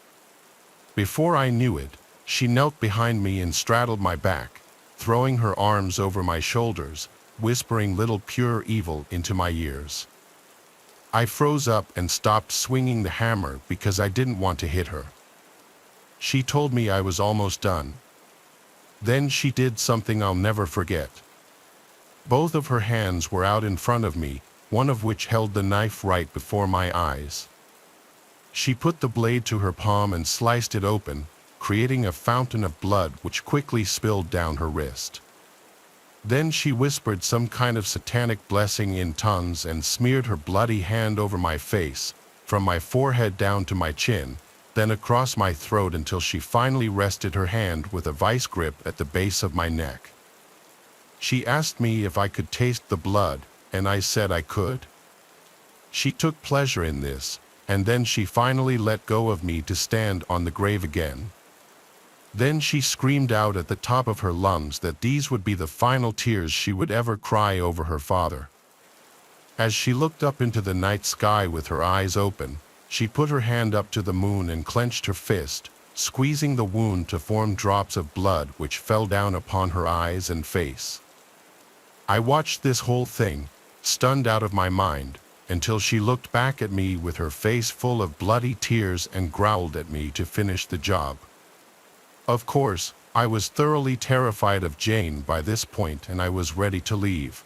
Before I knew it, she knelt behind me and straddled my back, throwing her arms over my shoulders, whispering little pure evil into my ears. I froze up and stopped swinging the hammer because I didn't want to hit her. She told me I was almost done. Then she did something I'll never forget. Both of her hands were out in front of me, one of which held the knife right before my eyes. She put the blade to her palm and sliced it open, creating a fountain of blood which quickly spilled down her wrist. Then she whispered some kind of satanic blessing in tongues and smeared her bloody hand over my face, from my forehead down to my chin, then across my throat until she finally rested her hand with a vice grip at the base of my neck. She asked me if I could taste the blood, and I said I could. She took pleasure in this, and then she finally let go of me to stand on the grave again. Then she screamed out at the top of her lungs that these would be the final tears she would ever cry over her father. As she looked up into the night sky with her eyes open, she put her hand up to the moon and clenched her fist, squeezing the wound to form drops of blood which fell down upon her eyes and face. I watched this whole thing, stunned out of my mind, until she looked back at me with her face full of bloody tears and growled at me to finish the job. Of course, I was thoroughly terrified of Jane by this point and I was ready to leave.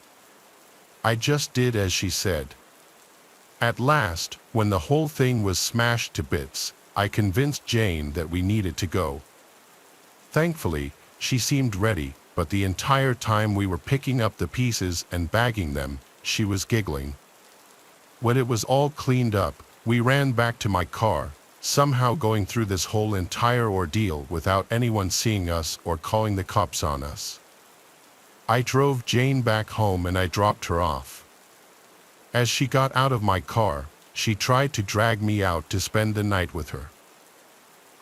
I just did as she said. At last, when the whole thing was smashed to bits, I convinced Jane that we needed to go. Thankfully, she seemed ready, but the entire time we were picking up the pieces and bagging them, she was giggling. When it was all cleaned up, we ran back to my car, somehow going through this whole entire ordeal without anyone seeing us or calling the cops on us. I drove Jane back home and I dropped her off. As she got out of my car, she tried to drag me out to spend the night with her.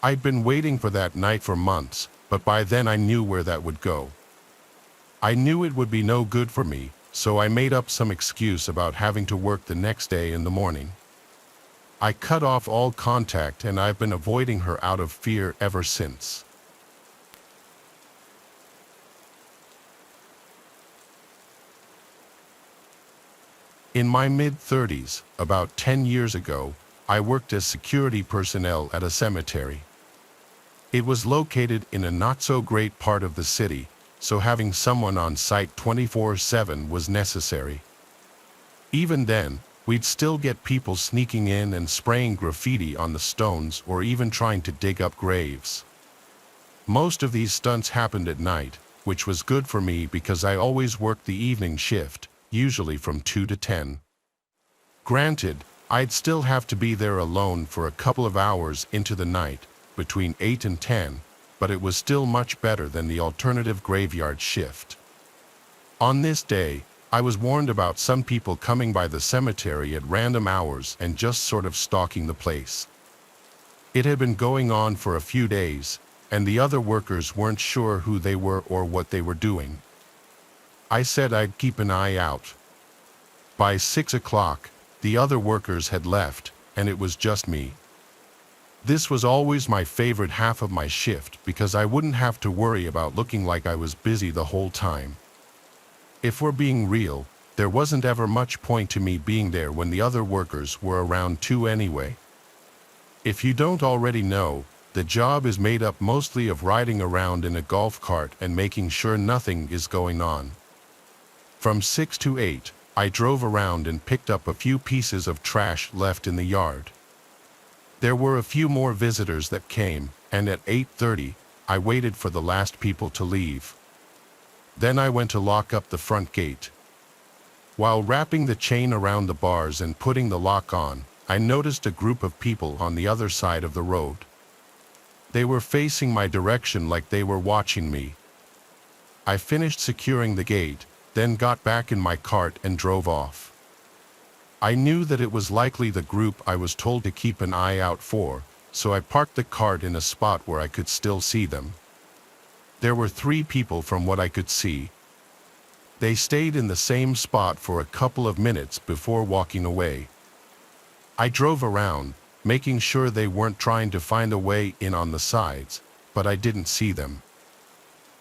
I'd been waiting for that night for months, but by then I knew where that would go. I knew it would be no good for me, so I made up some excuse about having to work the next day in the morning. I cut off all contact and I've been avoiding her out of fear ever since. In my mid-30s, about 10 years ago, I worked as security personnel at a cemetery. It was located in a not-so-great part of the city, so having someone on site 24/7 was necessary. Even then, we'd still get people sneaking in and spraying graffiti on the stones or even trying to dig up graves. Most of these stunts happened at night, which was good for me because I always worked the evening shift, usually from 2 to 10. Granted, I'd still have to be there alone for a couple of hours into the night, between 8 and 10, but it was still much better than the alternative graveyard shift. On this day, I was warned about some people coming by the cemetery at random hours and just sort of stalking the place. It had been going on for a few days, and the other workers weren't sure who they were or what they were doing. I said I'd keep an eye out. By 6 o'clock, the other workers had left, and it was just me. This was always my favorite half of my shift because I wouldn't have to worry about looking like I was busy the whole time. If we're being real, there wasn't ever much point to me being there when the other workers were around too anyway. If you don't already know, the job is made up mostly of riding around in a golf cart and making sure nothing is going on. From 6 to 8, I drove around and picked up a few pieces of trash left in the yard. There were a few more visitors that came, and at 8:30, I waited for the last people to leave. Then I went to lock up the front gate. While wrapping the chain around the bars and putting the lock on, I noticed a group of people on the other side of the road. They were facing my direction like they were watching me. I finished securing the gate, then got back in my cart and drove off. I knew that it was likely the group I was told to keep an eye out for, so I parked the cart in a spot where I could still see them. There were 3 people from what I could see. They stayed in the same spot for a couple of minutes before walking away. I drove around, making sure they weren't trying to find a way in on the sides, but I didn't see them.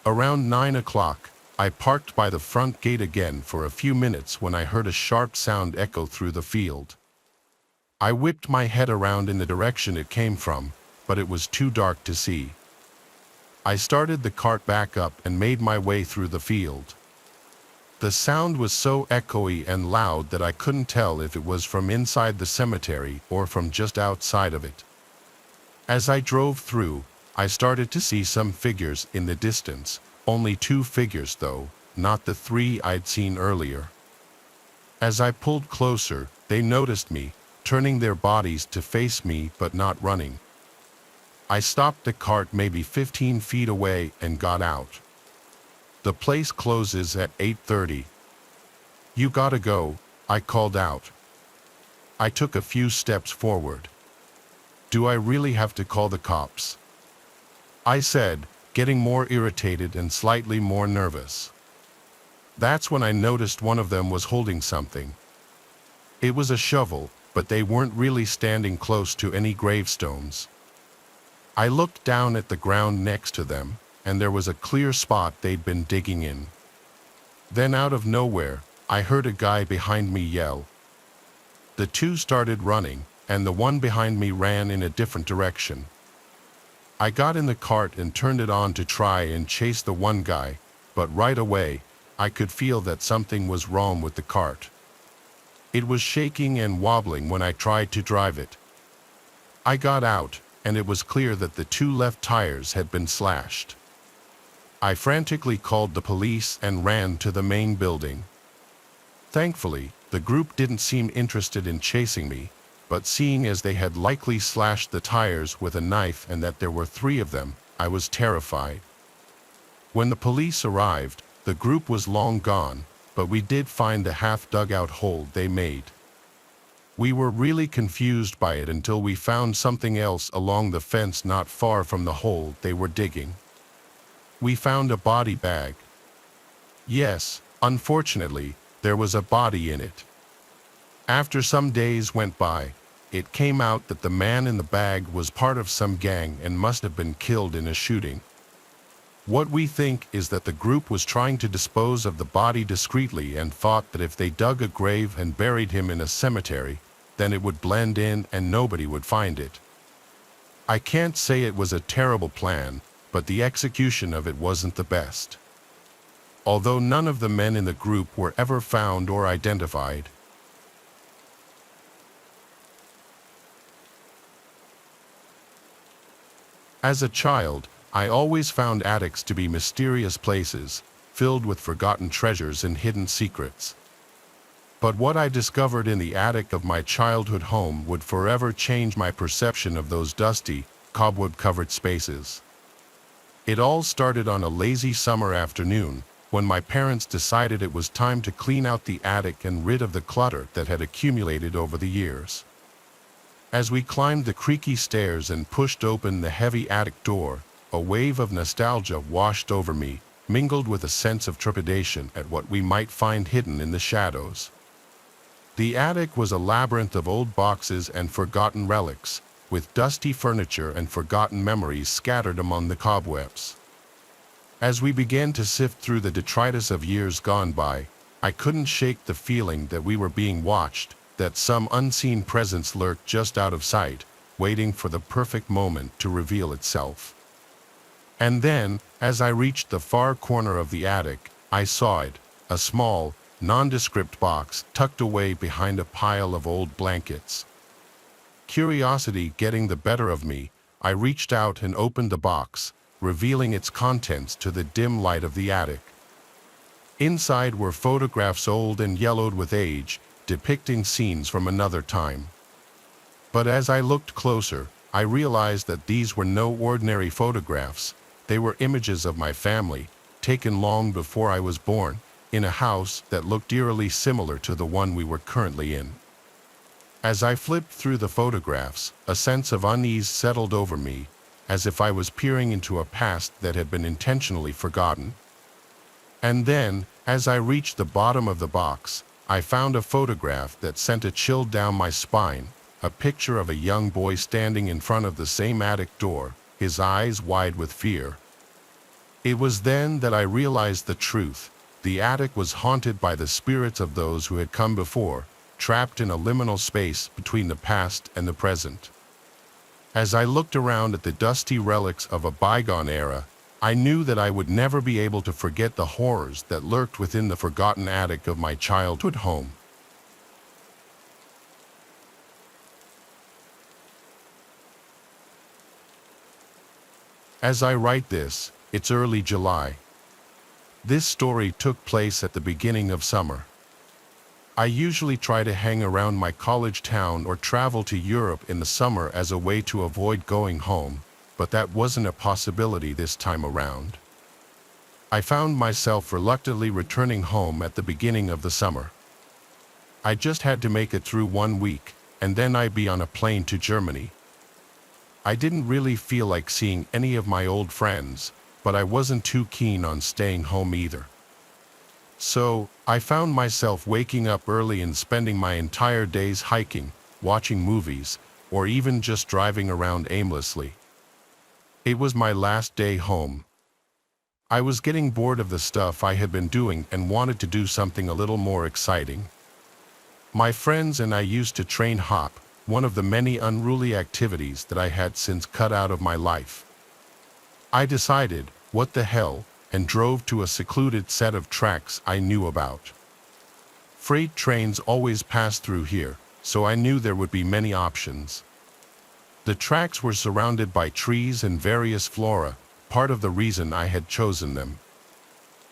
Around 9 o'clock, I parked by the front gate again for a few minutes when I heard a sharp sound echo through the field. I whipped my head around in the direction it came from, but it was too dark to see. I started the cart back up and made my way through the field. The sound was so echoey and loud that I couldn't tell if it was from inside the cemetery or from just outside of it. As I drove through, I started to see some figures in the distance, only 2 figures though, not the 3 I'd seen earlier. As I pulled closer, they noticed me, turning their bodies to face me but not running. I stopped the cart maybe 15 feet away and got out. The place closes at 8:30. "You gotta go," I called out. I took a few steps forward. "Do I really have to call the cops?" I said, getting more irritated and slightly more nervous. That's when I noticed one of them was holding something. It was a shovel, but they weren't really standing close to any gravestones. I looked down at the ground next to them, and there was a clear spot they'd been digging in. Then out of nowhere, I heard a guy behind me yell. The 2 started running, and the one behind me ran in a different direction. I got in the cart and turned it on to try and chase the one guy, but right away, I could feel that something was wrong with the cart. It was shaking and wobbling when I tried to drive it. I got out, and it was clear that the 2 left tires had been slashed. I frantically called the police and ran to the main building. Thankfully, the group didn't seem interested in chasing me, but seeing as they had likely slashed the tires with a knife and that there were 3 of them, I was terrified. When the police arrived, the group was long gone, but we did find the half-dugout hole they made. We were really confused by it until we found something else along the fence not far from the hole they were digging. We found a body bag. Yes, unfortunately, there was a body in it. After some days went by, it came out that the man in the bag was part of some gang and must have been killed in a shooting. What we think is that the group was trying to dispose of the body discreetly and thought that if they dug a grave and buried him in a cemetery, then it would blend in and nobody would find it. I can't say it was a terrible plan, but the execution of it wasn't the best. Although none of the men in the group were ever found or identified. As a child, I always found attics to be mysterious places, filled with forgotten treasures and hidden secrets. But what I discovered in the attic of my childhood home would forever change my perception of those dusty, cobweb-covered spaces. It all started on a lazy summer afternoon, when my parents decided it was time to clean out the attic and rid of the clutter that had accumulated over the years. As we climbed the creaky stairs and pushed open the heavy attic door, a wave of nostalgia washed over me, mingled with a sense of trepidation at what we might find hidden in the shadows. The attic was a labyrinth of old boxes and forgotten relics, with dusty furniture and forgotten memories scattered among the cobwebs. As we began to sift through the detritus of years gone by, I couldn't shake the feeling that we were being watched, that some unseen presence lurked just out of sight, waiting for the perfect moment to reveal itself. And then, as I reached the far corner of the attic, I saw it, a small, nondescript box tucked away behind a pile of old blankets. Curiosity getting the better of me, I reached out and opened the box, revealing its contents to the dim light of the attic. Inside were photographs old and yellowed with age, depicting scenes from another time. But as I looked closer, I realized that these were no ordinary photographs. They were images of my family, taken long before I was born, in a house that looked eerily similar to the one we were currently in. As I flipped through the photographs, a sense of unease settled over me, as if I was peering into a past that had been intentionally forgotten. And then, as I reached the bottom of the box, I found a photograph that sent a chill down my spine, a picture of a young boy standing in front of the same attic door, his eyes wide with fear. It was then that I realized the truth. The attic was haunted by the spirits of those who had come before, trapped in a liminal space between the past and the present. As I looked around at the dusty relics of a bygone era, I knew that I would never be able to forget the horrors that lurked within the forgotten attic of my childhood home. As I write this, it's early July. This story took place at the beginning of summer. I usually try to hang around my college town or travel to Europe in the summer as a way to avoid going home, but that wasn't a possibility this time around. I found myself reluctantly returning home at the beginning of the summer. I just had to make it through 1 week, and then I'd be on a plane to Germany. I didn't really feel like seeing any of my old friends, but I wasn't too keen on staying home either. So, I found myself waking up early and spending my entire days hiking, watching movies, or even just driving around aimlessly. It was my last day home. I was getting bored of the stuff I had been doing and wanted to do something a little more exciting. My friends and I used to train hop, one of the many unruly activities that I had since cut out of my life. I decided, what the hell, and drove to a secluded set of tracks I knew about. Freight trains always passed through here, so I knew there would be many options. The tracks were surrounded by trees and various flora, part of the reason I had chosen them.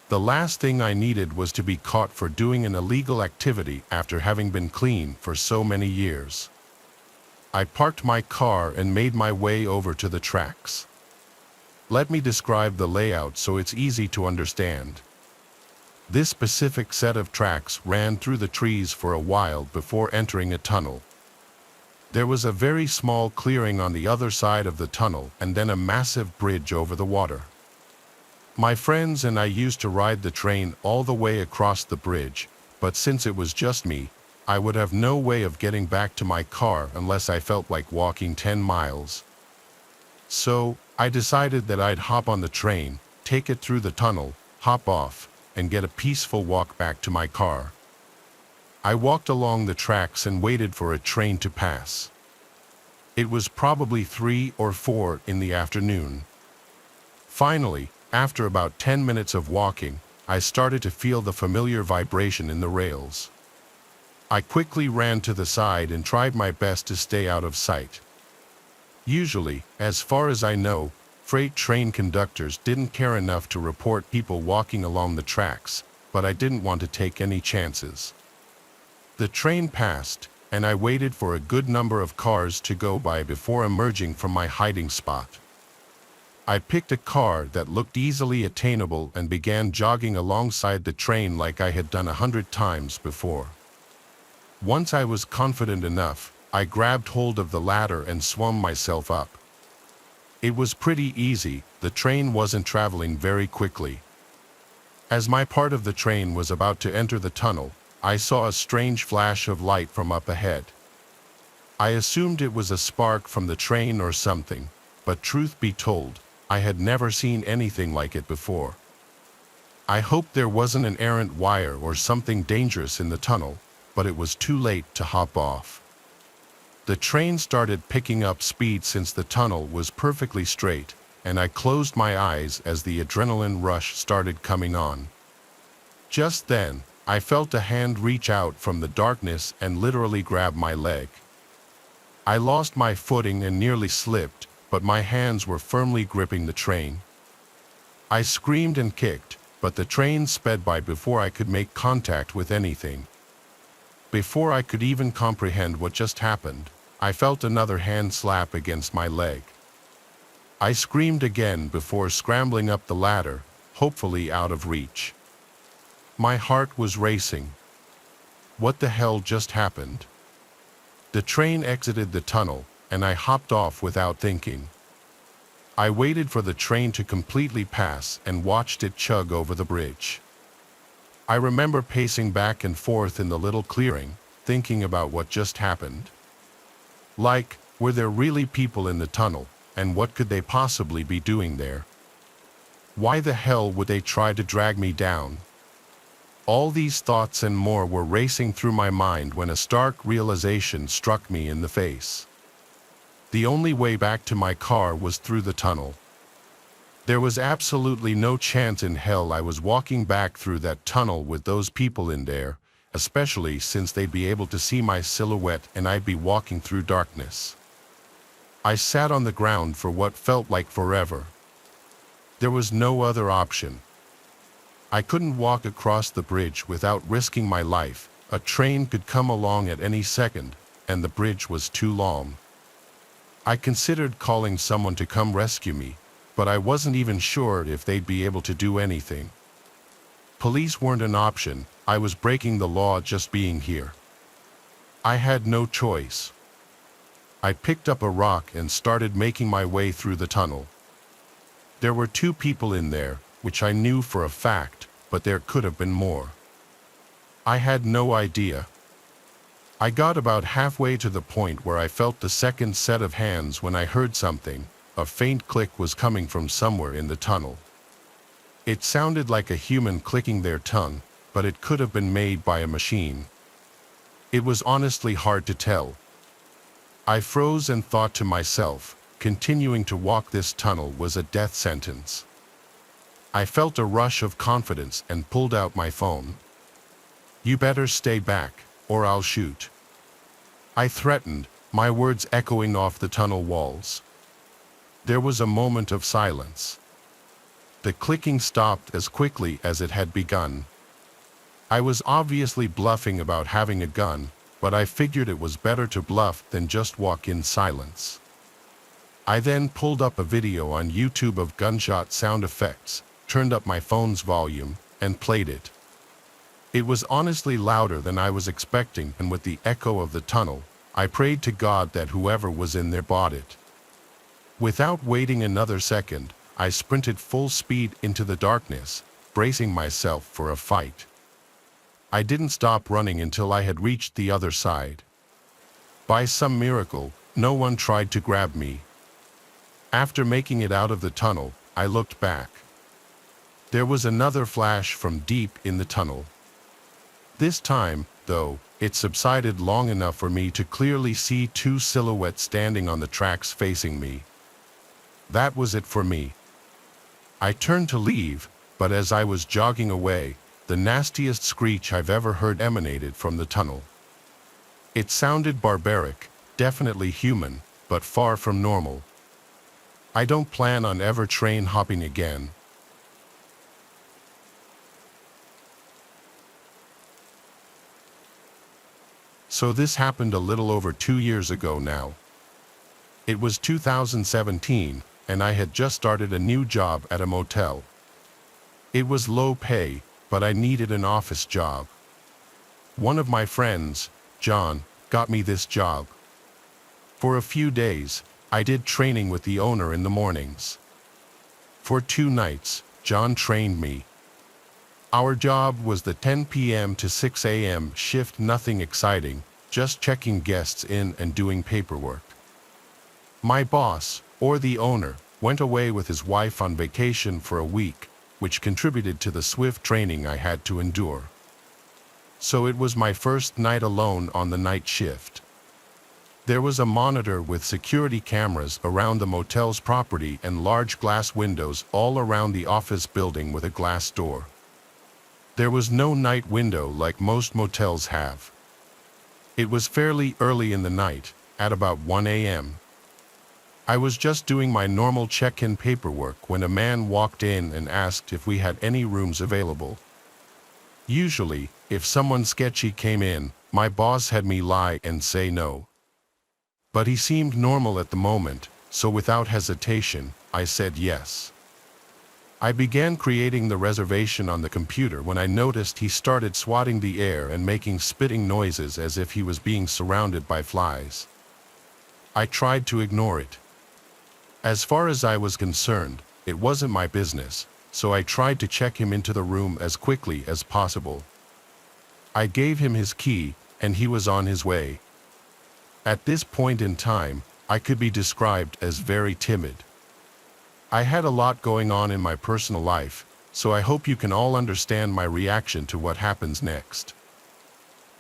The last thing I needed was to be caught for doing an illegal activity after having been clean for so many years. I parked my car and made my way over to the tracks. Let me describe the layout so it's easy to understand. This specific set of tracks ran through the trees for a while before entering a tunnel. There was a very small clearing on the other side of the tunnel and then a massive bridge over the water. My friends and I used to ride the train all the way across the bridge, but since it was just me, I would have no way of getting back to my car unless I felt like walking 10 miles. So, I decided that I'd hop on the train, take it through the tunnel, hop off, and get a peaceful walk back to my car. I walked along the tracks and waited for a train to pass. It was probably 3 or 4 in the afternoon. Finally, after about 10 minutes of walking, I started to feel the familiar vibration in the rails. I quickly ran to the side and tried my best to stay out of sight. Usually, as far as I know, freight train conductors didn't care enough to report people walking along the tracks, but I didn't want to take any chances. The train passed, and I waited for a good number of cars to go by before emerging from my hiding spot. I picked a car that looked easily attainable and began jogging alongside the train like I had done 100 times before. Once I was confident enough, I grabbed hold of the ladder and swung myself up. It was pretty easy, the train wasn't traveling very quickly. As my part of the train was about to enter the tunnel, I saw a strange flash of light from up ahead. I assumed it was a spark from the train or something, but truth be told, I had never seen anything like it before. I hoped there wasn't an errant wire or something dangerous in the tunnel, but it was too late to hop off. The train started picking up speed since the tunnel was perfectly straight, and I closed my eyes as the adrenaline rush started coming on. Just then, I felt a hand reach out from the darkness and literally grab my leg. I lost my footing and nearly slipped, but my hands were firmly gripping the train. I screamed and kicked, but the train sped by before I could make contact with anything. Before I could even comprehend what just happened, I felt another hand slap against my leg. I screamed again before scrambling up the ladder, hopefully out of reach. My heart was racing. What the hell just happened? The train exited the tunnel, and I hopped off without thinking. I waited for the train to completely pass and watched it chug over the bridge. I remember pacing back and forth in the little clearing, thinking about what just happened. Like, were there really people in the tunnel, and what could they possibly be doing there? Why the hell would they try to drag me down? All these thoughts and more were racing through my mind when a stark realization struck me in the face. The only way back to my car was through the tunnel. There was absolutely no chance in hell I was walking back through that tunnel with those people in there, especially since they'd be able to see my silhouette and I'd be walking through darkness. I sat on the ground for what felt like forever. There was no other option. I couldn't walk across the bridge without risking my life. A train could come along at any second, and the bridge was too long. I considered calling someone to come rescue me, but I wasn't even sure if they'd be able to do anything. Police weren't an option. I was breaking the law just being here. I had no choice. I picked up a rock and started making my way through the tunnel. There were 2 people in there, which I knew for a fact, but there could have been more. I had no idea. I got about halfway to the point where I felt the second set of hands when I heard something. A faint click was coming from somewhere in the tunnel. It sounded like a human clicking their tongue, but it could have been made by a machine. It was honestly hard to tell. I froze and thought to myself, continuing to walk this tunnel was a death sentence. I felt a rush of confidence and pulled out my phone. "You better stay back, or I'll shoot," I threatened, my words echoing off the tunnel walls. There was a moment of silence. The clicking stopped as quickly as it had begun. I was obviously bluffing about having a gun, but I figured it was better to bluff than just walk in silence. I then pulled up a video on YouTube of gunshot sound effects, turned up my phone's volume, and played it. It was honestly louder than I was expecting, and with the echo of the tunnel, I prayed to God that whoever was in there bought it. Without waiting another second, I sprinted full speed into the darkness, bracing myself for a fight. I didn't stop running until I had reached the other side. By some miracle, no one tried to grab me. After making it out of the tunnel, I looked back. There was another flash from deep in the tunnel. This time, though, it subsided long enough for me to clearly see 2 silhouettes standing on the tracks facing me. That was it for me. I turned to leave, but as I was jogging away, the nastiest screech I've ever heard emanated from the tunnel. It sounded barbaric, definitely human, but far from normal. I don't plan on ever train hopping again. So this happened a little over 2 years ago now. It was 2017, and I had just started a new job at a motel. It was low pay, but I needed an office job. One of my friends, John, got me this job. For a few days, I did training with the owner in the mornings. For 2 nights, John trained me. Our job was the 10 p.m. to 6 a.m. shift, nothing exciting, just checking guests in and doing paperwork. My boss, or the owner, went away with his wife on vacation for a week, which contributed to the swift training I had to endure. So it was my first night alone on the night shift. There was a monitor with security cameras around the motel's property and large glass windows all around the office building with a glass door. There was no night window like most motels have. It was fairly early in the night, at about 1 a.m. I was just doing my normal check-in paperwork when a man walked in and asked if we had any rooms available. Usually, if someone sketchy came in, my boss had me lie and say no. But he seemed normal at the moment, so without hesitation, I said yes. I began creating the reservation on the computer when I noticed he started swatting the air and making spitting noises as if he was being surrounded by flies. I tried to ignore it. As far as I was concerned, it wasn't my business, so I tried to check him into the room as quickly as possible. I gave him his key, and he was on his way. At this point in time, I could be described as very timid. I had a lot going on in my personal life, so I hope you can all understand my reaction to what happens next.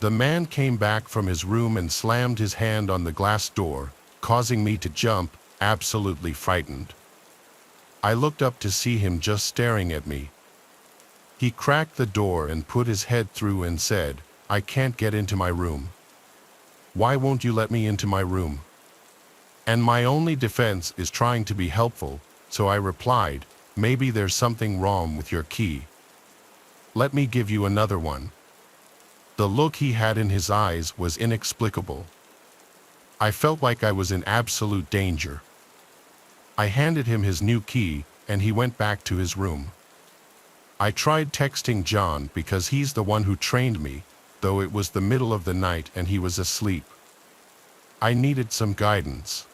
The man came back from his room and slammed his hand on the glass door, causing me to jump, absolutely frightened. I looked up to see him just staring at me. He cracked the door and put his head through and said, "I can't get into my room. Why won't you let me into my room?" And my only defense is trying to be helpful, so I replied, "Maybe there's something wrong with your key. Let me give you another one." The look he had in his eyes was inexplicable. I felt like I was in absolute danger. I handed him his new key, and he went back to his room. I tried texting John because he's the one who trained me, though it was the middle of the night and he was asleep. I needed some guidance.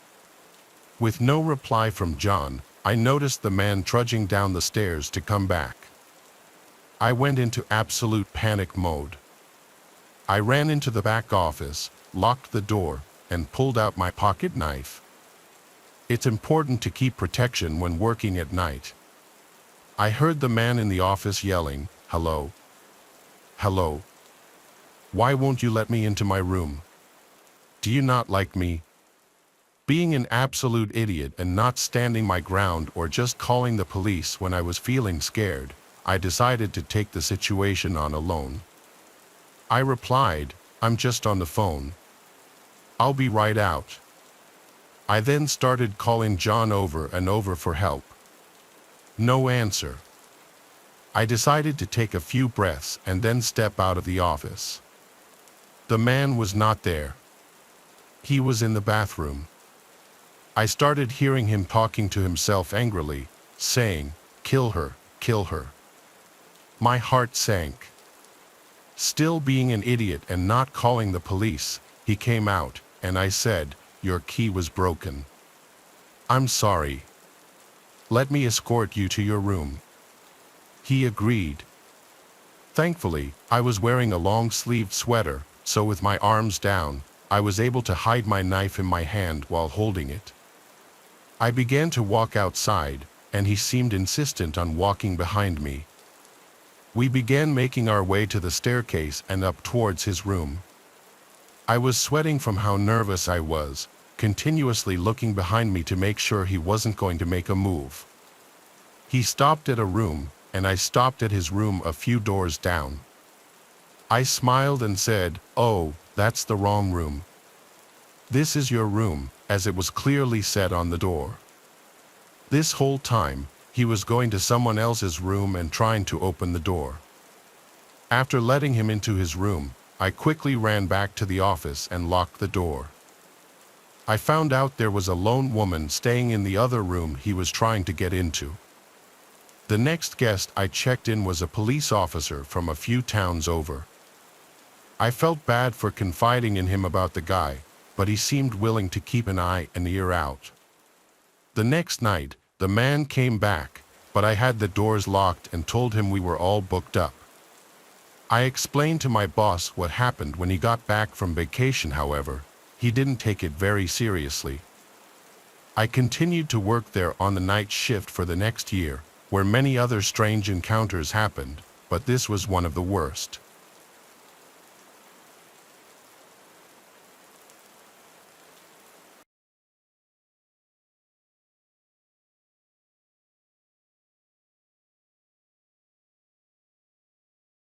With no reply from John, I noticed the man trudging down the stairs to come back. I went into absolute panic mode. I ran into the back office, locked the door, and pulled out my pocket knife. It's important to keep protection when working at night. I heard the man in the office yelling, "Hello? Hello? Why won't you let me into my room? Do you not like me?" Being an absolute idiot and not standing my ground or just calling the police when I was feeling scared, I decided to take the situation on alone. I replied, "I'm just on the phone. I'll be right out." I then started calling John over and over for help. No answer. I decided to take a few breaths and then step out of the office. The man was not there. He was in the bathroom. I started hearing him talking to himself angrily, saying, "Kill her, kill her." My heart sank. Still being an idiot and not calling the police, he came out, and I said, "Your key was broken. I'm sorry. Let me escort you to your room." He agreed. Thankfully, I was wearing a long-sleeved sweater, so with my arms down, I was able to hide my knife in my hand while holding it. I began to walk outside, and he seemed insistent on walking behind me. We began making our way to the staircase and up towards his room. I was sweating from how nervous I was, continuously looking behind me to make sure he wasn't going to make a move. He stopped at a room, and I stopped at his room a few doors down. I smiled and said, "Oh, that's the wrong room. This is your room," as it was clearly said on the door. This whole time, he was going to someone else's room and trying to open the door. After letting him into his room, I quickly ran back to the office and locked the door. I found out there was a lone woman staying in the other room he was trying to get into. The next guest I checked in was a police officer from a few towns over. I felt bad for confiding in him about the guy, but he seemed willing to keep an eye and ear out. The next night, the man came back, but I had the doors locked and told him we were all booked up. I explained to my boss what happened when he got back from vacation. However, he didn't take it very seriously. I continued to work there on the night shift for the next year, where many other strange encounters happened, but this was one of the worst.